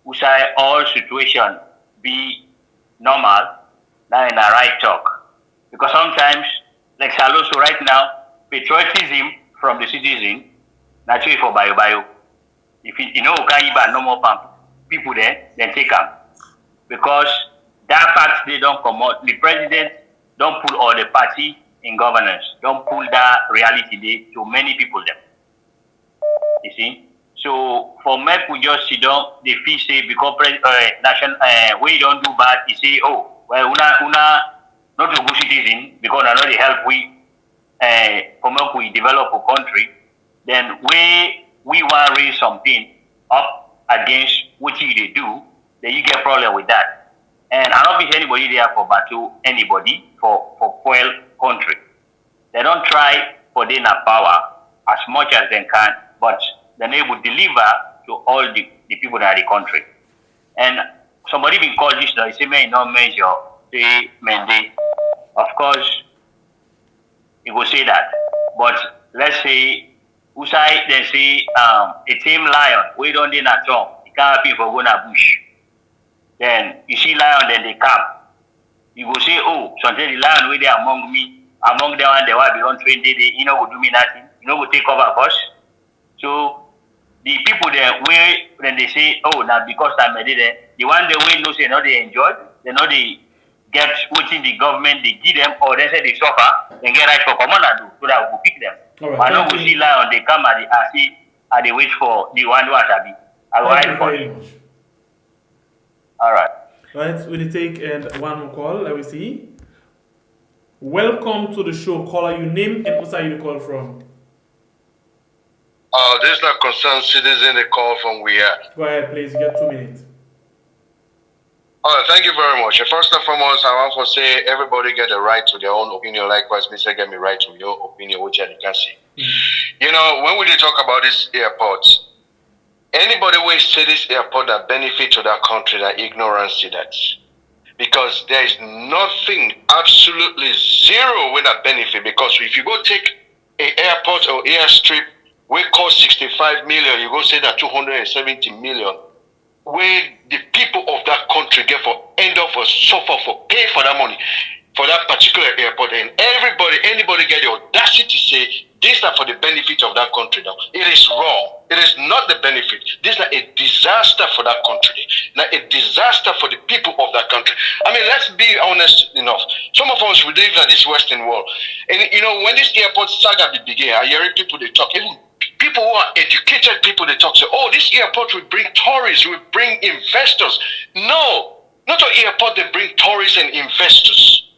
we say all situation be normal, now in a right talk. Because sometimes, like Saloso right now, patriotism from the citizen, naturally for bio. If you know Ukaiba no more pump people there, then take them. Because that fact they don't come out. The president don't pull all the party in governance. Don't pull that reality there to many people there. You see? So for me we just sit down, they feel say because we don't do bad, you say, oh, well una not a good citizen because I know they help we develop a country, then we want to raise something up against what they do, then you get problem with that. And I don't think anybody there for battle anybody for fuel country. They don't try for their power as much as they can, but then they will deliver to all the people in the country. And somebody been called this now, say may not measure the mandate. Of course, you will say that. But let's say Usai then say a team lion, we don't need a tongue. You can't happy for going to bush. Then you see lion, then they come. You go say, oh, sometimes the lion where they among me, among them and they will be on train day, you know go do me nothing, you know go take over us. So the people there where when they say, oh, now because I'm there, the one they will know say no they enjoy, they know they get within the government, they give them, or they say they suffer, they get right for common and do, so that we will pick them. Right, but I know we see lion, they come and they wait for the one who has to be. I will write for you. All right. Right, we'll take one more call. Let me see. Welcome to the show. Caller, your name and where you call from? This is a concerned citizen. They call from where? Go ahead, please. You get 2 minutes. Thank you very much. First and foremost, I want to say everybody get the right to their own opinion. Likewise, Mr. get me right to your opinion, which you can see. You know, when we talk about this airport, anybody will say this airport that benefit to that country, that ignorance to that. Because there is nothing, absolutely zero with that benefit. Because if you go take an airport or airstrip, we cost 65 million, you go say that 270 million. Where the people of that country get for end up for suffer for pay for that money for that particular airport, and anybody get the audacity to say this is for the benefit of that country. Now it is wrong. It is not the benefit. This is a disaster for that country. Now a disaster for the people of that country. I mean, let's be honest enough. Some of us we live in this Western world, and you know when this airport saga began, I hear people they talk even. People who are educated people, they talk, say, oh, this airport will bring tourists, will bring investors. No, not an airport that bring tourists and investors.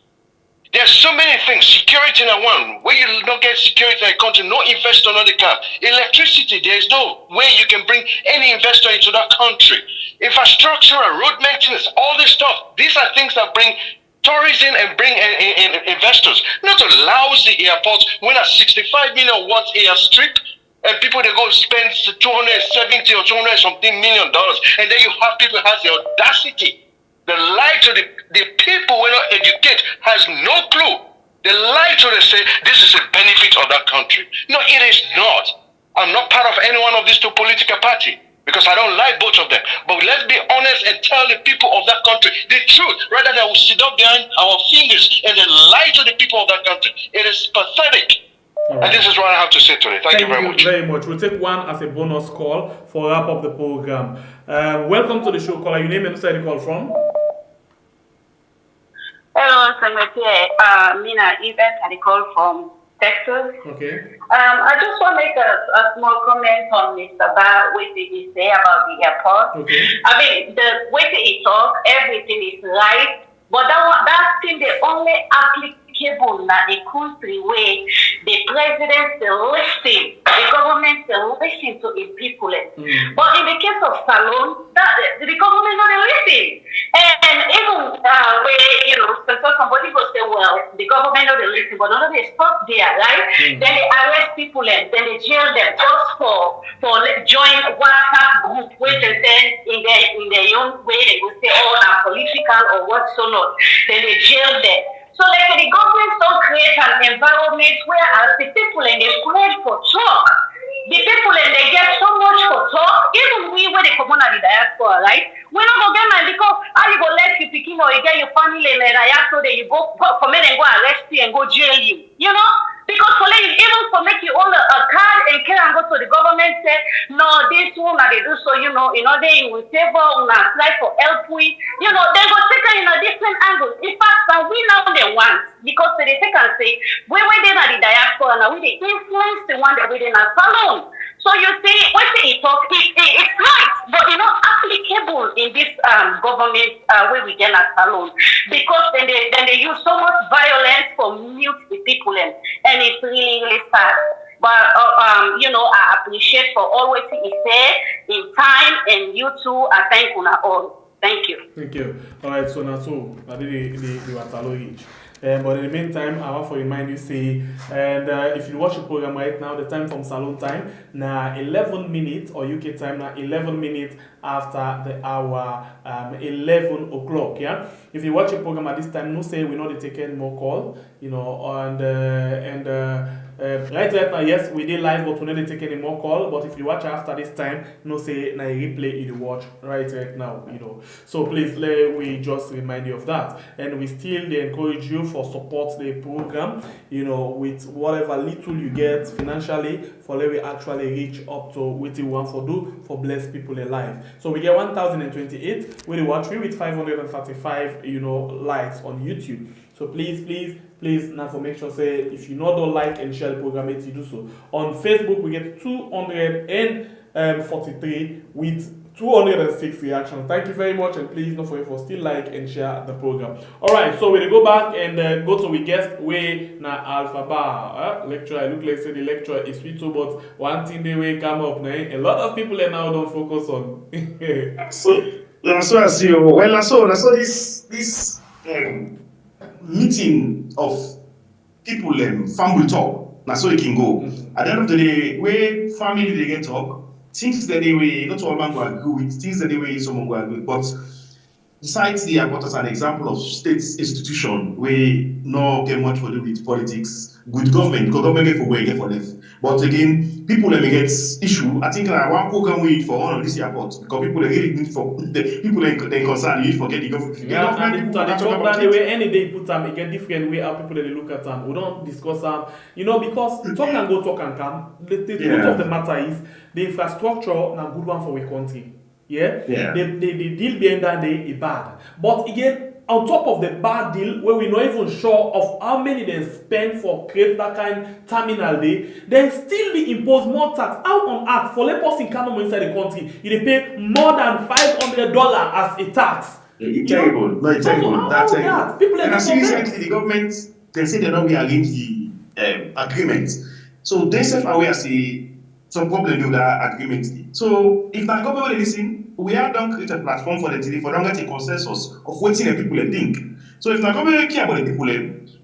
There's so many things. Security in one. Where you don't get security in a country, no investor, no the car. Electricity, there's no way you can bring any investor into that country. Infrastructure, road maintenance, all this stuff. These are things that bring tourism and bring investors. Not a lousy airport when a 65 million watt airstrip. And people, they go spend 270 or 200 something million dollars. And then you have people has the audacity. The lie to the people who are not educated has no clue. They lie to them, say, this is a benefit of that country. No, it is not. I'm not part of any one of these two political parties because I don't like both of them. But let's be honest and tell the people of that country the truth rather than we sit up behind our fingers and then lie to the people of that country. It is pathetic. Right. And this is what I have to say today. Thank you very much. We'll take one as a bonus call for wrap up the program. Welcome to the show, caller. Your name and where you call from? Hello, Senator. Mina Yvette, I call from Texas. Okay. I just want to make a small comment on Mr. Ba, what did he say about the airport. Okay. I mean, the way he talk, everything is right, but that thing they only applicable in a country where the president listen, the government listen to the people. But in the case of Salon, the government not listen. And even where somebody will say, well, the government not listen, but not they stop there, right? Then they arrest people and then they jail them just for join WhatsApp group where they send in their own way they will say, oh, now political or what so not. Then they jail them. So like the government don't create an environment where as the people and they create for talk. The people and they get so much for talk. Even we where they come on at the diaspora, right? We don't go get man because how you go let you picking or you get your family and so that you go come in and go arrest you and go jail you. You know? Because for like, even for make you own a card and can go to the government say, no, this one they do so, they will favor apply for help we, they go take it in a different angle. In fact, we now they want because they take and say, we they are the diaspora now we they influence the one that we in a salon. So you see, when they talk, it's right, but applicable in this government where we get a salon because then they use so much violence for mute the people and it's really, really sad. But, I appreciate for always he say in time and you too, I thank you all. Thank you. Thank you. All right, so now, I did the Watalo each. But in the meantime, I want to remind you, if you watch the program right now, the time from Salon time, now 11 minutes, or UK time, now 11 minutes after the hour 11 o'clock, yeah? If you watch the program at this time, no say we're not taking more call, right now, yes, we did live, but we're not taking any more call, but if you watch after this time, no say, now replay you watch right now, So please, we just remind you of that. And we still encourage you for support the program, with whatever little you get financially for let we actually reach up to what you want to do for bless people alive. So we get 1,028 with the watch with 535 likes on YouTube. So please now for make sure say if you don't like and share the program, you do so. On Facebook we get 243 with 206 reactions. Thank you very much, and please don't forget for still like and share the program. All right, so we'll go back and go to we guest way na Alpha Bar lecture. I look like say the lecture is sweet too, but one thing they will come up now. A lot of people are now don't focus on. So I see. Well, I saw this meeting of people family talk. That's so it can go. At the end of the day, where family they get talk. Things that they way not all man will agree with, things that they way someone will agree with. But besides the airport as an example of state institution where no get much to do with politics, good government, because government get for where get for left. But again, people let me get issue. I think one program we need for one of this airport because people really need for the people they concerned, you forget the government. Yeah, and the talk the way any day put them, it get different way how people they look at them. We don't discuss them, because talk and go, talk and come. The truth of the matter is the infrastructure na good one for a country. Yeah. The deal behind that day is bad. But again, on top of the bad deal, where we're not even sure of how many they spend for create that kind terminal day, then still be impose more tax. How on earth for a person come inside the country, you pay more than $500 as a tax? It's terrible. No, it's terrible. That's terrible. People and I see recently the government they say they don't rearrange the agreement. So they self-aware say some problem with that agreement. So if the government will listen, we have done create a platform for them for them to get a consensus of what the people think. So if the government care about the people,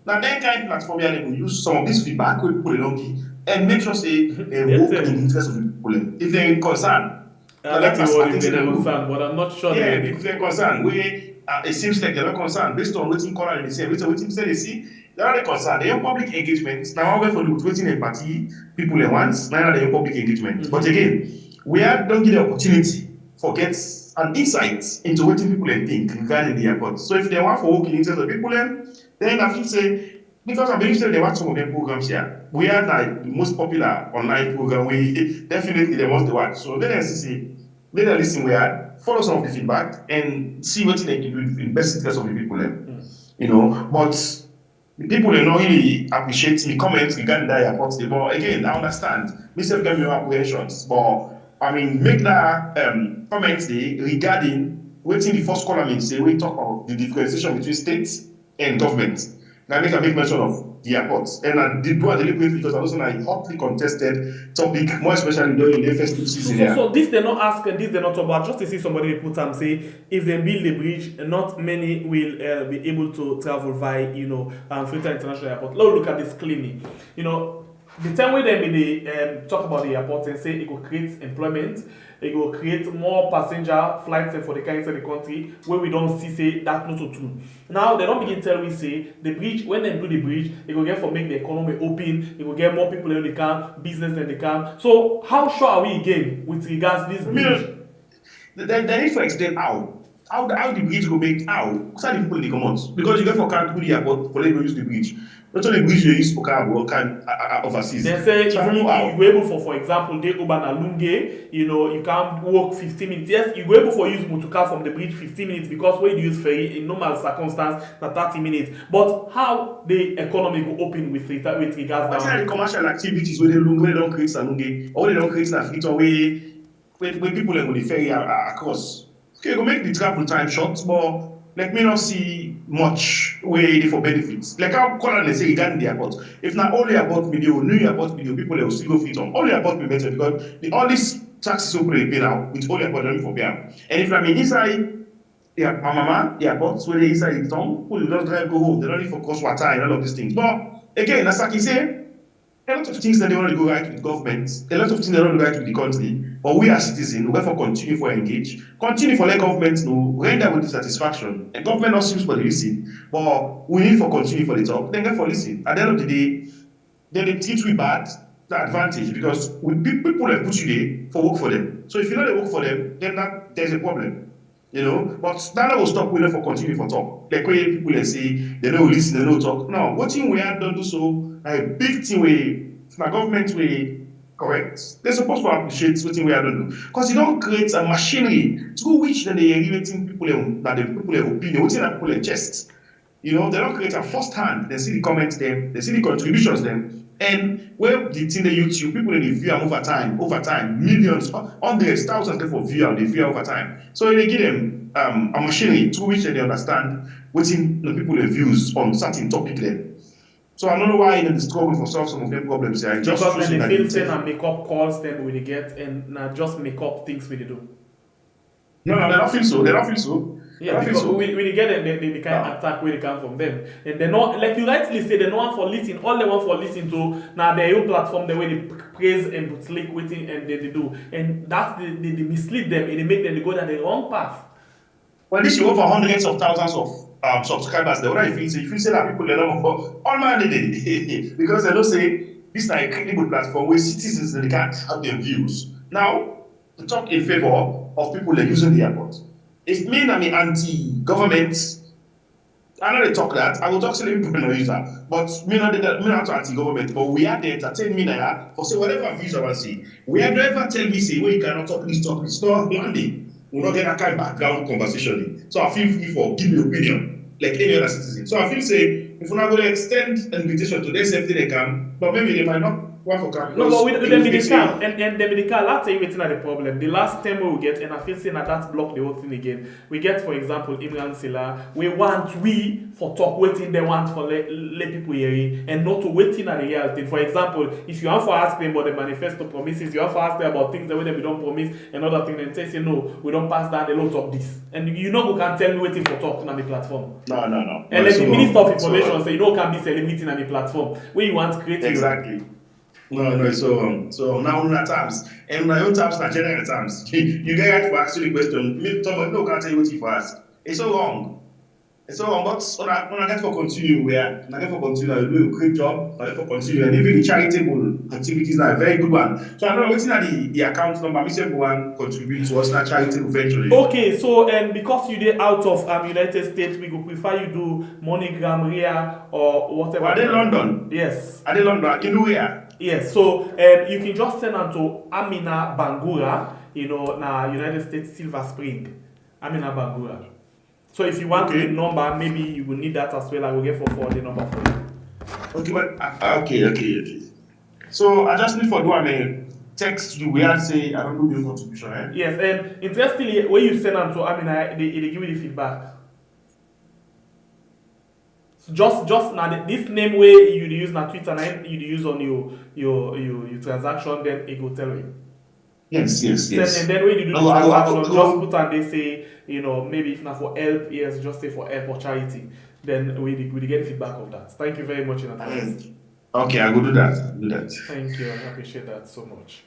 now then kind of platform here they will use some of this feedback with people don't give and make sure say they work in the interest of the people. If they're concerned, that's what if they're concerned, but I'm not sure. Yeah, if they're concerned, it seems like they're not concerned based on what color they say, based on what they see. They're not concerned. They have public engagement. Now, we're going to waiting a party, people at once, now they have public engagement. But again, we don't give the opportunity for get an insight into what people think regarding the airport. So if they want for working interest of people, then I feel say, because I believe they watch some of their programs here, we are like the most popular online program. We definitely they must watch. So let us see, let us listen. We are follow some of the feedback and see what they can do in the best interest of the people. But the people they not really appreciate the comments regarding that airport. But again, I understand. Mr. Get your apprehensions, but I mean, make that comments regarding what in the first column say we talk about the differentiation between states and government. Now make a big mention of the airports. And I did do a deliberate because I was on a hotly contested topic, more especially during the festive season. So this they not ask and this they not talk about. Just to see somebody put and say if they build the bridge, not many will be able to travel via Freetown International Airport. Let's look at this clearly. The time when they talk about the airport and say it will create employment, it will create more passenger flights for the kind of the country where we don't see say that not so true. Now they don't begin to tell we say the bridge when they do the bridge, it will get for make the economy open, it will get more people in the car, business than the car. So how sure are we again with regards this bridge? They need to explain how the bridge will make how the people in the commons because you get for car to the airport for them to use the bridge. Not only bridge you use for car but can overseas. They say so if you able for example, they Uber na Lunge, you can walk 15 minutes. Yes, you able for use motorcar from the bridge 15 minutes because when you use ferry in normal circumstance na 30 minutes. But how the economy will open with regards down? What's the commercial activities where they don't create Lunge or they don't create na Freetown where people are going to ferry across. Okay, go make the travel time short, but like me not see much way for benefits. Like how call they say regarding the airport. If not only airport video, new airport video, people will still go fit on. Only airport will be better because all these taxes will be paid now with only airport only for pay. And if I mean inside the airport, where they inside the town, people will just drive go home. They don't need for cost water and all of these things. But again, as I say, a lot of things that they want to go right with government, a lot of things they want to go right with the country, but we as citizens, we therefore continue for engage, continue for let government know, render with satisfaction. And government not seems for the listen, but we need for continue for the talk, then get for listen. At the end of the day, then they teach we bad, the advantage, because people that put you there for work for them. So if you know they work for them, then there's a problem. But that will stop with them for continue for talk. Like when people they say they don't listen, they don't talk. No, what thing we have done do so a big thing we my government way correct. They're supposed to appreciate what thing we have done do. Because you don't create a machinery through which then they are elevating people that the people opinion, what's in that people chest. they don't create a first hand. They see the comments them, they see the contributions them, and where the thing they YouTube, people in the view over time, millions, hundreds, thousands of view they view over time. So they give them a machinery through which they understand what's in the people views on certain topic then. So I don't know why in the struggle for solve some of them problems here. Because when they feel saying and make up calls then we get and just make up things we do. No, they don't feel so. They don't feel so. Yeah, because when they get them, they kind of attack where they come from them. And they're not, like you rightly say, they're not one for listening. All they want for listening to now their own platform, the way they praise and bootlick waiting and they do. And that's they mislead them and they make them go down the wrong path. Well, this you over hundreds of thousands of subscribers. The other if you say that people they don't for all man because they don't say this is a credible platform where citizens they can't have their views. Now, to talk in favor of people that are using the airport. If me and I'm anti-government, I know they talk that. I will talk to the people no use that. But me not anti-government, but we are there to entertain me now for say whatever views I want to see. We are never tell me say, well, you cannot talk this. No, one day. We'll not get that kind of background conversation. So I feel free for give me opinion, like any other citizen. So I feel say if we're not going to extend an invitation to them, safety they can, but maybe they might not want for camp. No, but with them in the camp, and them in the car, I'll tell you what's not the problem. The last time we get, and I feel saying that block the whole thing again. We get, for example, Imran Silla, we for talk waiting they want for let people hear and not to waiting at the real thing. For example, if you have to ask them about the manifesto promises, you have to ask them about things that we don't promise, another thing, and say no, we don't pass that, they don't talk this. And you know who can tell me waiting for talk on the platform. No. And like the Minister of Information say, you know can be celebrating on the platform where you want to create exactly. No, so now on terms, and my own terms are general terms. You get to ask the question, somebody no can't tell you what you ask. It's so wrong. But when I get for continue, I do a great job, I get for continue, and even the charitable activities are a very good one. So I don't know what's the account number, Mr. One contribute to us that charitable venture. Okay, so and because you did out of United States, we go prefer you do MoneyGram, Ria, or whatever. Are they London? Yes. Are they London? You know where? Yes, so you can just send them to Amina Bangura, na United States Silver Spring. Amina Bangura. So if you want the number, maybe you will need that as well. I will get for the number for you. Okay, but okay. So I just need for do a text you where say I don't do the contribution, eh? Yes, and interestingly, when you send them to Amina, they give you the feedback. Just now this name way you use na Twitter and you use on your transaction, then it will tell you. Yes. And then when you do the transaction, just put and they say, maybe if not for help, yes, just say for help or charity. Then we get feedback of that. Thank you very much in advance. Okay, I will do that. Thank you, I appreciate that so much.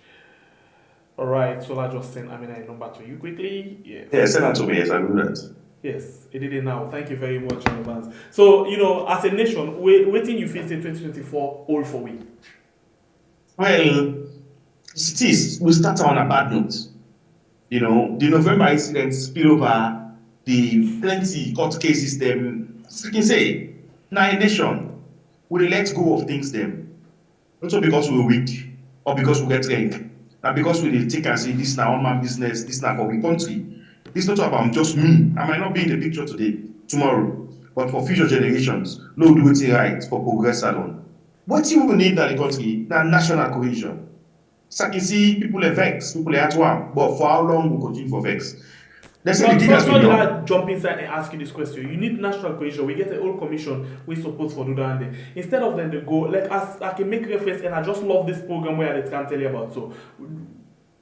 Alright, so I'll just send a number to you quickly. Yes. Yeah, send that to me, yes, I will do that. Yes, it did it now. Thank you very much in advance. So, as a nation, waiting you face in 2024 all for we? Well, it is. We start on a bad note. The November incident spill over the plenty court cases them. You can say, now a nation, we let go of things them. Not because we're weak or because we get rank. Not because we take and say this now one man business, this now for the country. It's not about just me. I might not be in the picture today, tomorrow, but for future generations, no do it right for progress alone. What you will need in the country, that national cohesion. So I can see people are vexed, people are at war, but for how long will continue for vex? Let's say I jump inside and ask you this question. You need national cohesion. We get the whole commission we supposed for do that. Instead of them to go, like I can make reference, and I just love this program where I can tell you about. So,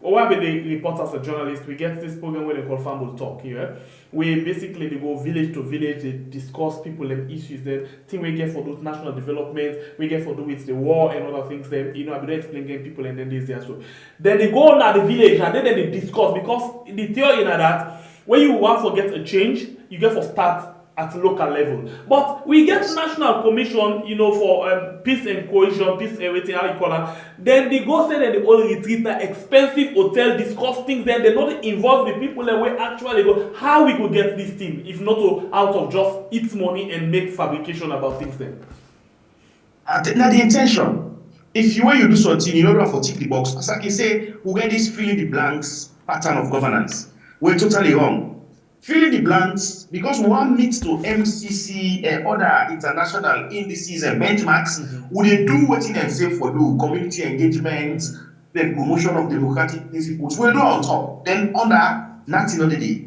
why they report as a journalist, we get this program where they call Family Talk here. We basically they go village to village, they discuss people and issues. The thing we get for those national development, we get for do with the war and other things. Then I've been explaining people and then this there. So then they go on at the village and then they discuss because the theory that when you want to get a change, you get for start at local level. But we get national commission, for peace and cohesion, peace everything, how you call it. Then they go say that they all retreat that expensive hotel, discuss things, then they not involve the people that we actually go, how we could get this thing, if not out of just eat money and make fabrication about things then. Now the intention. If you do something, you don't have to tick the box. As I can say, we get this filling the blanks pattern of governance. We're totally wrong. Filling the blanks, because one meets to MCC and other international indices and benchmarks, we dey do wetin dem say for do, community engagement, then promotion of democratic principles. We do on top. Then under nothing on the day.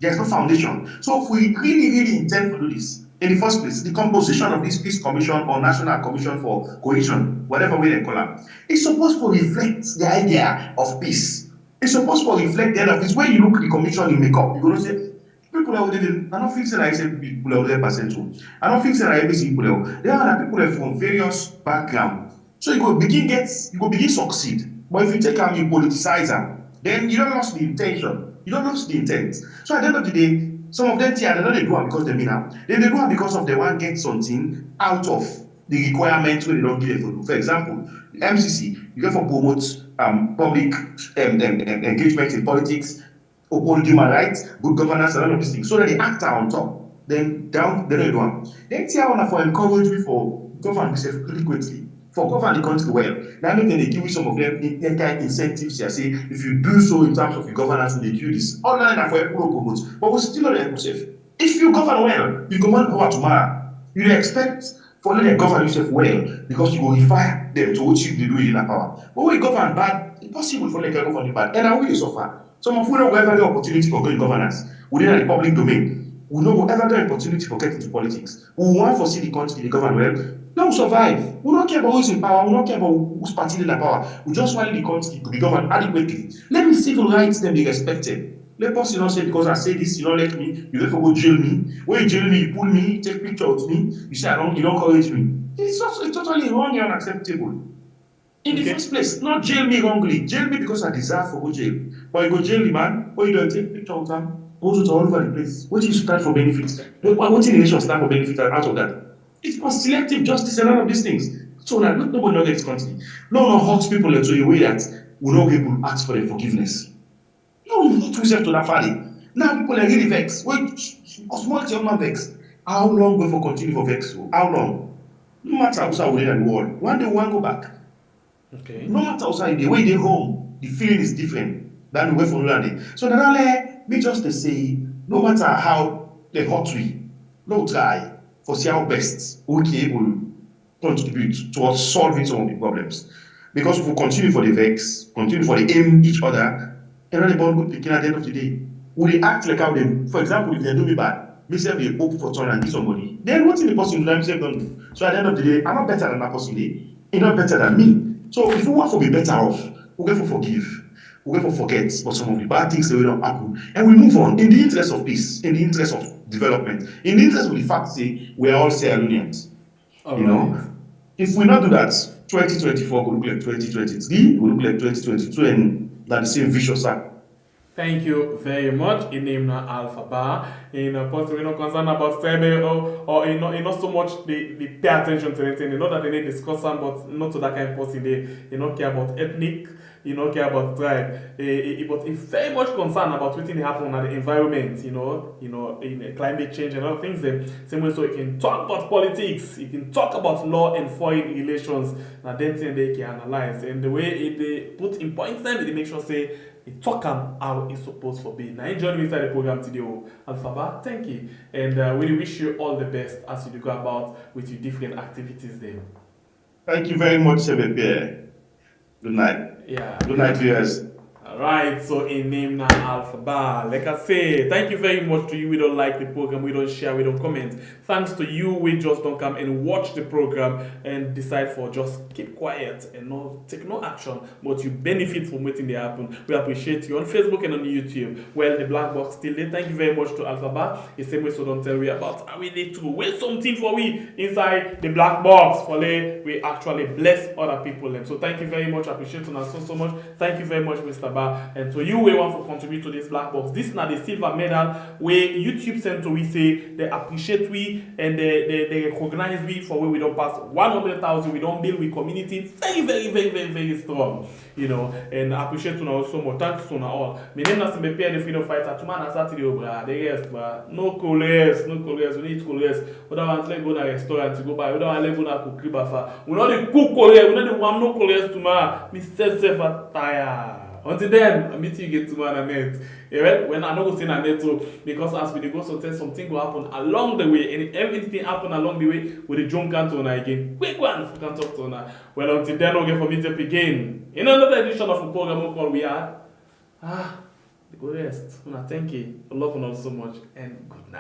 There's no foundation. So if we really intend to do this, in the first place, the composition of this Peace Commission or National Commission for Cohesion, whatever way they call it, is supposed to reflect the idea of peace. It's supposed to reflect the end of this. When you look at the commission you make up, you're going to say, people are within, I don't think that I said people are within percent too. I don't think that I every single people. There are people from various backgrounds. So you go begin succeed. But if you take out, you politicize them, then you don't lose the intention. You don't lose the intent. So at the end of the day, some of them they don't do it because they mean now. Then they do it because of they want to get something out of the requirements when they don't give it for. For example, the MCC, you get for promote public engagement in politics, uphold human rights, good governance, and all of these things. So that the actor on top, then down they don't do it. Then TR for encourage me for govern yourself adequately. For govern the country well. Now they give you some of them kind of incentives here. Say if you do so in terms of your governance, they do this. All that for promote. But we still not yourself. If you govern well, you govern power tomorrow. You expect for them to govern yourself well because you will require them to what you do in that power. But when you govern bad, it's possible for them to govern bad. And how will you suffer? Some of you don't ever get the opportunity for going governance within the public domain. We don't ever get the opportunity for getting into politics. We want to see the country they govern well. Now we survive. We don't care about who's in power. We don't care about who's party in the power. We just want the country to be governed adequately. Let me civil rights then be respected. Let us not say because I say this, you don't let me, you therefore go jail me. When you jail me, you pull me, you take picture of me, you say you don't encourage me. It's totally wrong and unacceptable. In the first place, not jail me wrongly. Jail me because I deserve for go jail. But you go jail me, man, or you don't take picture of them, goes to all over the place. What do you stand for benefits? What in the nation stand for benefits out of that? It's for selective justice and all of these things. So that nobody not gets country. No one hurts people into a way that will not be able to ask for their forgiveness. No one hurts yourself to that party. Now people are really vexed. Wait, small young man vexed. How long will we continue for vex? How long? No matter how we in the world. One day we want to go back. Okay. No matter outside the way they home, the feeling is different than the way from London. So then let me just say, no matter how they hurt we, no try for see how best we can able to contribute towards solving some of the problems. Because if we continue for the vex, continue for the aim each other, and not about good picking at the end of the day. Will they act like how they, for example, if they do me bad, me say they hope for turn and give somebody, then what in the person do themselves don't do? So at the end of the day, I'm not better than that person, he's not better than me. So if we want to be better off, we get to forgive, we get to forget for some of the bad things that will not happen, and we move on in the interest of peace, in the interest of development, in the interest of the fact say we are all Sierra Leoneans. You know, if we not do that, 2024 will look like 2023, will look like 2022, and that the same vicious cycle. Thank you very much. In name na Alpha Bar. In a person we're not concerned about tribal or not so much they pay attention to anything. You know that they need discuss them, but not to that kind of person. They not care about ethnic, you don't care about tribe. But it's very much concerned about what happen at the environment, in climate change and other things. Same way, so you can talk about politics, you can talk about law and foreign relations. Now then they can analyze. And the way they put in points them, they make sure say talk how it's supposed to be. Now, join me inside the program today, Alphaba. Thank you. And we wish you all the best as you go about with your different activities there. Thank you very much, Pierre. Good night. Yeah. Good night, viewers. Alright, so in name now Alphaba. Like I say, thank you very much to you. We don't like the program, we don't share, we don't comment. Thanks to you, we just don't come and watch the program and decide for just keep quiet and not take no action, but you benefit from waiting they happen. We appreciate you on Facebook and on YouTube. Well, the black box still there. Thank you very much to Alphaba. The same way, so don't tell me about how we need to wait something for we inside the black box for we actually bless other people. So thank you very much. I appreciate you so much. Thank you very much, Mr. Bar. And so you will want to contribute to this black box. This is not the silver medal where YouTube sent to we say they appreciate we and they recognize we for where we don't pass 100,000. We don't build with community very strong. And I appreciate you so much. Thanks to all. My name is Mbepia, the freedom fighter. Tomorrow Saturday, the rest, no colors. We need colors. We don't want to go to a restaurant to go buy. We don't want to go to a cookie bafa. We don't want to cook colors. We don't want no colors tomorrow. Mr. Sefa tired. Until then, I meet you get to man net. Yeah, when I know go say na net too, because as we dey go something will happen along the way, and if anything happen along the way, we dey jump can to una again. Quick one, we can talk to una. Well, until then, we'll get for meet up again in another edition of a program called We Are. Go rest. Una thank you. I love you all so much, and good night.